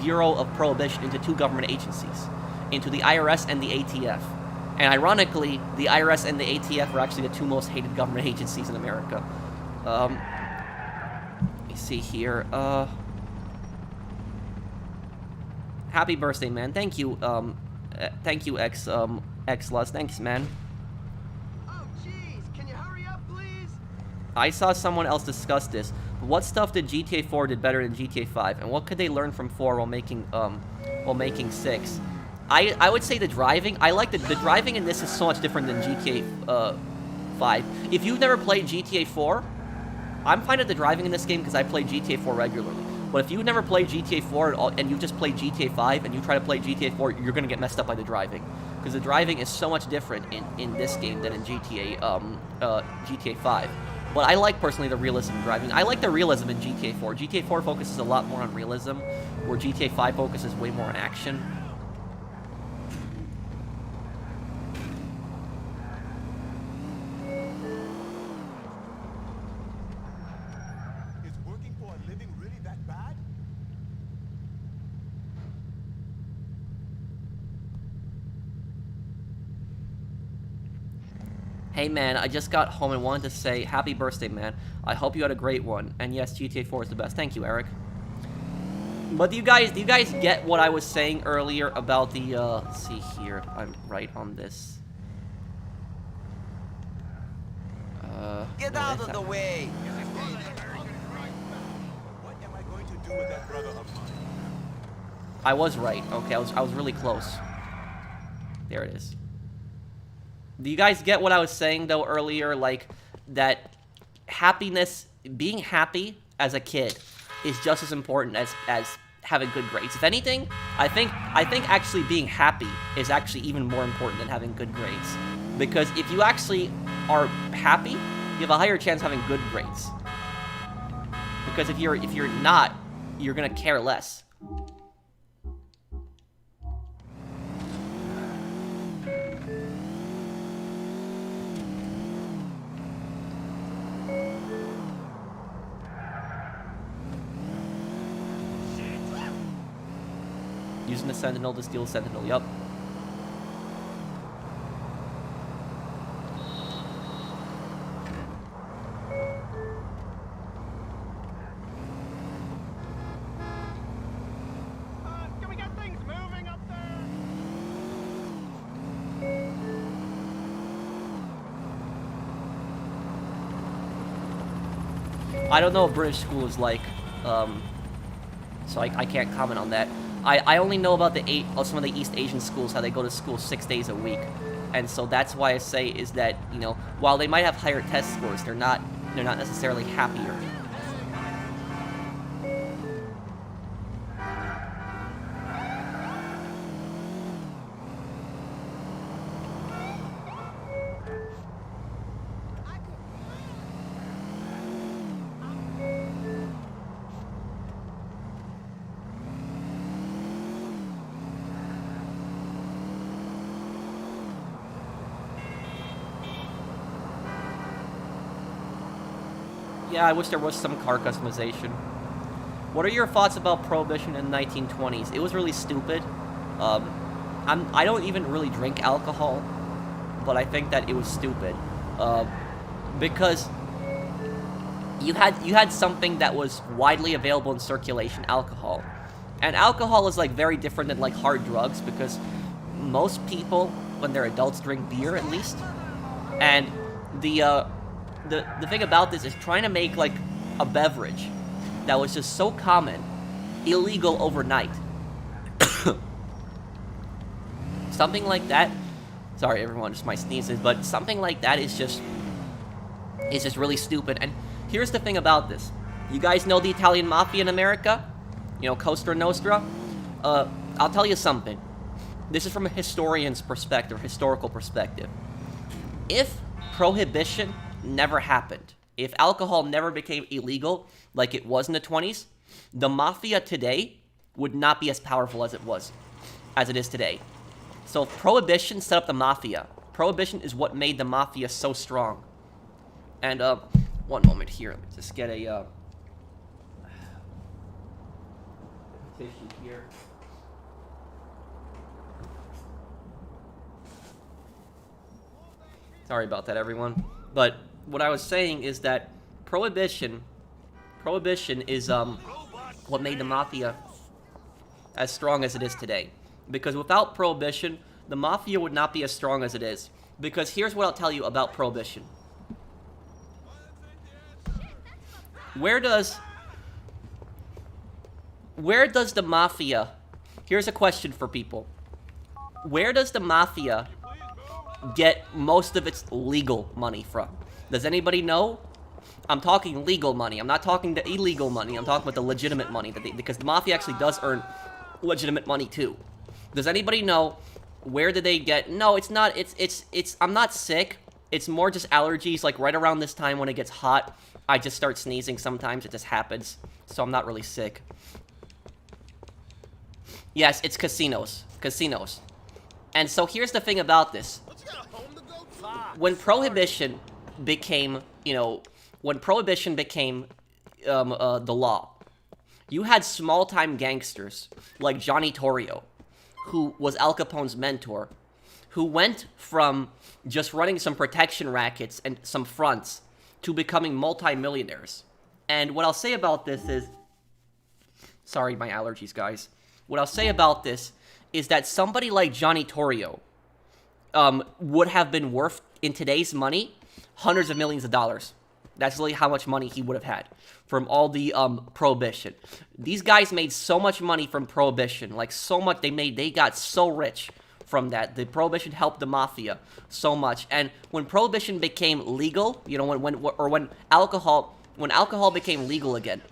Bureau of Prohibition into two government agencies, into the IRS and the ATF. And ironically, the IRS and the ATF were actually the two most hated government agencies in America. Let me see here. Happy birthday, man. Thank you, Xlus. Thanks, man. Oh, jeez. Can you hurry up, please? I saw someone else discuss this. What stuff did GTA 4 did better than GTA 5, and what could they learn from 4 while making 6? I would say the driving. I like the driving in this is so much different than GTA 5. If you've never played GTA 4, I'm fine with the driving in this game because I play GTA 4 regularly. But if you've never played GTA 4 and you just played GTA 5 and you try to play GTA 4, you're gonna get messed up by the driving, because the driving is so much different in this game than in GTA 5. But I like, personally, the realism of driving. I like the realism in GTA 4. GTA 4 focuses a lot more on realism, where GTA 5 focuses way more on action. Is working for a living really that bad? Hey man, I just got home and wanted to say happy birthday, man. I hope you had a great one. And yes, GTA 4 is the best. Thank you, Eric. But do you guys get what I was saying earlier about the let's see here. I'm right on this. Get out of the way! What am I going to do with that brother of mine? I was right. Okay, I was really close. There it is. Do you guys get what I was saying, though, earlier? Like, that happiness, being happy as a kid is just as important as having good grades. If anything, I think actually being happy is actually even more important than having good grades. Because if you actually are happy, you have a higher chance of having good grades. Because if you're not, you're gonna care less. Using the Sentinel to steal Sentinel, yup. Can we get things moving up there? I don't know what British school is like, so I can't comment on that. I only know about some of the East Asian schools, how they go to school 6 days a week, and so that's why I say is that, you know, while they might have higher test scores, they're not necessarily happier. Yeah, I wish there was some car customization. What are your thoughts about Prohibition in the 1920s? It was really stupid. I don't even really drink alcohol, but I think that it was stupid. Because you had something that was widely available in circulation, alcohol. And alcohol is like very different than like hard drugs, because most people, when they're adults, drink beer at least. And the thing about this is trying to make like a beverage that was just so common, illegal overnight. Something like that. Sorry, everyone, just my sneezes, but something like that is just really stupid. And here's the thing about this: you guys know the Italian mafia in America? You know, Cosa Nostra. I'll tell you something. This is from a historian's perspective, historical perspective. If prohibition never happened, if alcohol never became illegal like it was in the 20s, the mafia today would not be as powerful as it is today. So prohibition set up the mafia. Prohibition is what made the mafia so strong. And one moment here, let me just get a tissue here. Sorry about that, everyone. But what I was saying is that prohibition is what made the mafia as strong as it is today. Because without prohibition, the mafia would not be as strong as it is. Because here's what I'll tell you about prohibition. Where does the mafia... Here's a question for people. Where does the mafia get most of its legal money from? Does anybody know? I'm talking legal money. I'm not talking the illegal money. I'm talking about the legitimate money. Because the mafia actually does earn legitimate money too. Does anybody know where did they get... No, it's not... It's... I'm not sick. It's more just allergies. Like right around this time when it gets hot, I just start sneezing sometimes. It just happens. So I'm not really sick. Yes, it's casinos. Casinos. And so here's the thing about this. When Prohibition became, when Prohibition became the law, you had small-time gangsters like Johnny Torrio, who was Al Capone's mentor, who went from just running some protection rackets and some fronts to becoming multi-millionaires. And what I'll say about this is... Sorry, my allergies, guys. What I'll say about this is that somebody like Johnny Torrio would have been worth, in today's money, hundreds of millions of dollars. That's really how much money he would have had from all the prohibition. These guys made so much money from prohibition, like so much they got so rich from that. The prohibition helped the mafia so much. And when prohibition became legal, when alcohol became legal again,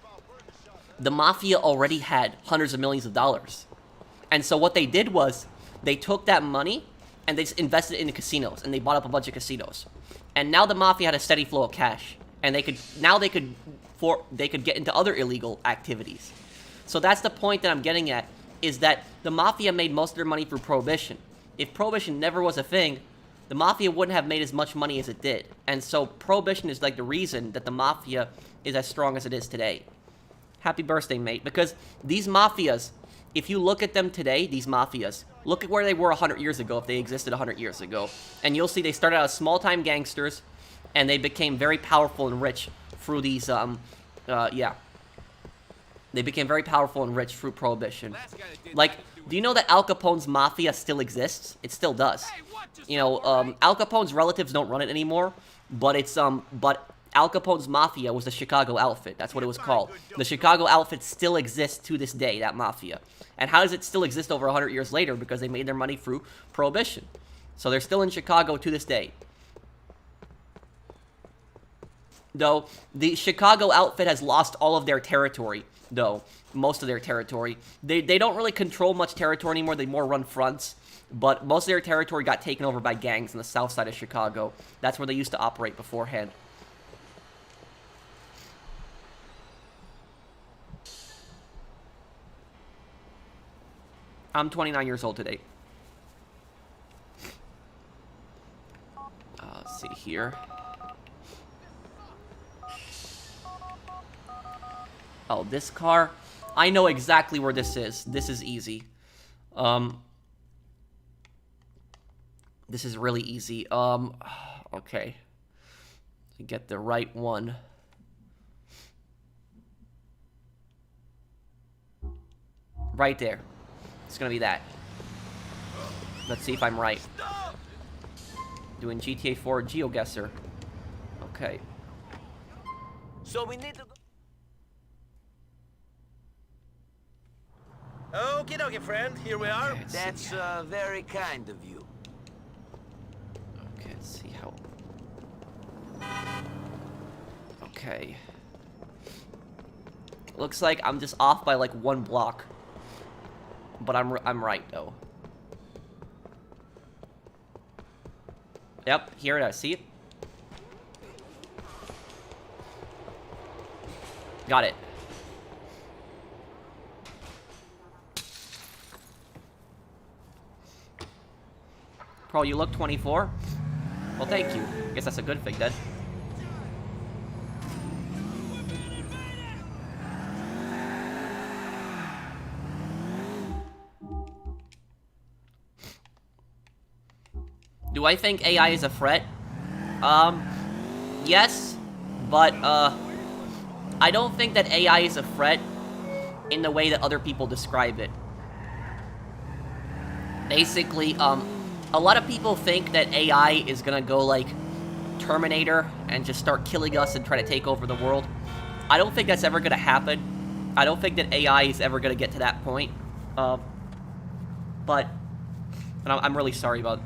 the mafia already had hundreds of millions of dollars. And so what they did was they took that money and they just invested it in the casinos, and they bought up a bunch of casinos. And now the mafia had a steady flow of cash, and they could get into other illegal activities. So that's the point that I'm getting at, is that the mafia made most of their money through prohibition. If prohibition never was a thing, the mafia wouldn't have made as much money as it did. And so prohibition is like the reason that the mafia is as strong as it is today. Happy birthday, mate. Because these mafias, if you look at them today, these mafias, look at where they were 100 years ago, if they existed 100 years ago. And you'll see they started out as small-time gangsters, and they became very powerful and rich through these, They became very powerful and rich through prohibition. Like, do you know that Al Capone's mafia still exists? It still does. Al Capone's relatives don't run it anymore, but Al Capone's mafia was the Chicago outfit. That's what it was called. The Chicago outfit still exists to this day, that mafia. And how does it still exist over 100 years later? Because they made their money through prohibition. So they're still in Chicago to this day. Though, the Chicago outfit has lost all of their territory, though. Most of their territory. They don't really control much territory anymore. They more run fronts. But most of their territory got taken over by gangs on the south side of Chicago. That's where they used to operate beforehand. I'm 29 years old today. Let's see here. Oh, this car? I know exactly where this is. This is easy. This is really easy. Okay. Get the right one. Right there. It's gonna be that. Let's see if I'm right. Doing GTA 4 GeoGuessr. Okay. So we need to go. Okie dokie, friend. Here we are. Okay, let's That's see. very kind of you. Okay, let's see how. Okay. Looks like I'm just off by like 1 block. But I'm right though. Yep, here it is. See it? Got it. Pro, you look 24? Well, thank you. Guess that's a good thing then. Do I think AI is a threat? Yes, but, I don't think that AI is a threat in the way that other people describe it. Basically, a lot of people think that AI is gonna go like Terminator and just start killing us and try to take over the world. I don't think that's ever gonna happen. I don't think that AI is ever gonna get to that point. But I'm really sorry about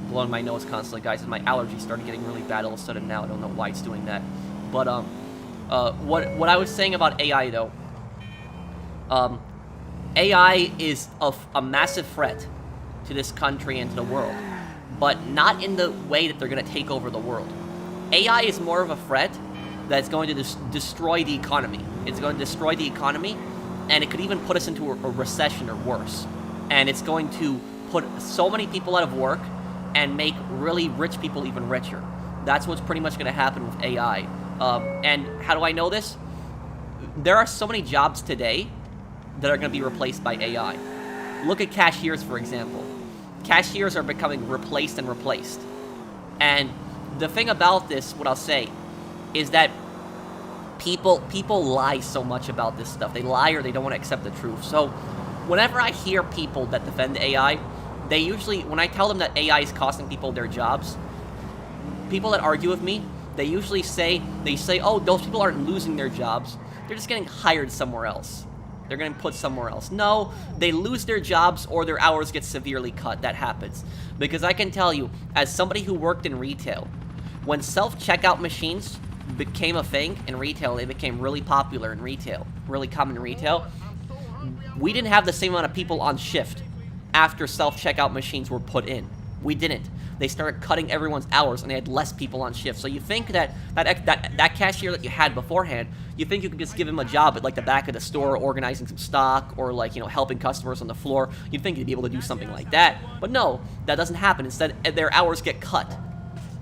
blowing my nose constantly, guys, and my allergies started getting really bad all of a sudden now. I don't know why it's doing that. But, what I was saying about AI, though, AI is a massive threat to this country and to the world, but not in the way that they're going to take over the world. AI is more of a threat that's going to destroy the economy. It's going to destroy the economy, and it could even put us into a recession or worse. And it's going to put so many people out of work and make really rich people even richer. That's what's pretty much going to happen with AI. And how do I know this? There are so many jobs today that are going to be replaced by AI. Look at cashiers, for example. Cashiers are becoming replaced and replaced. And the thing about this, what I'll say, is that people lie so much about this stuff. They lie or they don't want to accept the truth. So whenever I hear people that defend AI, they usually, when I tell them that AI is costing people their jobs, people that argue with me, they usually say, oh, those people aren't losing their jobs. They're just getting hired somewhere else. They're getting put somewhere else. No, they lose their jobs or their hours get severely cut. That happens. Because I can tell you, as somebody who worked in retail, when self-checkout machines became a thing in retail, they became really popular in retail, really common in retail, we didn't have the same amount of people on shift after self-checkout machines were put in. We didn't. They started cutting everyone's hours, and they had less people on shift. So you think that cashier that you had beforehand, you think you could just give him a job at like the back of the store, organizing some stock, or like, you know, helping customers on the floor. You'd think you'd be able to do something like that. But no, that doesn't happen. Instead, their hours get cut.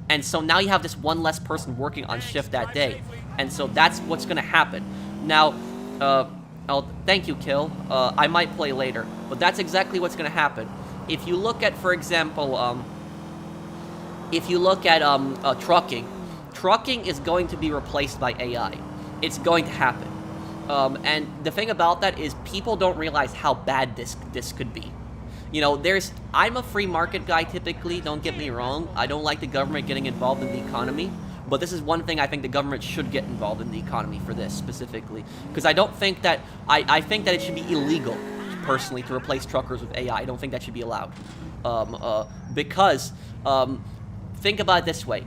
And so now you have this one less person working on shift that day. And so that's what's going to happen. Now, thank you, Kill. I might play later. But that's exactly what's going to happen. If you look at, for example, trucking, trucking is going to be replaced by AI. It's going to happen. And the thing about that is people don't realize how bad this could be. You know, I'm a free market guy typically, don't get me wrong. I don't like the government getting involved in the economy. But this is one thing I think the government should get involved in the economy for this specifically. Because I don't think that, I think that it should be illegal, personally, to replace truckers with AI. I don't think that should be allowed. Because, think about it this way.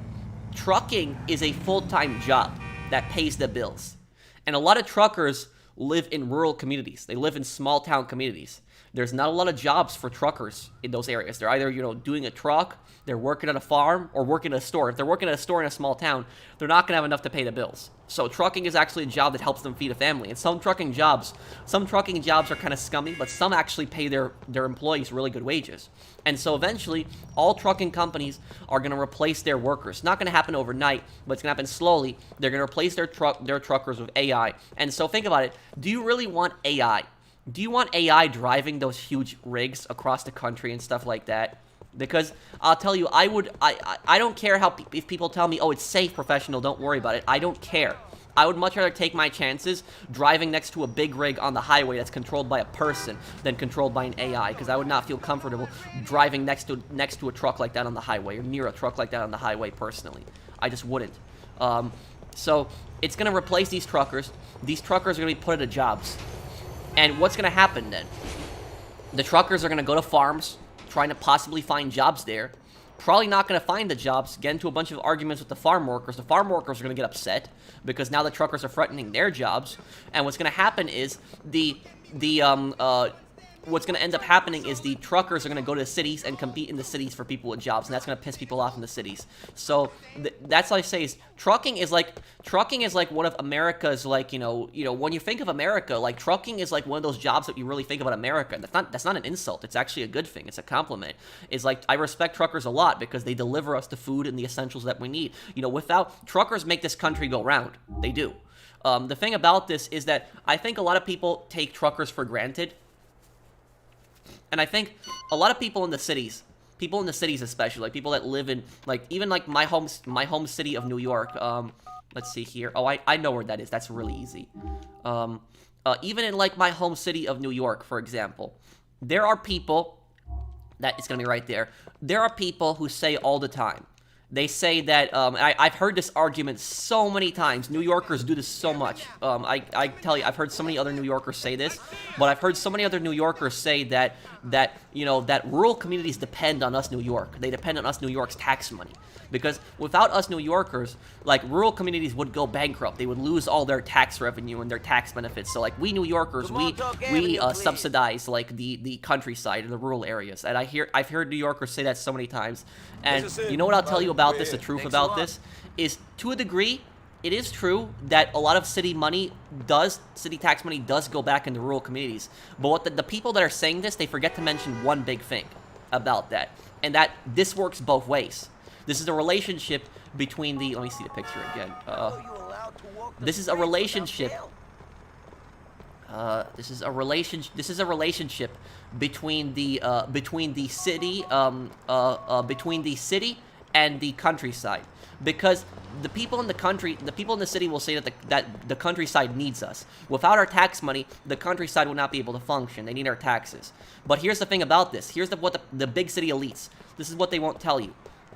Trucking is a full-time job that pays the bills. And a lot of truckers live in rural communities. They live in small-town communities. There's not a lot of jobs for truckers in those areas. They're either, you know, doing a truck, they're working at a farm, or working at a store. If they're working at a store in a small town, they're not going to have enough to pay the bills. So trucking is actually a job that helps them feed a family. And some trucking jobs are kind of scummy, but some actually pay their employees really good wages. And so eventually, all trucking companies are going to replace their workers. Not going to happen overnight, but it's going to happen slowly. They're going to replace their truckers with AI. And so think about it. Do you really want AI? Do you want AI driving those huge rigs across the country and stuff like that? Because I'll tell you, I don't care if people tell me, oh, it's safe, professional, don't worry about it. I don't care. I would much rather take my chances driving next to a big rig on the highway that's controlled by a person than controlled by an AI, because I would not feel comfortable driving next to a truck like that on the highway, or near a truck like that on the highway personally. I just wouldn't. So it's going to replace these truckers. These truckers are going to be put into jobs. And what's going to happen then? The truckers are going to go to farms, trying to possibly find jobs there. Probably not going to find the jobs, get into a bunch of arguments with the farm workers. The farm workers are going to get upset because now the truckers are threatening their jobs. And what's going to happen is what's going to end up happening is the truckers are going to go to the cities and compete in the cities for people with jobs, and that's going to piss people off in the cities. So that's what I say is trucking is like one of America's, like, you know, when you think of America, like, trucking is like one of those jobs that you really think about America. And that's not an insult. It's actually a good thing. It's a compliment. It's like, I respect truckers a lot because they deliver us the food and the essentials that we need. You know, without truckers make this country go round. They do. The thing about this is that I think a lot of people take truckers for granted. And I think a lot of people in the cities especially, like people that live in, like, even like my home city of New York, let's see here. Oh, I know where that is. That's really easy. Even in like my home city of New York, for example, there are people that, it's going to be right there. There are people who say all the time, they say that, I've heard this argument so many times. New Yorkers do this so much. I tell you, I've heard so many other New Yorkers say this, but I've heard so many other New Yorkers say that rural communities depend on us New York. They depend on us New York's tax money. Because without us New Yorkers, like, rural communities would go bankrupt. They would lose all their tax revenue and their tax benefits. So, like, we New Yorkers, we subsidize, like, the countryside and the rural areas. And I've heard New Yorkers say that so many times. And you know what I'll tell you about this, the truth about this, is to a degree, it is true that a lot of city tax money does go back into rural communities. But what the people that are saying this, they forget to mention one big thing about that. And that this works both ways. This is a relationship between the, let me see the picture again. This is a relationship. This is a relationship between the city and the countryside. Because the people in the city will say that the countryside needs us. Without our tax money, the countryside will not be able to function. They need our taxes. But here's the thing about this. Here's what the big city elites, this is what they won't tell you.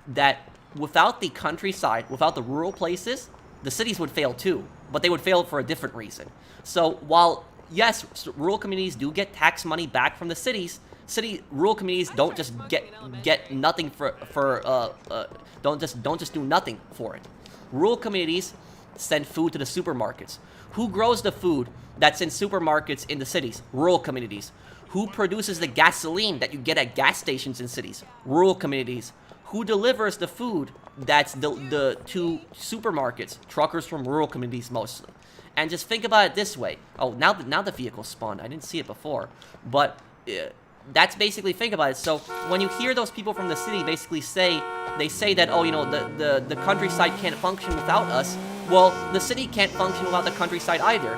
That without the countryside, without the rural places, the cities would fail too. But they would fail for a different reason. So while, yes, rural communities do get tax money back from the cities, rural communities don't just get nothing don't just do nothing for it. Rural communities send food to the supermarkets. Who grows the food that's in supermarkets in the cities? Rural communities. Who produces the gasoline that you get at gas stations in cities? Rural communities. Who delivers the food that's the to supermarkets? Truckers from rural communities mostly. And just think about it this way. Oh, now the vehicle spawned. I didn't see it before. But that's basically, think about it. So when you hear those people from the city basically say that, oh, you know, the countryside can't function without us. Well, the city can't function without the countryside either.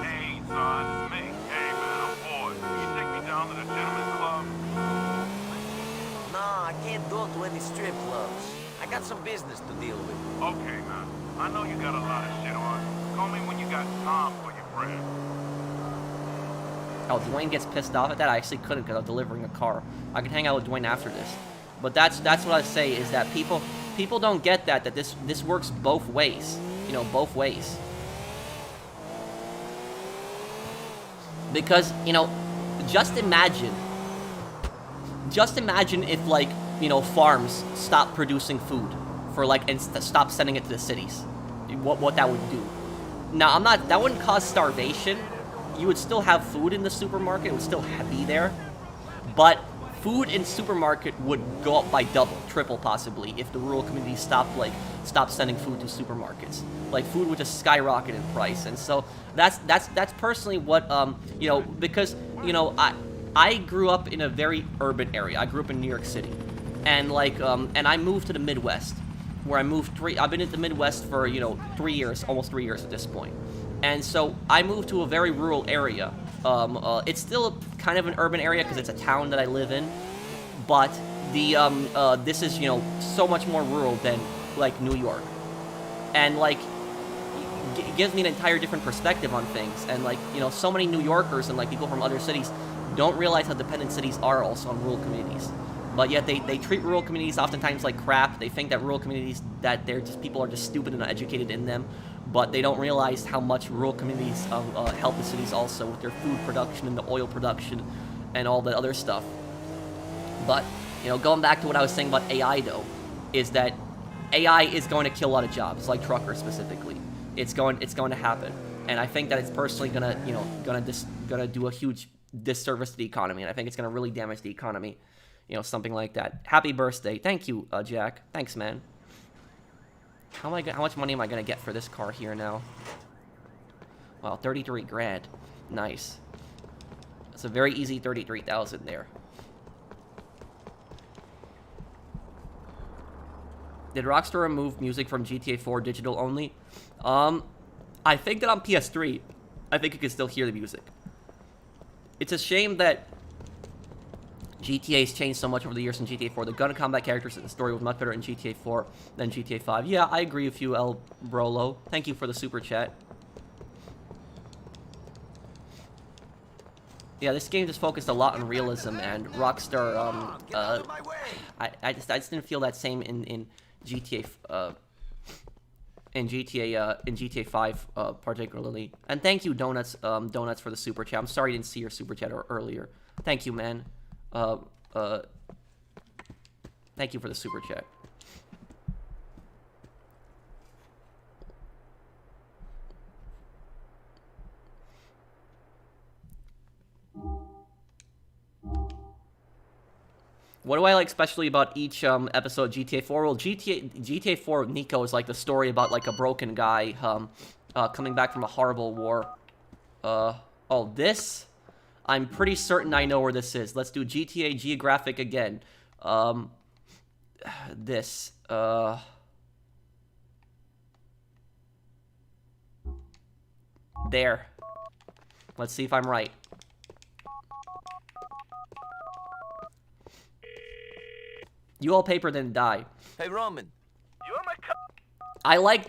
Hey, son, it's me. Hey, man, I'm bored. Can you take me down to the gentleman's club? Nah, I can't go to any strip clubs. I got some business to deal with. Okay, man. I know you got a lot of shit on. Call me when you got time for your friend. Oh, Dwayne gets pissed off at that? I actually couldn't because I'm delivering a car. I can hang out with Dwayne after this. But that's what I say, is that people don't get that this works both ways. You know, both ways. Because, you know, just imagine if, like, you know, farms stop producing food for, like, and stop sending it to the cities. What that would do. Now, that wouldn't cause starvation. You would still have food in the supermarket. It would still be there. But food in supermarket would go up by double, triple possibly, if the rural communities stopped sending food to supermarkets. Like, food would just skyrocket in price. And so that's personally what you know, because, you know, I grew up in a very urban area. I grew up in New York City. And like and I moved to the Midwest, where I've been in the Midwest for, you know, 3 years, almost 3 years at this point. And so I moved to a very rural area. It's still kind of an urban area because it's a town that I live in, but this is, you know, so much more rural than like New York, and like it gives me an entire different perspective on things. And like, you know, so many New Yorkers and like people from other cities don't realize how dependent cities are also on rural communities. But yet they treat rural communities oftentimes like crap. They think that rural communities, that people are just stupid and not educated in them. But they don't realize how much rural communities help the cities also with their food production and the oil production and all that other stuff. But, you know, going back to what I was saying about AI though, is that AI is going to kill a lot of jobs, like truckers specifically. It's going to happen. And I think that it's personally gonna do a huge disservice to the economy, and I think it's gonna really damage the economy. You know, something like that. Happy birthday. Thank you, Jack. Thanks, man. How much money am I gonna get for this car here now? Wow, 33 grand. Nice. It's a very easy 33,000 there. Did Rockstar remove music from GTA 4 digital only? I think that on PS3, I think you can still hear the music. It's a shame that GTA's changed so much over the years in GTA 4. The gun combat characters and the story was much better in GTA 4 than GTA 5. Yeah, I agree with you, El Brolo. Thank you for the super chat. Yeah, this game just focused a lot on realism, and Rockstar, I just didn't feel that same in GTA, in GTA 5, particularly. And thank you, Donuts, for the super chat. I'm sorry you didn't see your super chat earlier. Thank you, man. Thank you for the super chat. What do I like especially about each episode of GTA 4? Well, GTA 4 Niko is like the story about like a broken guy coming back from a horrible war. Oh, this? I'm pretty certain I know where this is. Let's do GTA Geographic again. This. There. Let's see if I'm right. You all paper didn't die. Hey, Roman. You're my I like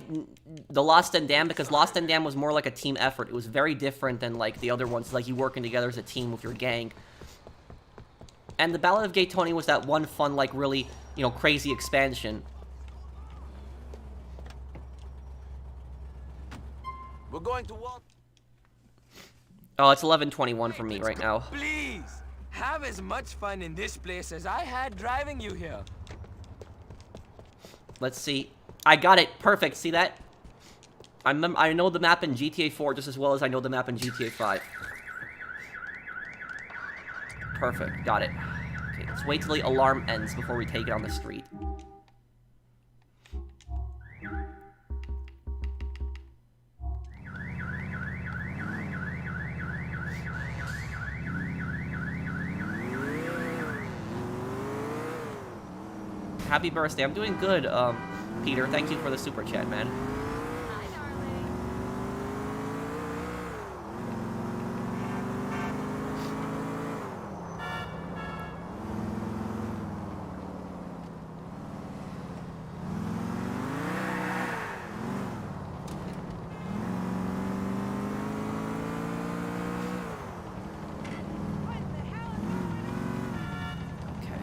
the Lost and Damned because Lost and Damned was more like a team effort. It was very different than like the other ones, like you working together as a team with your gang. And the Ballad of Gay Tony was that one fun, like really, you know, crazy expansion. We're going to walk. Oh, it's 11:21 for me right now. Please, have as much fun in this place as I had driving you here. Let's see. I got it. Perfect. See that? I know the map in GTA 4 just as well as I know the map in GTA 5. Perfect. Got it. Okay, let's wait till the alarm ends before we take it on the street. Happy birthday. I'm doing good, Peter. Thank you for the super chat, man. Hi, darling. What the hell? Okay.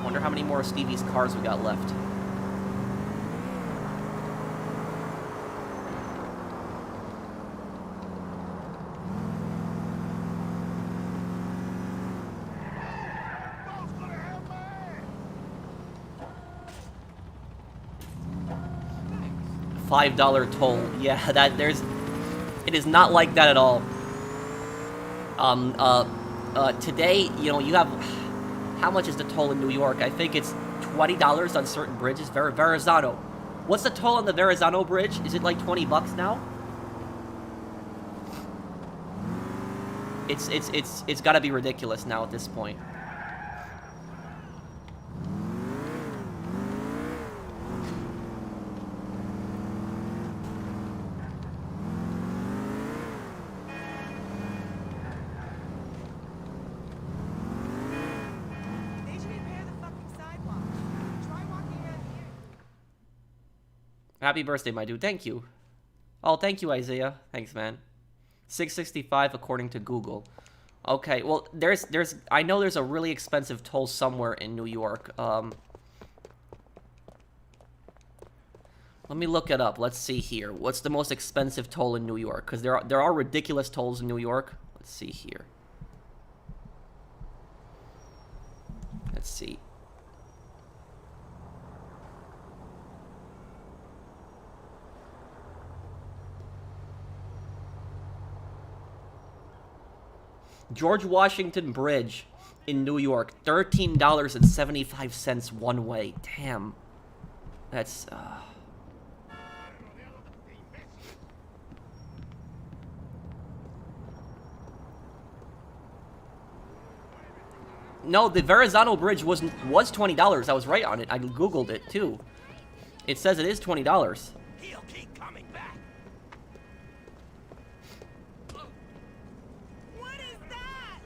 Wonder how many more Stevie's cars we got left. $5 toll. Yeah, it is not like that at all. Today, you know, you have, how much is the toll in New York? I think it's $20 on certain bridges. Verrazano. What's the toll on the Verrazano bridge? Is it like 20 bucks now? It's gotta be ridiculous now at this point. They should repair the fucking sidewalk. Try walking around here. Happy birthday, my dude. Thank you. Oh, thank you, Isaiah. Thanks, man. 665 according to Google. Okay, well, I know there's a really expensive toll somewhere in New York. Let me look it up. Let's see here. What's the most expensive toll in New York? Because there are ridiculous tolls in New York. Let's see here. Let's see. George Washington Bridge in New York, $13.75 one way. Damn. That's, No, the Verrazano Bridge was $20. I was right on it. I Googled it, too. It says it is $20. He'll keep coming back. What is that?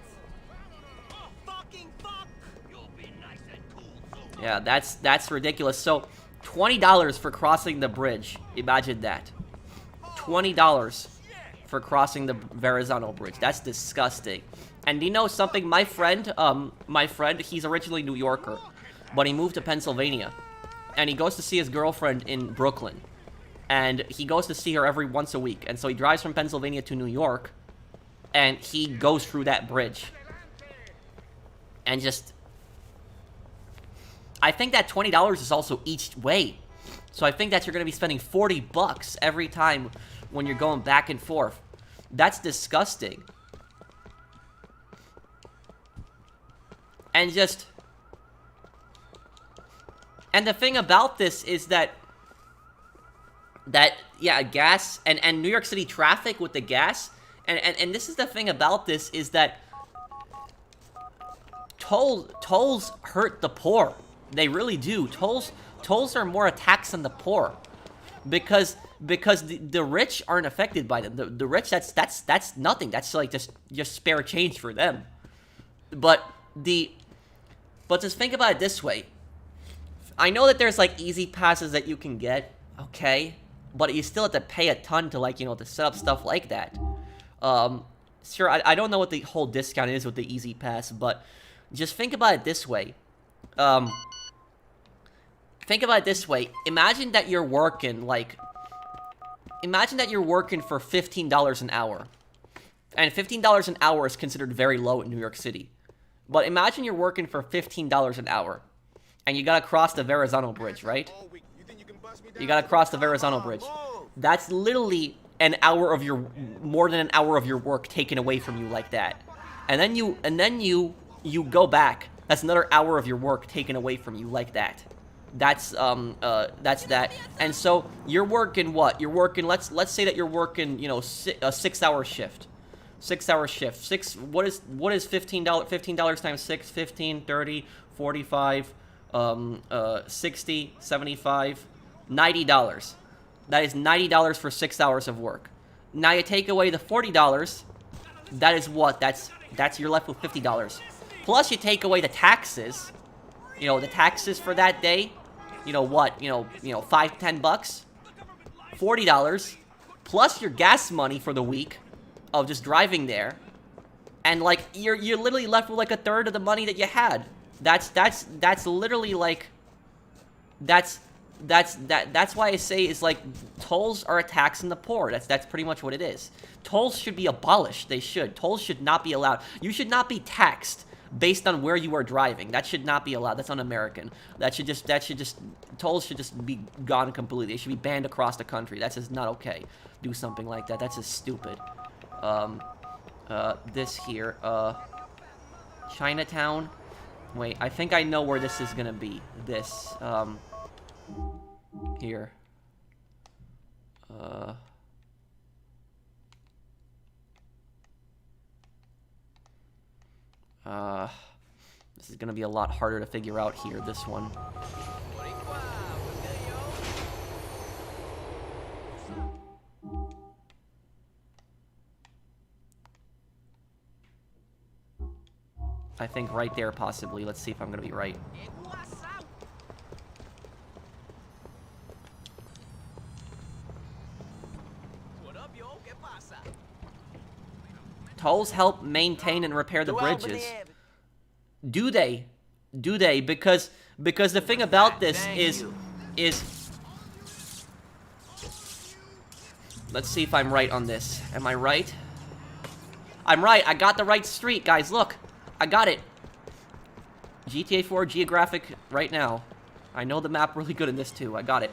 Oh, fucking fuck! You'll be nice and cool soon. Yeah, that's ridiculous. So, $20 for crossing the bridge. Imagine that. $20 for crossing the Verrazano Bridge. That's disgusting. And you know something? My friend, he's originally New Yorker, but he moved to Pennsylvania. And he goes to see his girlfriend in Brooklyn. And he goes to see her every once a week. And so he drives from Pennsylvania to New York, and he goes through that bridge. And just... I think that $20 is also each way. So I think that you're going to be spending 40 bucks every time when you're going back and forth. That's disgusting. And just... And the thing about this is that... yeah, gas... And New York City traffic with the gas... And this is the thing about this is that... Tolls hurt the poor. They really do. Tolls are more a tax on the poor. Because the rich aren't affected by them. The rich, that's nothing. That's like just spare change for them. But just think about it this way. I know that there's like easy passes that you can get, okay? But you still have to pay a ton to like, you know, to set up stuff like that. Sure, I don't know what the whole discount is with the easy pass, but just think about it this way. Think about it this way. Imagine that you're working for $15 an hour. And $15 an hour is considered very low in New York City. But imagine you're working for $15 an hour. And you gotta cross the Verrazano Bridge, right? You gotta cross the Verrazano Bridge. That's literally more than an hour of your work taken away from you like that. And then you go back. That's another hour of your work taken away from you like that. That's that. And so you're working what? You're working, let's say that you're working, you know, a 6-hour shift. 6-hour shift. What is $15? $15 times 6, 15, 30, 45, 60, 75, $90. That is $90 for 6 hours of work. Now you take away the $40, that is what? That's you're left with $50. Plus you take away the taxes. You know, the taxes for that day, you know what? You know, 5, 10 bucks, $40, plus your gas money for the week of just driving there, and like you're literally left with like a third of the money that you had. That's literally like that's why I say it's like tolls are a tax on the poor. That's pretty much what it is. Tolls should be abolished. They should. Tolls should not be allowed. You should not be taxed based on where you are driving. That should not be allowed. That's un-American. Tolls should just be gone completely. They should be banned across the country. That's just not okay. Do something like that. That's just stupid. This here, Chinatown. Wait, I think I know where this is gonna be. This, here. This is gonna be a lot harder to figure out here, this one. I think right there, possibly. Let's see if I'm gonna be right. Tolls help maintain and repair the bridges. Do they? Do they? Because the thing about this is let's see if I'm right on this. Am I right? I'm right. I got the right street, guys. Look. I got it. GTA 4 geographic right now. I know the map really good in this too. I got it.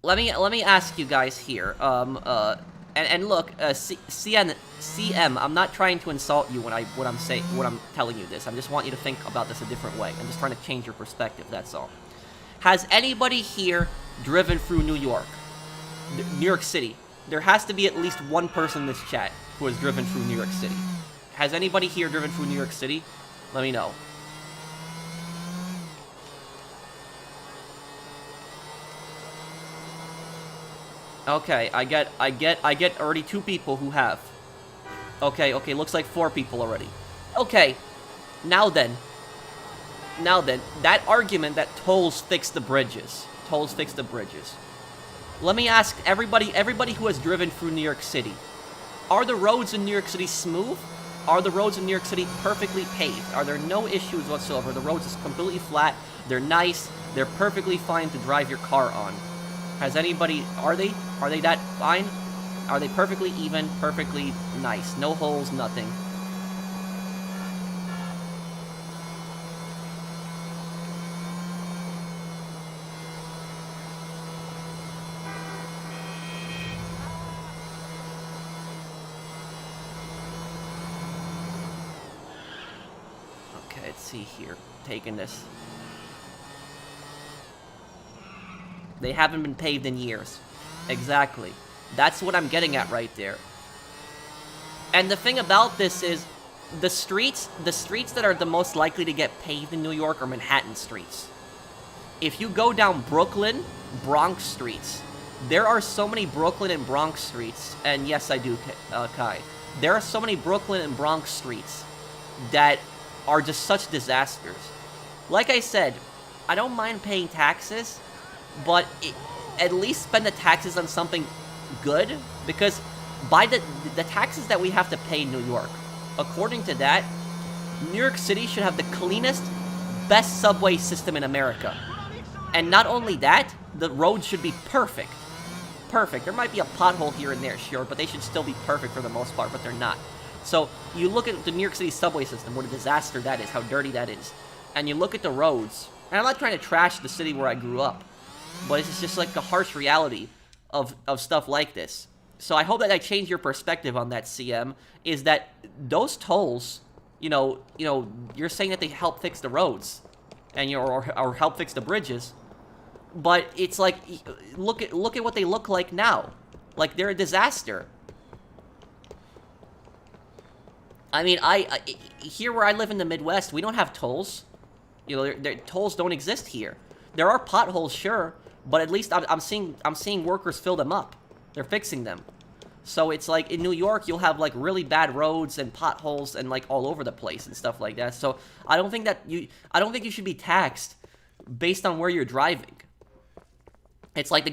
Let me ask you guys here. And look, CM, I'm not trying to insult you when I'm telling you this. I just want you to think about this a different way. I'm just trying to change your perspective, that's all. Has anybody here driven through New York? New York City? There has to be at least one person in this chat who has driven through New York City. Has anybody here driven through New York City? Let me know. Okay, I get already 2 people who have. Okay, looks like 4 people already. Okay, now then, that argument that tolls fix the bridges. Let me ask everybody who has driven through New York City. Are the roads in New York City smooth? Are the roads in New York City perfectly paved? Are there no issues whatsoever? The roads is completely flat. They're nice. They're perfectly fine to drive your car on. Has anybody... Are they that fine? Are they perfectly even? Perfectly nice? No holes, nothing. Let's see here. Taking this. They haven't been paved in years. Exactly. That's what I'm getting at right there. And the thing about this is, the streets that are the most likely to get paved in New York are Manhattan streets. If you go down Brooklyn, Bronx streets, there are so many Brooklyn and Bronx streets, and yes, I do, Kai. There are so many Brooklyn and Bronx streets that are just such disasters. Like I said, I don't mind paying taxes, but at least spend the taxes on something good, because by the taxes that we have to pay in New York, according to that, New York City should have the cleanest, best subway system in America. And not only that, the roads should be perfect. Perfect. There might be a pothole here and there, sure, but they should still be perfect for the most part, but they're not. So, you look at the New York City subway system, what a disaster that is, how dirty that is. And you look at the roads, and I'm not trying to trash the city where I grew up, but it's just like the harsh reality of stuff like this. So I hope that I change your perspective on that, CM, is that those tolls, you're saying that they help fix the roads, and or help fix the bridges, but it's like, look at what they look like now. Like, they're a disaster. I mean, here where I live in the Midwest, we don't have tolls. Tolls don't exist here. There are potholes, sure, but at least I'm seeing workers fill them up. They're fixing them. So it's like in New York, you'll have like really bad roads and potholes and like all over the place and stuff like that. So I don't think you should be taxed based on where you're driving. It's like the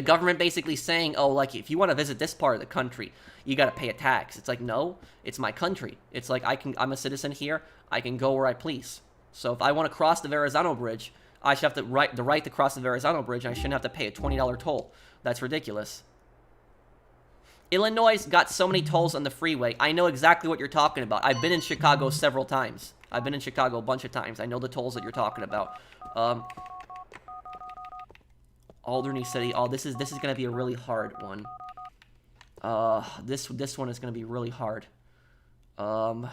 government basically saying, oh, like, if you want to visit this part of the country, you got to pay a tax. It's like, no, it's my country. It's like, I'm a citizen here. I can go where I please. So if I want to cross the Verrazano Bridge, I should have the right to cross the Verrazano Bridge, and I shouldn't have to pay a $20 toll. That's ridiculous. Illinois got so many tolls on the freeway. I know exactly what you're talking about. I've been in Chicago several times. I've been in Chicago a bunch of times. I know the tolls that you're talking about. Alderney City. Oh, this is gonna be a really hard one. This one is gonna be really hard. I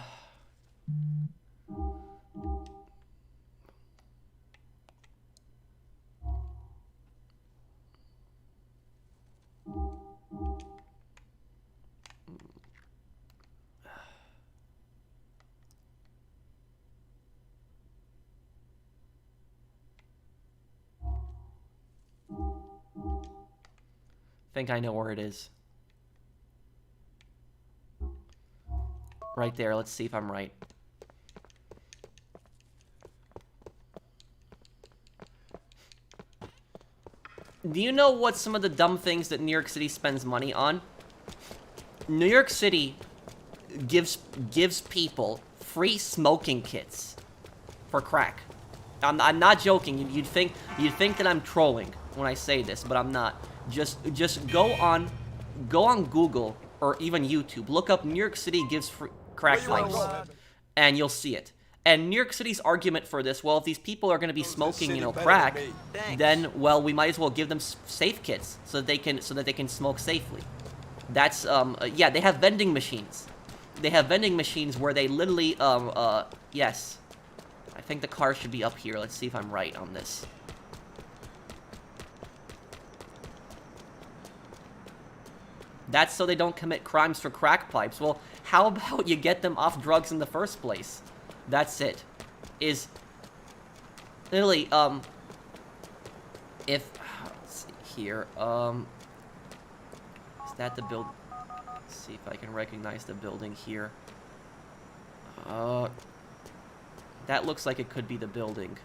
think I know where it is. Right there. Let's see if I'm right. Do you know what some of the dumb things that New York City spends money on? New York City gives people free smoking kits for crack. I'm not joking. You'd think that I'm trolling when I say this, but I'm not. Just go on Google or even YouTube. Look up New York City gives free crack pipes, and you'll see it. And New York City's argument for this, well, if these people are going to be smoking, you know, crack, then, well, we might as well give them safe kits so that they can smoke safely. That's yeah, they have vending machines. They have vending machines where they literally yes. I think the car should be up here. Let's see if I'm right on this. That's so they don't commit crimes for crack pipes. Well, how about you get them off drugs in the first place? That's it. Is literally, if, let's see here, is that the build? Let's see if I can recognize the building here. That looks like it could be the building.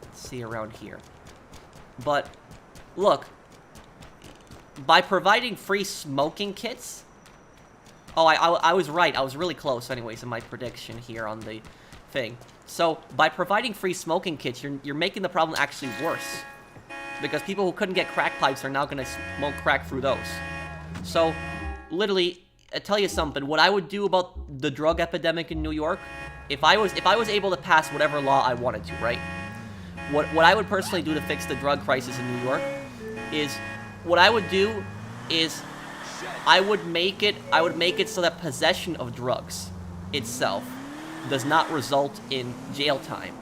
Let's see around here. But, look, by providing free smoking kits... Oh, I was right. I was really close, anyways, in my prediction here on the thing. So, by providing free smoking kits, you're making the problem actually worse. Because people who couldn't get crack pipes are now going to smoke crack through those. So, literally, I tell you something. What I would do about the drug epidemic in New York, if I was able to pass whatever law I wanted to, right? What I would personally do to fix the drug crisis in New York is, what I would do is, I would make it so that possession of drugs itself does not result in jail time.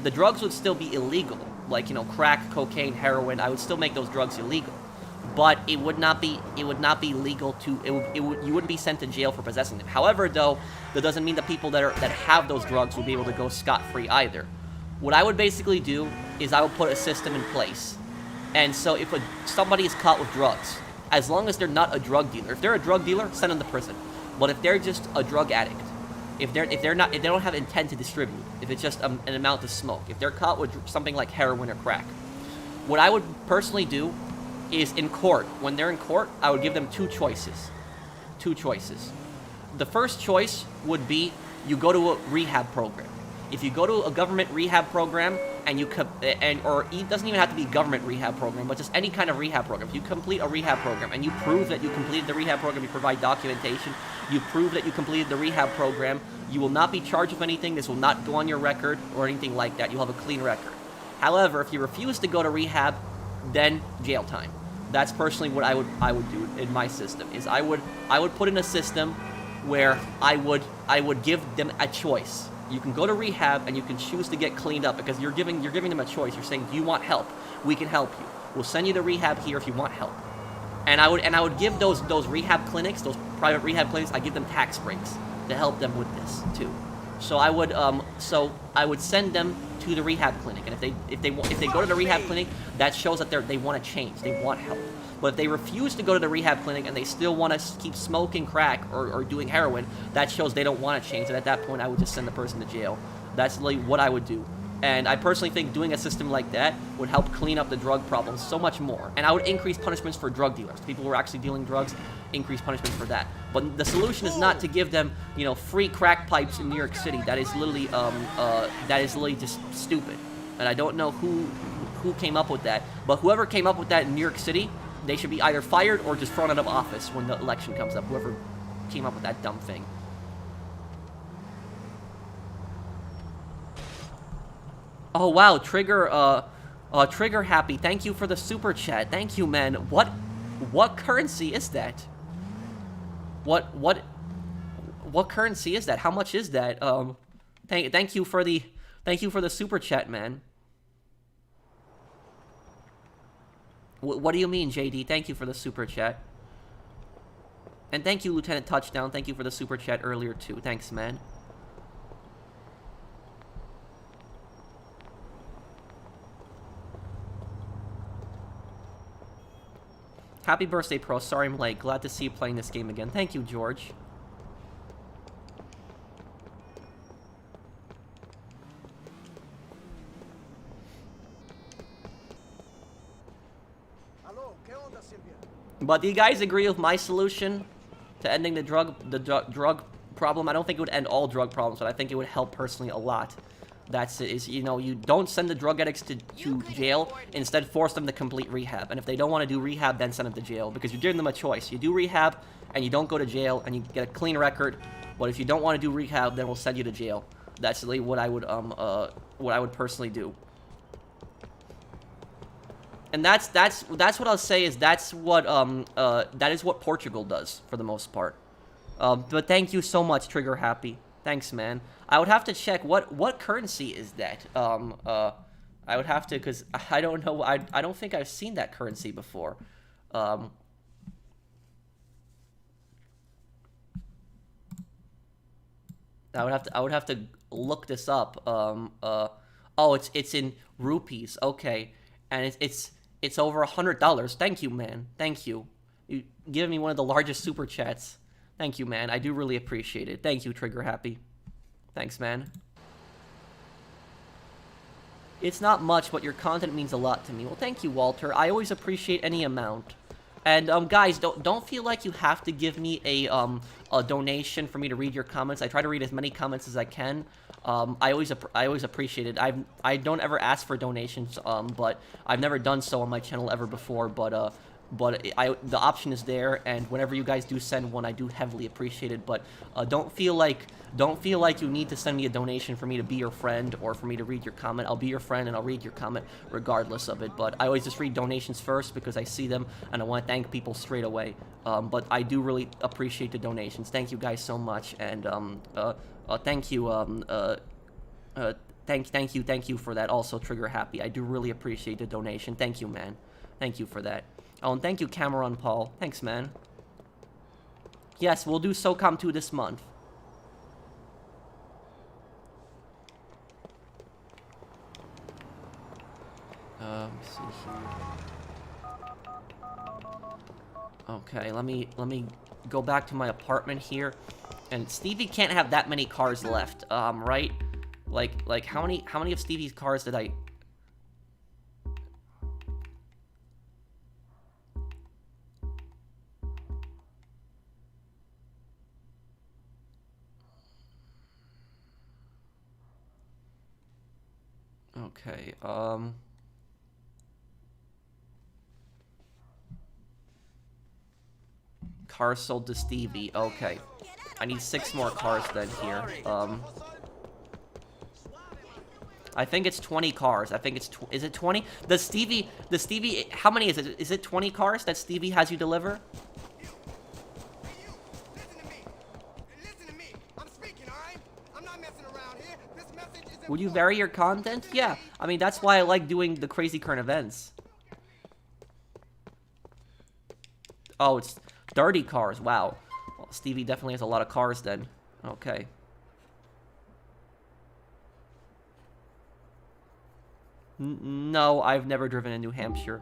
The drugs would still be illegal, like, you know, crack, cocaine, heroin. I would still make those drugs illegal, but it would not be legal to. You wouldn't be sent to jail for possessing them. However, though, that doesn't mean that people that have those drugs would be able to go scot-free either. What I would basically do is I would put a system in place. And so if somebody is caught with drugs, as long as they're not a drug dealer, if they're a drug dealer, send them to prison. But if they're just a drug addict, if they don't have intent to distribute, if it's just an amount to smoke, if they're caught with something like heroin or crack, what I would personally do is in court, when they're in court, I would give them two choices. Two choices. The first choice would be you go to a rehab program. If you go to a government rehab program and or it doesn't even have to be a government rehab program, but just any kind of rehab program. If you complete a rehab program and you prove that you completed the rehab program, you provide documentation, you prove that you completed the rehab program, you will not be charged with anything. This will not go on your record or anything like that. You'll have a clean record. However, if you refuse to go to rehab, then jail time. That's personally what I would do in my system. Is I would put in a system where I would give them a choice. You can go to rehab and you can choose to get cleaned up because you're giving them a choice. You're saying, do you want help? We can help you. We'll send you to rehab here if you want help. And I would give those rehab clinics, those private rehab clinics, I give them tax breaks to help them with this too. So I would send them to the rehab clinic, and if they go to the rehab clinic, that shows that they want to change, they want help. But if they refuse to go to the rehab clinic and they still want to keep smoking crack or doing heroin, that shows they don't want to change. And at that point, I would just send the person to jail. That's really what I would do. And I personally think doing a system like that would help clean up the drug problem so much more. And I would increase punishments for drug dealers. People who are actually dealing drugs, increase punishments for that. But the solution is not to give them, you know, free crack pipes in New York City. That is literally just stupid. And I don't know who came up with that. But whoever came up with that in New York City, they should be either fired or just thrown out of office when the election comes up. Whoever came up with that dumb thing. Oh wow, Trigger Happy, thank you for the super chat. Thank you, man. What currency is that? What currency is that? How much is that? Thank you for the super chat, man. What do you mean, JD? Thank you for the super chat. And thank you, Lieutenant Touchdown. Thank you for the super chat earlier too. Thanks, man. Happy birthday, Pro. Sorry I'm late. Glad to see you playing this game again. Thank you, George. But do you guys agree with my solution to ending the drug problem? I don't think it would end all drug problems, but I think it would help personally a lot. That's it, is, you know, you don't send the drug addicts to jail, instead force them to complete rehab. And if they don't want to do rehab, then send them to jail, because you're giving them a choice. You do rehab, and you don't go to jail, and you get a clean record, but if you don't want to do rehab, then we'll send you to jail. That's really what I would personally do. And that's what I'll say is that is what Portugal does, for the most part. But thank you so much, Trigger Happy. Thanks, man. I would have to check what currency is that. I would have to, because I don't know. I don't think I've seen that currency before. I would have to look this up. Oh, it's in rupees. Okay, and it's over $100. Thank you, man. Thank you. You giving me one of the largest super chats. Thank you, man. I do really appreciate it. Thank you, Trigger Happy. Thanks, man. It's not much, but your content means a lot to me. Well, thank you, Walter. I always appreciate any amount. And guys, don't feel like you have to give me a donation for me to read your comments. I try to read as many comments as I can. I always appreciate it. I don't ever ask for donations, but I've never done so on my channel ever before. But the option is there, and whenever you guys do send one, I do heavily appreciate it. But don't feel like you need to send me a donation for me to be your friend or for me to read your comment. I'll be your friend and I'll read your comment regardless of it. But I always just read donations first because I see them and I want to thank people straight away. But I do really appreciate the donations. Thank you guys so much, and thank you. Thank you for that. Also, Trigger Happy. I do really appreciate the donation. Thank you, man. Thank you for that. Oh, and thank you, Cameron Paul. Thanks, man. Yes, we'll do SOCOM 2 this month. Let me see here. Okay, let me go back to my apartment here. And Stevie can't have that many cars left, right? Like how many of Stevie's cars did I... Okay, cars sold to Stevie. Okay. I need 6 more cars then here. I think it's 20 cars. I think it's... Is it 20? The Stevie... How many is it? Is it 20 cars that Stevie has you deliver? Would you vary your content? Yeah. I mean, that's why I like doing the crazy current events. Oh, it's 30 cars. Wow. Well, Stevie definitely has a lot of cars then. Okay. No, I've never driven in New Hampshire.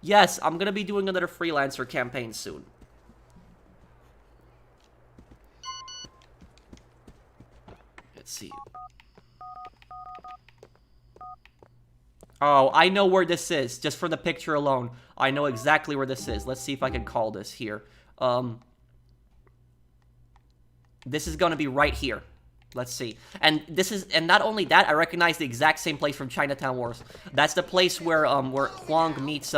Yes, I'm gonna be doing another freelancer campaign soon. Let's see. Oh, I know where this is. Just from the picture alone, I know exactly where this is. Let's see if I can call this here. This is gonna be right here. Let's see. And not only that, I recognize the exact same place from Chinatown Wars. That's the place where Huang meets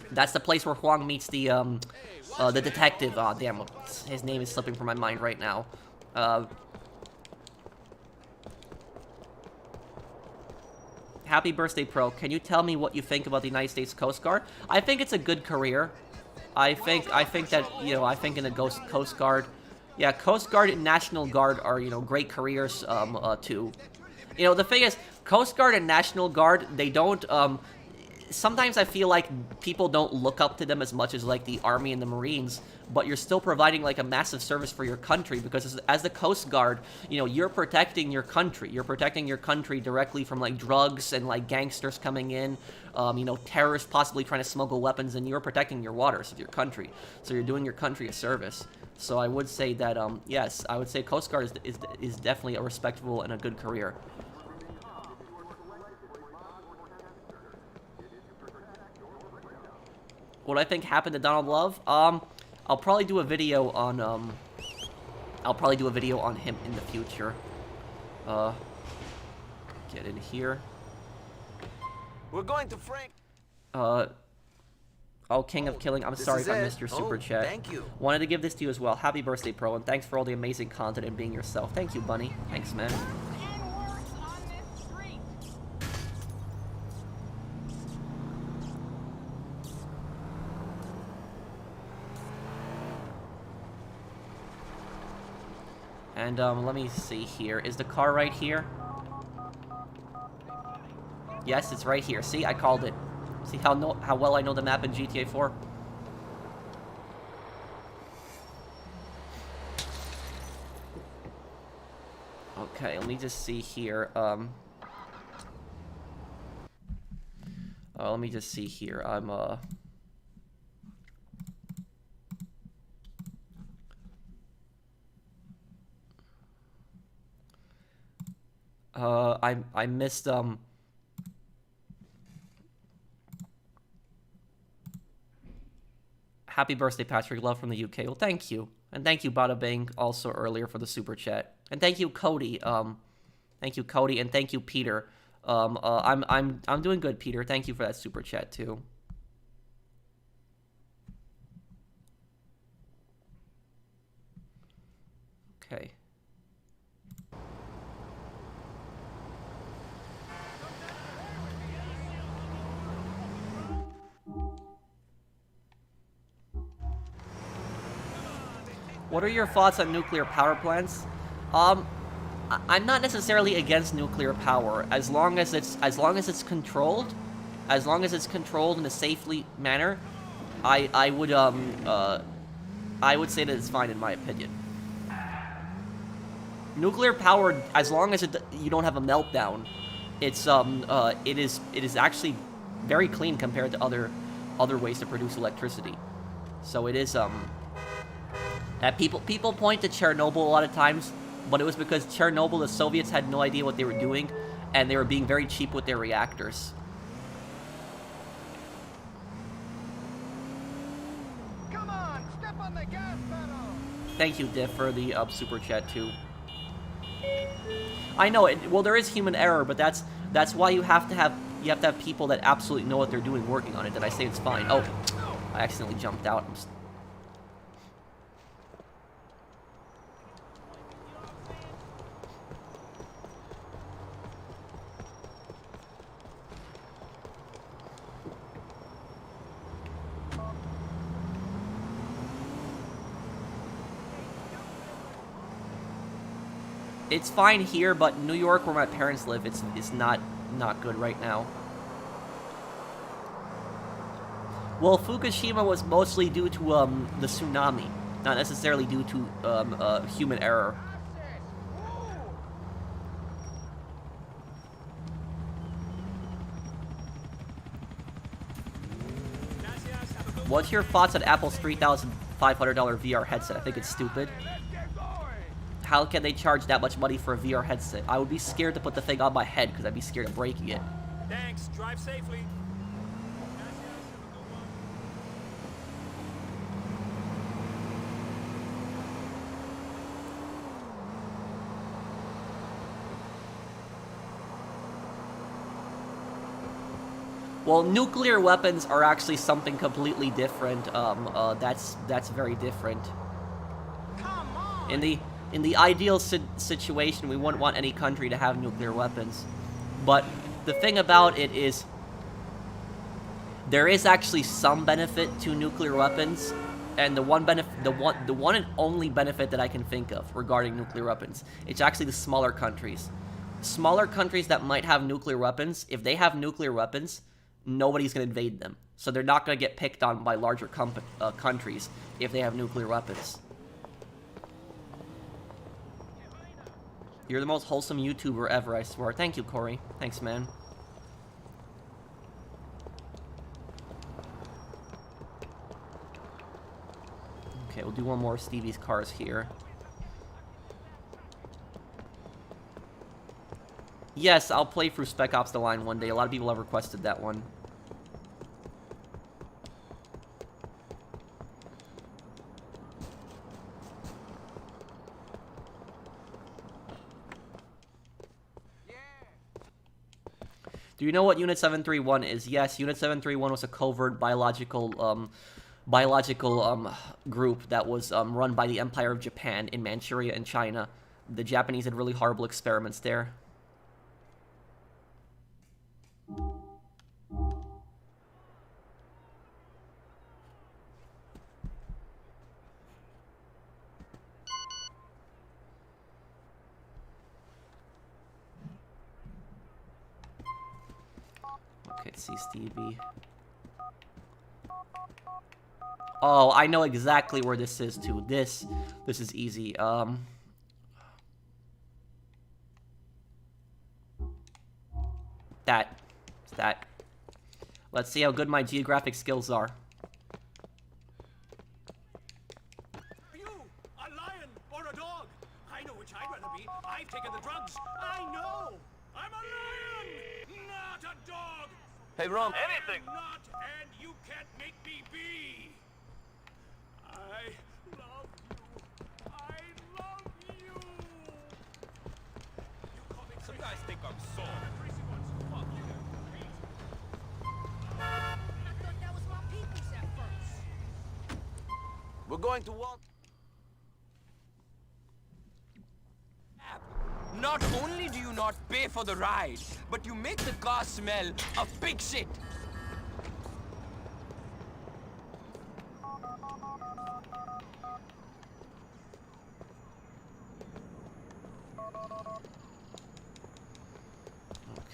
that's the place where Huang meets the detective. Oh, damn, his name is slipping from my mind right now. Happy birthday, Pro. Can you tell me what you think about the United States Coast Guard? I think it's a good career. I think that, you know, I think in the Coast Guard, yeah, Coast Guard and National Guard are, you know, great careers, too. You know, the thing is, Coast Guard and National Guard, they don't, sometimes I feel like people don't look up to them as much as, like, the Army and the Marines, but you're still providing, like, a massive service for your country, because as the Coast Guard, you know, you're protecting your country. You're protecting your country directly from, like, drugs and, like, gangsters coming in, you know, terrorists possibly trying to smuggle weapons, and you're protecting your waters of your country. So you're doing your country a service. So I would say that, yes, I would say Coast Guard is definitely a respectable and a good career. What I think happened to Donald Love? I'll probably do a video on him in the future. Get in here. We're going to Frank. Oh, King of Killing, I'm sorry if I missed your super chat. Thank you. Wanted to give this to you as well. Happy birthday, Pro, and thanks for all the amazing content and being yourself. Thank you, Bunny. Thanks, man. And, let me see here. Is the car right here? Yes, it's right here. See, I called it. See how well I know the map in GTA 4? Okay, let me just see here. Let me just see here. I missed, Happy birthday, Patrick. Love from the UK. Well, thank you. And thank you, Bada Bing, also earlier for the super chat. And thank you, Cody. Thank you, Cody, and thank you, Peter. I'm doing good, Peter. Thank you for that super chat, too. Okay. What are your thoughts on nuclear power plants? I'm not necessarily against nuclear power as long as it's controlled, in a safely manner. I would say that it's fine in my opinion. Nuclear power, as long as you don't have a meltdown, it is actually very clean compared to other ways to produce electricity. So it is that people point to Chernobyl a lot of times, but it was because Chernobyl, the Soviets had no idea what they were doing, and they were being very cheap with their reactors. Come on, step on the gas pedal. Thank you, Diff, for the super chat too. I know it. Well, there is human error, but that's why you have to have people that absolutely know what they're doing working on it. Did I say it's fine? Oh, I accidentally jumped out. It's fine here, but New York, where my parents live, it's not good right now. Well, Fukushima was mostly due to the tsunami, not necessarily due to human error. What's your thoughts on Apple's $3,500 VR headset? I think it's stupid. How can they charge that much money for a VR headset? I would be scared to put the thing on my head because I'd be scared of breaking it. Thanks. Drive safely. Well, nuclear weapons are actually something completely different. That's very different. Come on! In the ideal situation, we wouldn't want any country to have nuclear weapons. But the thing about it is, there is actually some benefit to nuclear weapons, and the one and only benefit that I can think of regarding nuclear weapons, it's actually the smaller countries. Smaller countries that might have nuclear weapons, if they have nuclear weapons, nobody's going to invade them. So they're not going to get picked on by larger countries if they have nuclear weapons. You're the most wholesome YouTuber ever, I swear. Thank you, Corey. Thanks, man. Okay, we'll do one more of Stevie's cars here. Yes, I'll play through Spec Ops The Line one day. A lot of people have requested that one. Do you know what Unit 731 is? Yes, Unit 731 was a covert biological group that was run by the Empire of Japan in Manchuria and China. The Japanese had really horrible experiments there. Okay, let's see Stevie. Oh, I know exactly where this is too. This is easy. That. Let's see how good my geographic skills are. Are you a lion or a dog? I know which I'd rather be. I've taken the drugs. I know. I'm a lion, not a dog. Hey, Rom. Anything. I'm not, and you can't make me be. I love you. I love you. You call me Some guys think I'm soft. Fuck you. I thought that was my people's at first. We're going to walk. Not only do you not pay for the ride, but you make the car smell of pig shit.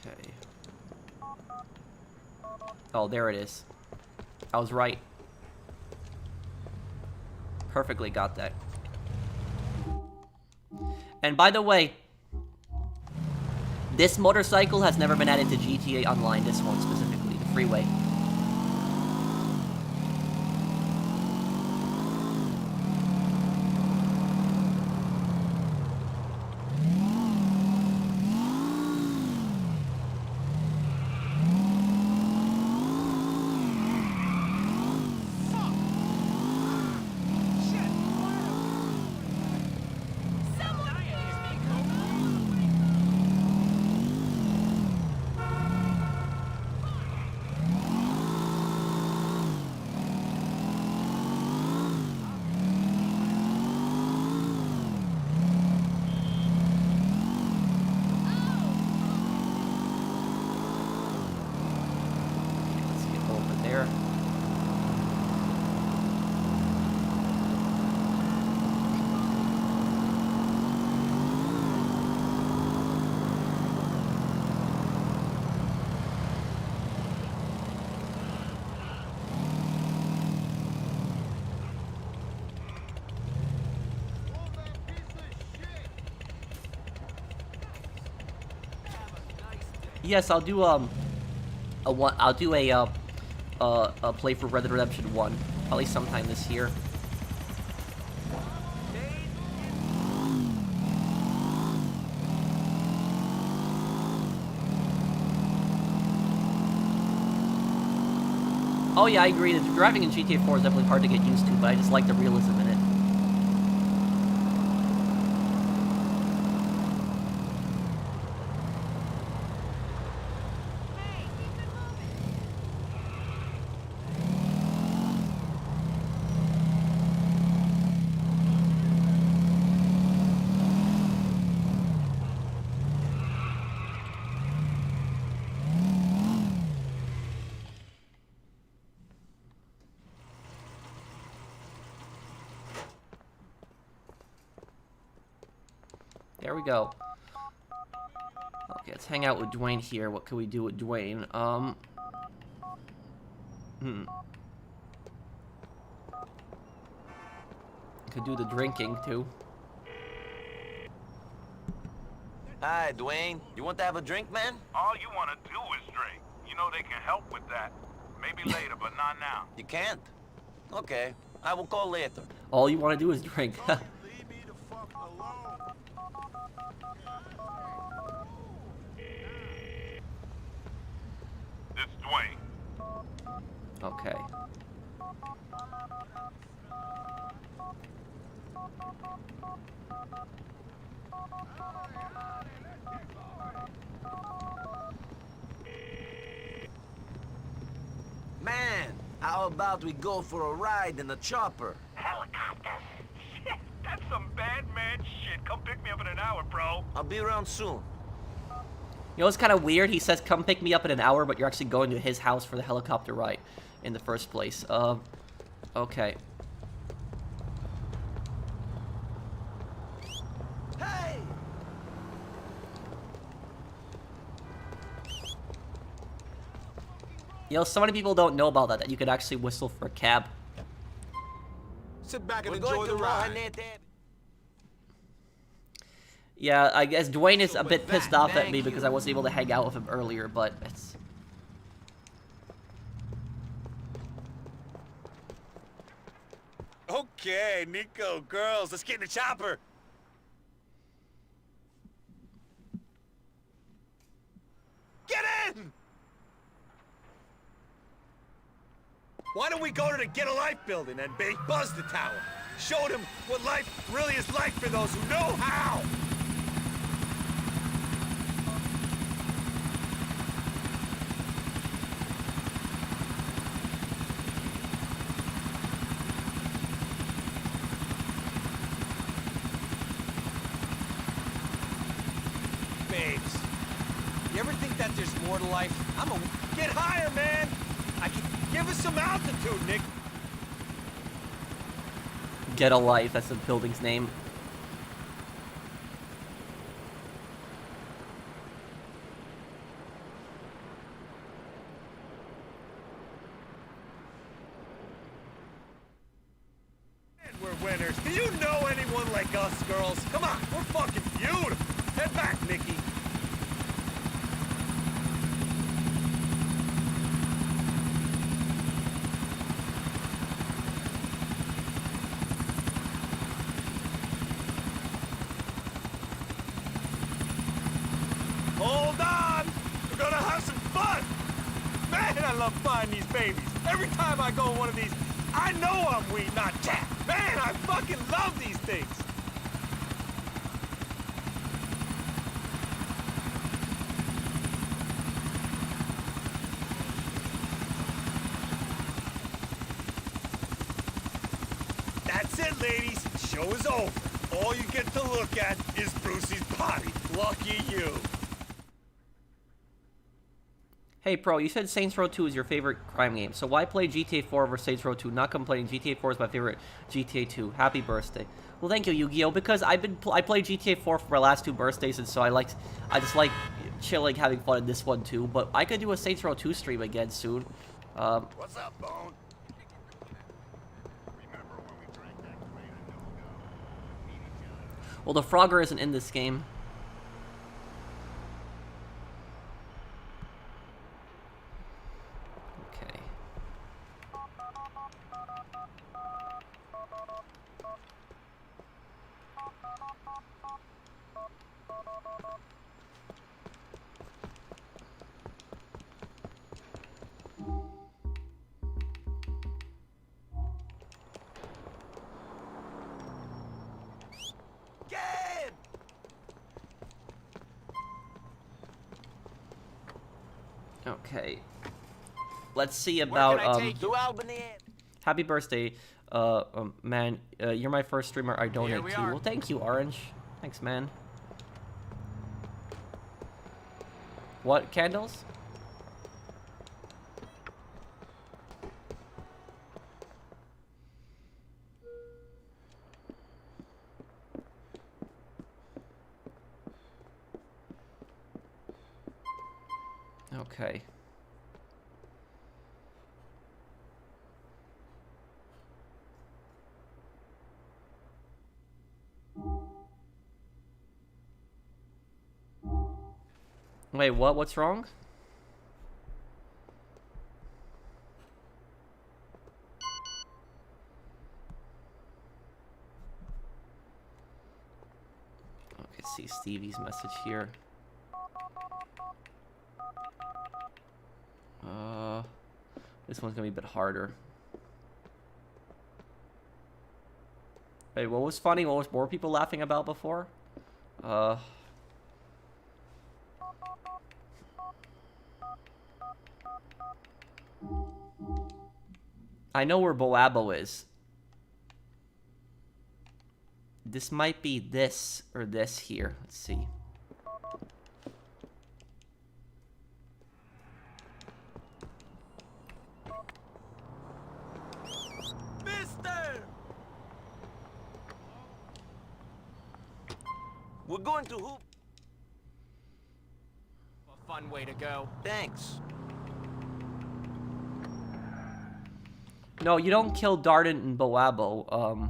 Okay. Oh, there it is. I was right. Perfectly got that. And by the way, this motorcycle has never been added to GTA Online, this one specifically, the freeway. Let's get over there. Yes, I'll do a play for Red Dead Redemption 1 probably sometime this year. Oh yeah, I agree. The driving in GTA 4 is definitely hard to get used to, but I just like the realism in it. There we go. Okay, let's hang out with Dwayne here. What can we do with Dwayne? Could do the drinking, too. Hi, Dwayne. You want to have a drink, man? All you want to do is drink. You know they can help with that. Maybe later, but not now. You can't? Okay. I will call later. All you want to do is drink. Leave me the fuck alone. It's Dwayne. Okay. Man, how about we go for a ride in the chopper? Helicopter? Shit, that's some bad man shit. Come pick me up in an hour, bro. I'll be around soon. You know, it's kind of weird. He says, come pick me up in an hour, but you're actually going to his house for the helicopter ride in the first place. Okay. Hey! You know, so many people don't know about that you could actually whistle for a cab. Sit back and We're enjoy going the to ride. Rohanete. Yeah, I guess Dwayne is a bit pissed off at me Thank because you. I wasn't able to hang out with him earlier, but it's... Okay, Niko, girls, let's get in the chopper. Get in! Why don't we go to the Get a Life building and buzz the tower? Show them what life really is like for those who know how! Babes, you ever think that there's more to life? Get higher, man! I can give us some altitude, Nick. Get a Life, that's the building's name. And we're winners. Do you know anyone like us, girls? Come on, we're fucking beautiful. Head back, Nikki. Hold on! We're gonna have some fun! Man, I love finding these babies. Every time I go on one of these, I know I'm weed, not cat. Man, I fucking love these things! That's it, ladies. Show is over. All you get to look at is Brucey's body. Lucky you. Hey, Pro, you said Saints Row 2 is your favorite crime game, so why play GTA 4 over Saints Row 2? Not complaining, GTA 4 is my favorite GTA 2. Happy birthday. Well, thank you, Yu-Gi-Oh, because I played GTA 4 for my last 2 birthdays, and so I just like chilling, having fun in this one too, but I could do a Saints Row 2 stream again soon. What's up, Bone? Well, the Frogger isn't in this game. Okay. Get! Okay. Let's see about, To Albany. happy birthday, man. You're my first streamer I donate to. Well, thank you, Orange. Thanks, man. What, candles? Okay. Wait, what? What's wrong? Okay, see Stevie's message here. This one's gonna be a bit harder. Wait, what was funny? What was more people laughing about before? I know where Boabo is. This might be this or this here. Let's see. Mister! We're going to hoop. A fun way to go. Thanks. No, you don't kill Darden and Boabo.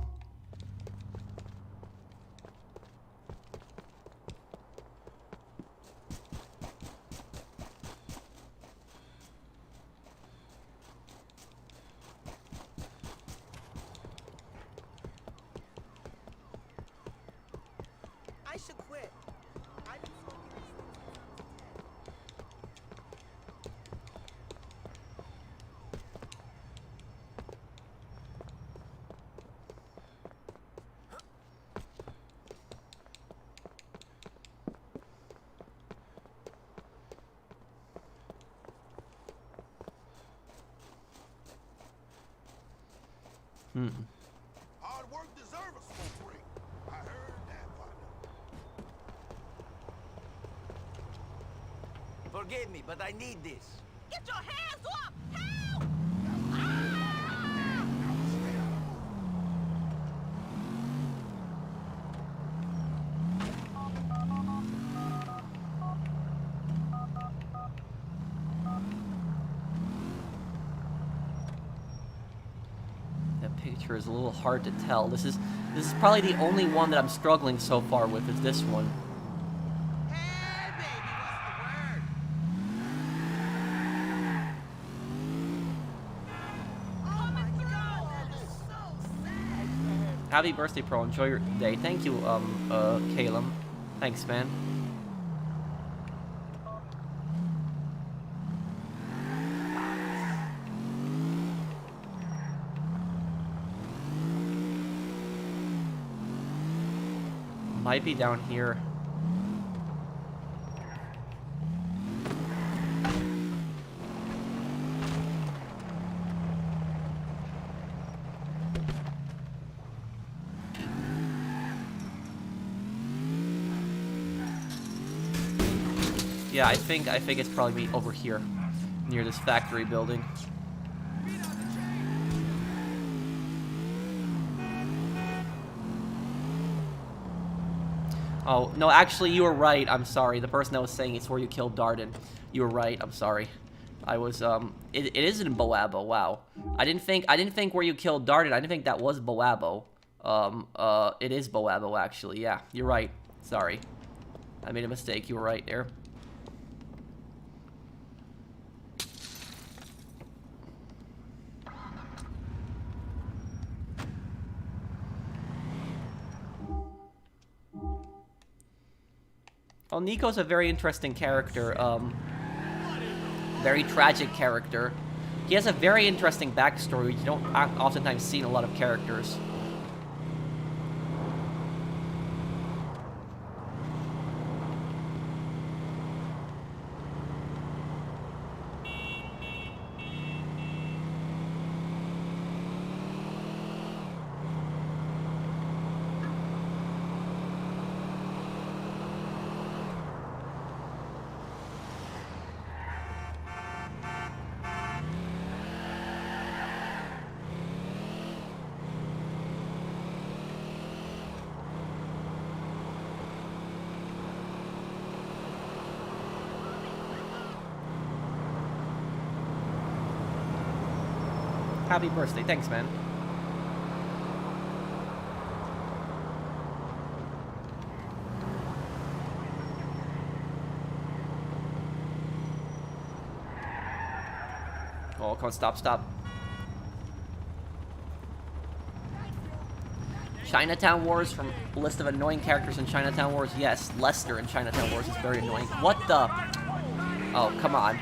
I should quit. I've been smoking these Hard work deserves a smoke break. I heard that, partner. Forgive me, but I need this. Get your hands up! Help! That picture is a little hard to tell. This is probably the only one that I'm struggling so far with, is this one. Hey, baby, what's the word? Oh my God, that is so sad. Happy birthday, Pro. Enjoy your day. Thank you, Caleb. Thanks, man. Might be down here. Yeah, I think it's probably over here, near this factory building. Oh, no, actually, you were right. I'm sorry. The person that was saying it's where you killed Darden. You were right. I'm sorry. I was, it is in Boabo. Wow. I didn't think where you killed Darden. I didn't think that was Boabo. It is Boabo, actually. Yeah, you're right. Sorry. I made a mistake. You were right there. Well, Niko's a very interesting character, very tragic character. He has a very interesting backstory you don't oftentimes see in a lot of characters. Happy birthday. Thanks, man. Oh, come on, stop. Chinatown Wars from list of annoying characters in Chinatown Wars. Yes, Lester in Chinatown Wars is very annoying. What the? Oh, come on.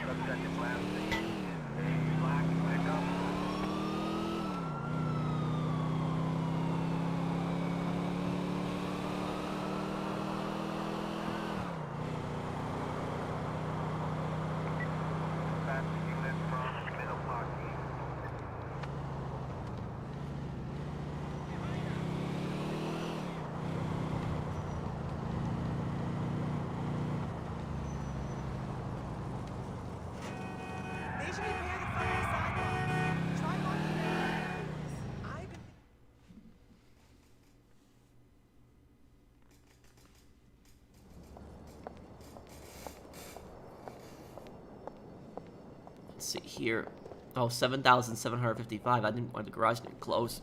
They should repair the fucking sidewalk. Try locking it. I've been... Let's see here. Oh, 7,755. I didn't want the garage to close.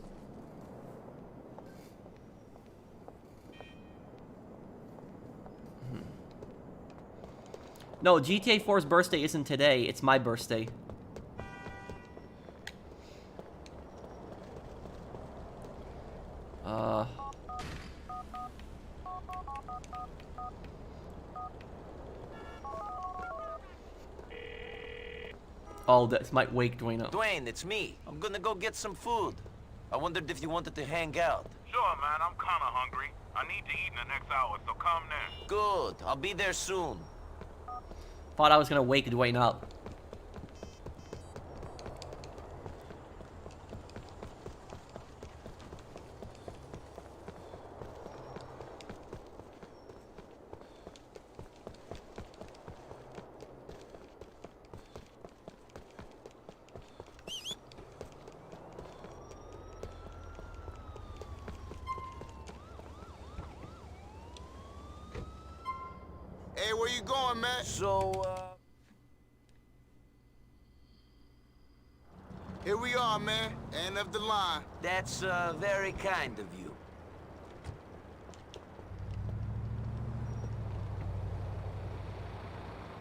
No, GTA 4's birthday isn't today. It's my birthday. Oh, this might wake Dwayne up. Dwayne, it's me. I'm gonna go get some food. I wondered if you wanted to hang out. Sure, man, I'm kinda hungry. I need to eat in the next hour, so come then. Good. I'll be there soon. Thought I was gonna wake Dwayne up. Hey, where you going, man? So, Here we are, man. End of the line. that's, very kind of you.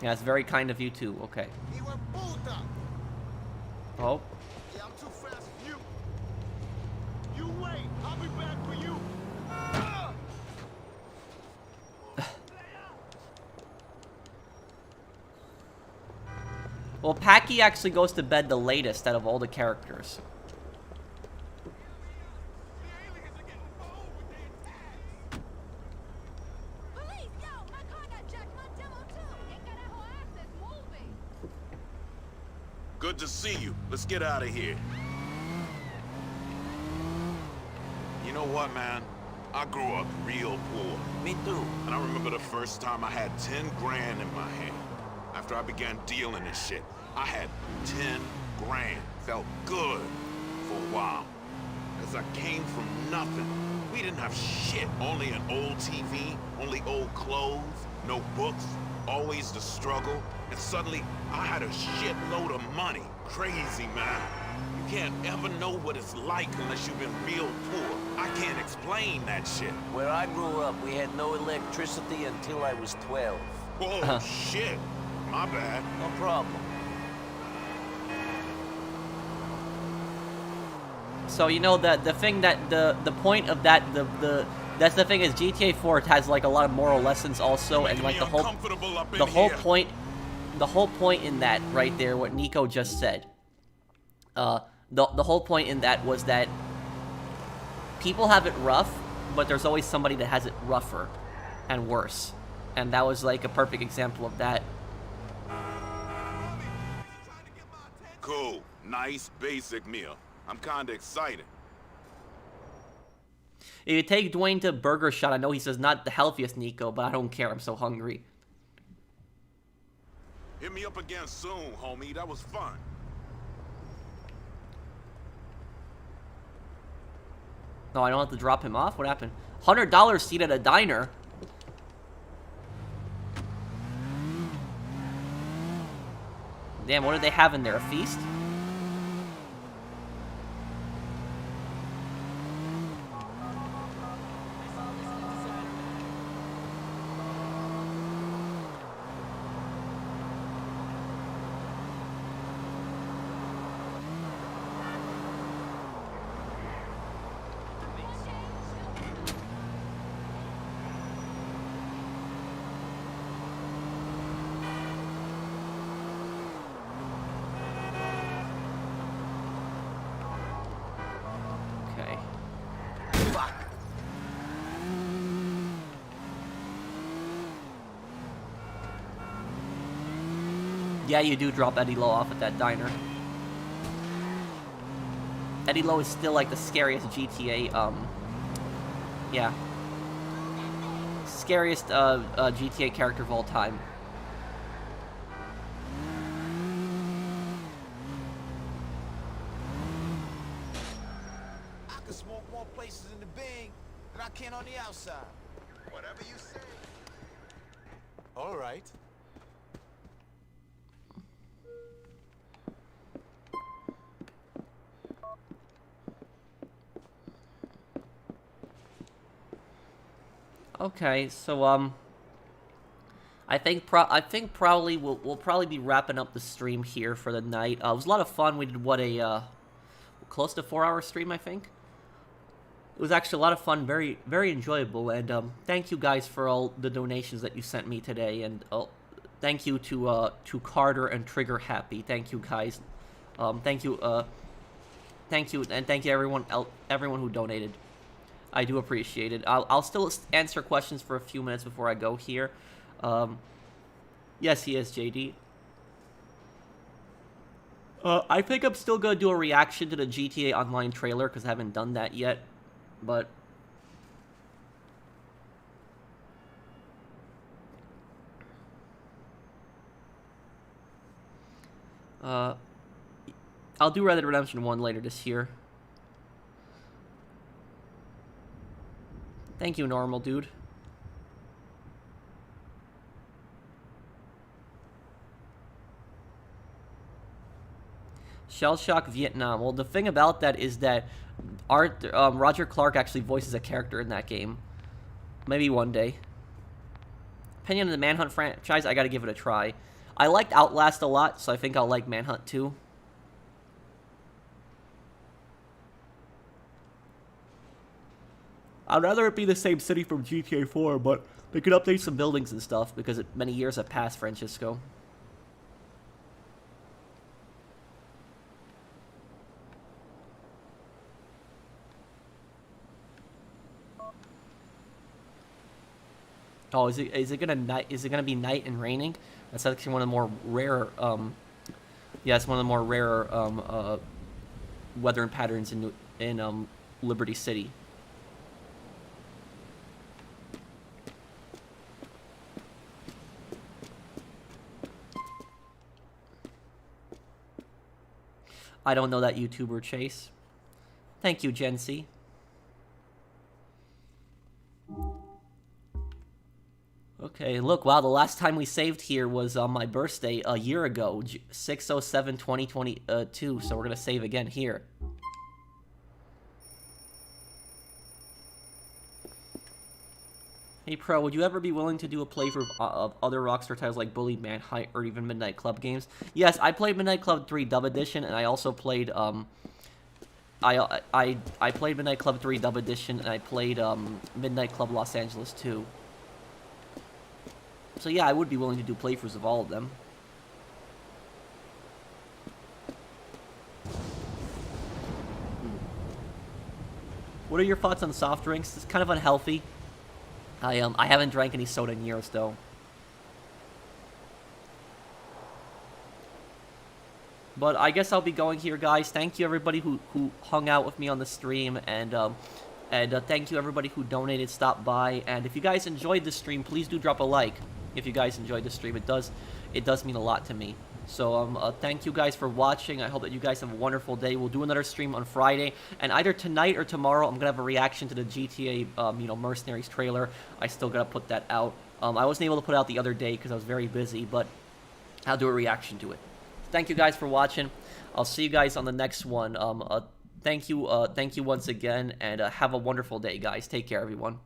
Yeah, it's very kind of you too. Okay. He went bulldog. Oh. Yeah, I'm too fast for you. You wait. I'll be back for you. Well, Packy actually goes to bed the latest out of all the characters. Police, yo, my car got jacked. My demo too. Ain't got that whole access moving. Good to see you. Let's get out of here. You know what, man? I grew up real poor. Me too. And I remember the first time I had 10 grand in my hand. After I began dealing this shit, I had 10 grand. Felt good for a while. As I came from nothing. We didn't have shit. Only an old TV, only old clothes, no books, always the struggle. And suddenly, I had a shitload of money. Crazy, man. You can't ever know what it's like unless you've been real poor. I can't explain that shit. Where I grew up, we had no electricity until I was 12. Whoa, shit. My bad. No problem. So you know that the thing that the point of that that's the thing is GTA 4 has like a lot of moral lessons also, and like the whole point in that right there, what Niko just said. The whole point in that was that people have it rough, but there's always somebody that has it rougher and worse, and that was like a perfect example of that. Cool. Nice, basic meal. I'm kinda excited. If you take Dwayne to Burger Shot, I know he says not the healthiest Niko, but I don't care, I'm so hungry. Hit me up again soon, homie. That was fun. No, I don't have to drop him off? What happened? $100 seat at a diner? Damn, what did they have in there? A feast? Yeah, you do drop Eddie Lowe off at that diner. Eddie Lowe is still like the scariest GTA, yeah. Scariest GTA character of all time. I can smoke more places in the Bing than I can on the outside. Whatever you say. All right. Okay, so I think probably we'll probably be wrapping up the stream here for the night. It was a lot of fun. We did what, a close to 4-hour stream, I think. It was actually a lot of fun, very enjoyable, and thank you guys for all the donations that you sent me today, and thank you to Carter and Trigger Happy. Thank you guys. Thank you, and thank you everyone who donated. I do appreciate it. I'll still answer questions for a few minutes before I go here. Yes, he is, JD. I think I'm still gonna do a reaction to the GTA Online trailer because I haven't done that yet. But I'll do Red Dead Redemption 1 later this year. Thank you, normal dude. Shell Shock Vietnam. Well, the thing about that is that Roger Clark actually voices a character in that game. Maybe one day. Opinion of the Manhunt franchise, I gotta give it a try. I liked Outlast a lot, so I think I'll like Manhunt too. I'd rather it be the same city from GTA 4, but they could update some buildings and stuff because many years have passed, Francisco. Oh, is it gonna be night and raining? That's actually one of the more rare yeah, it's one of the more rare weather patterns in Liberty City. I don't know that YouTuber, Chase. Thank you, Gen C. Okay, look, wow, the last time we saved here was on my birthday a year ago, 6/07/2022, so we're gonna save again here. Hey, Pro, would you ever be willing to do a playthrough of other Rockstar titles like Bully, Manhunt, or even Midnight Club games? Yes, I played Midnight Club 3 Dub Edition, and I also played, I played Midnight Club 3 Dub Edition, and I played, Midnight Club Los Angeles 2. So yeah, I would be willing to do playthroughs of all of them. What are your thoughts on soft drinks? It's kind of unhealthy. I haven't drank any soda in years, though. But I guess I'll be going here, guys. Thank you, everybody who hung out with me on the stream, and thank you, everybody who donated, stopped by. And if you guys enjoyed the stream, please do drop a like. If you guys enjoyed the stream, it does mean a lot to me. So thank you guys for watching. I hope that you guys have a wonderful day. We'll do another stream on Friday, and either tonight or tomorrow, I'm gonna have a reaction to the GTA, Mercenaries trailer. I still gotta put that out. I wasn't able to put it out the other day because I was very busy, but I'll do a reaction to it. Thank you guys for watching. I'll see you guys on the next one. Thank you once again, and have a wonderful day, guys. Take care, everyone.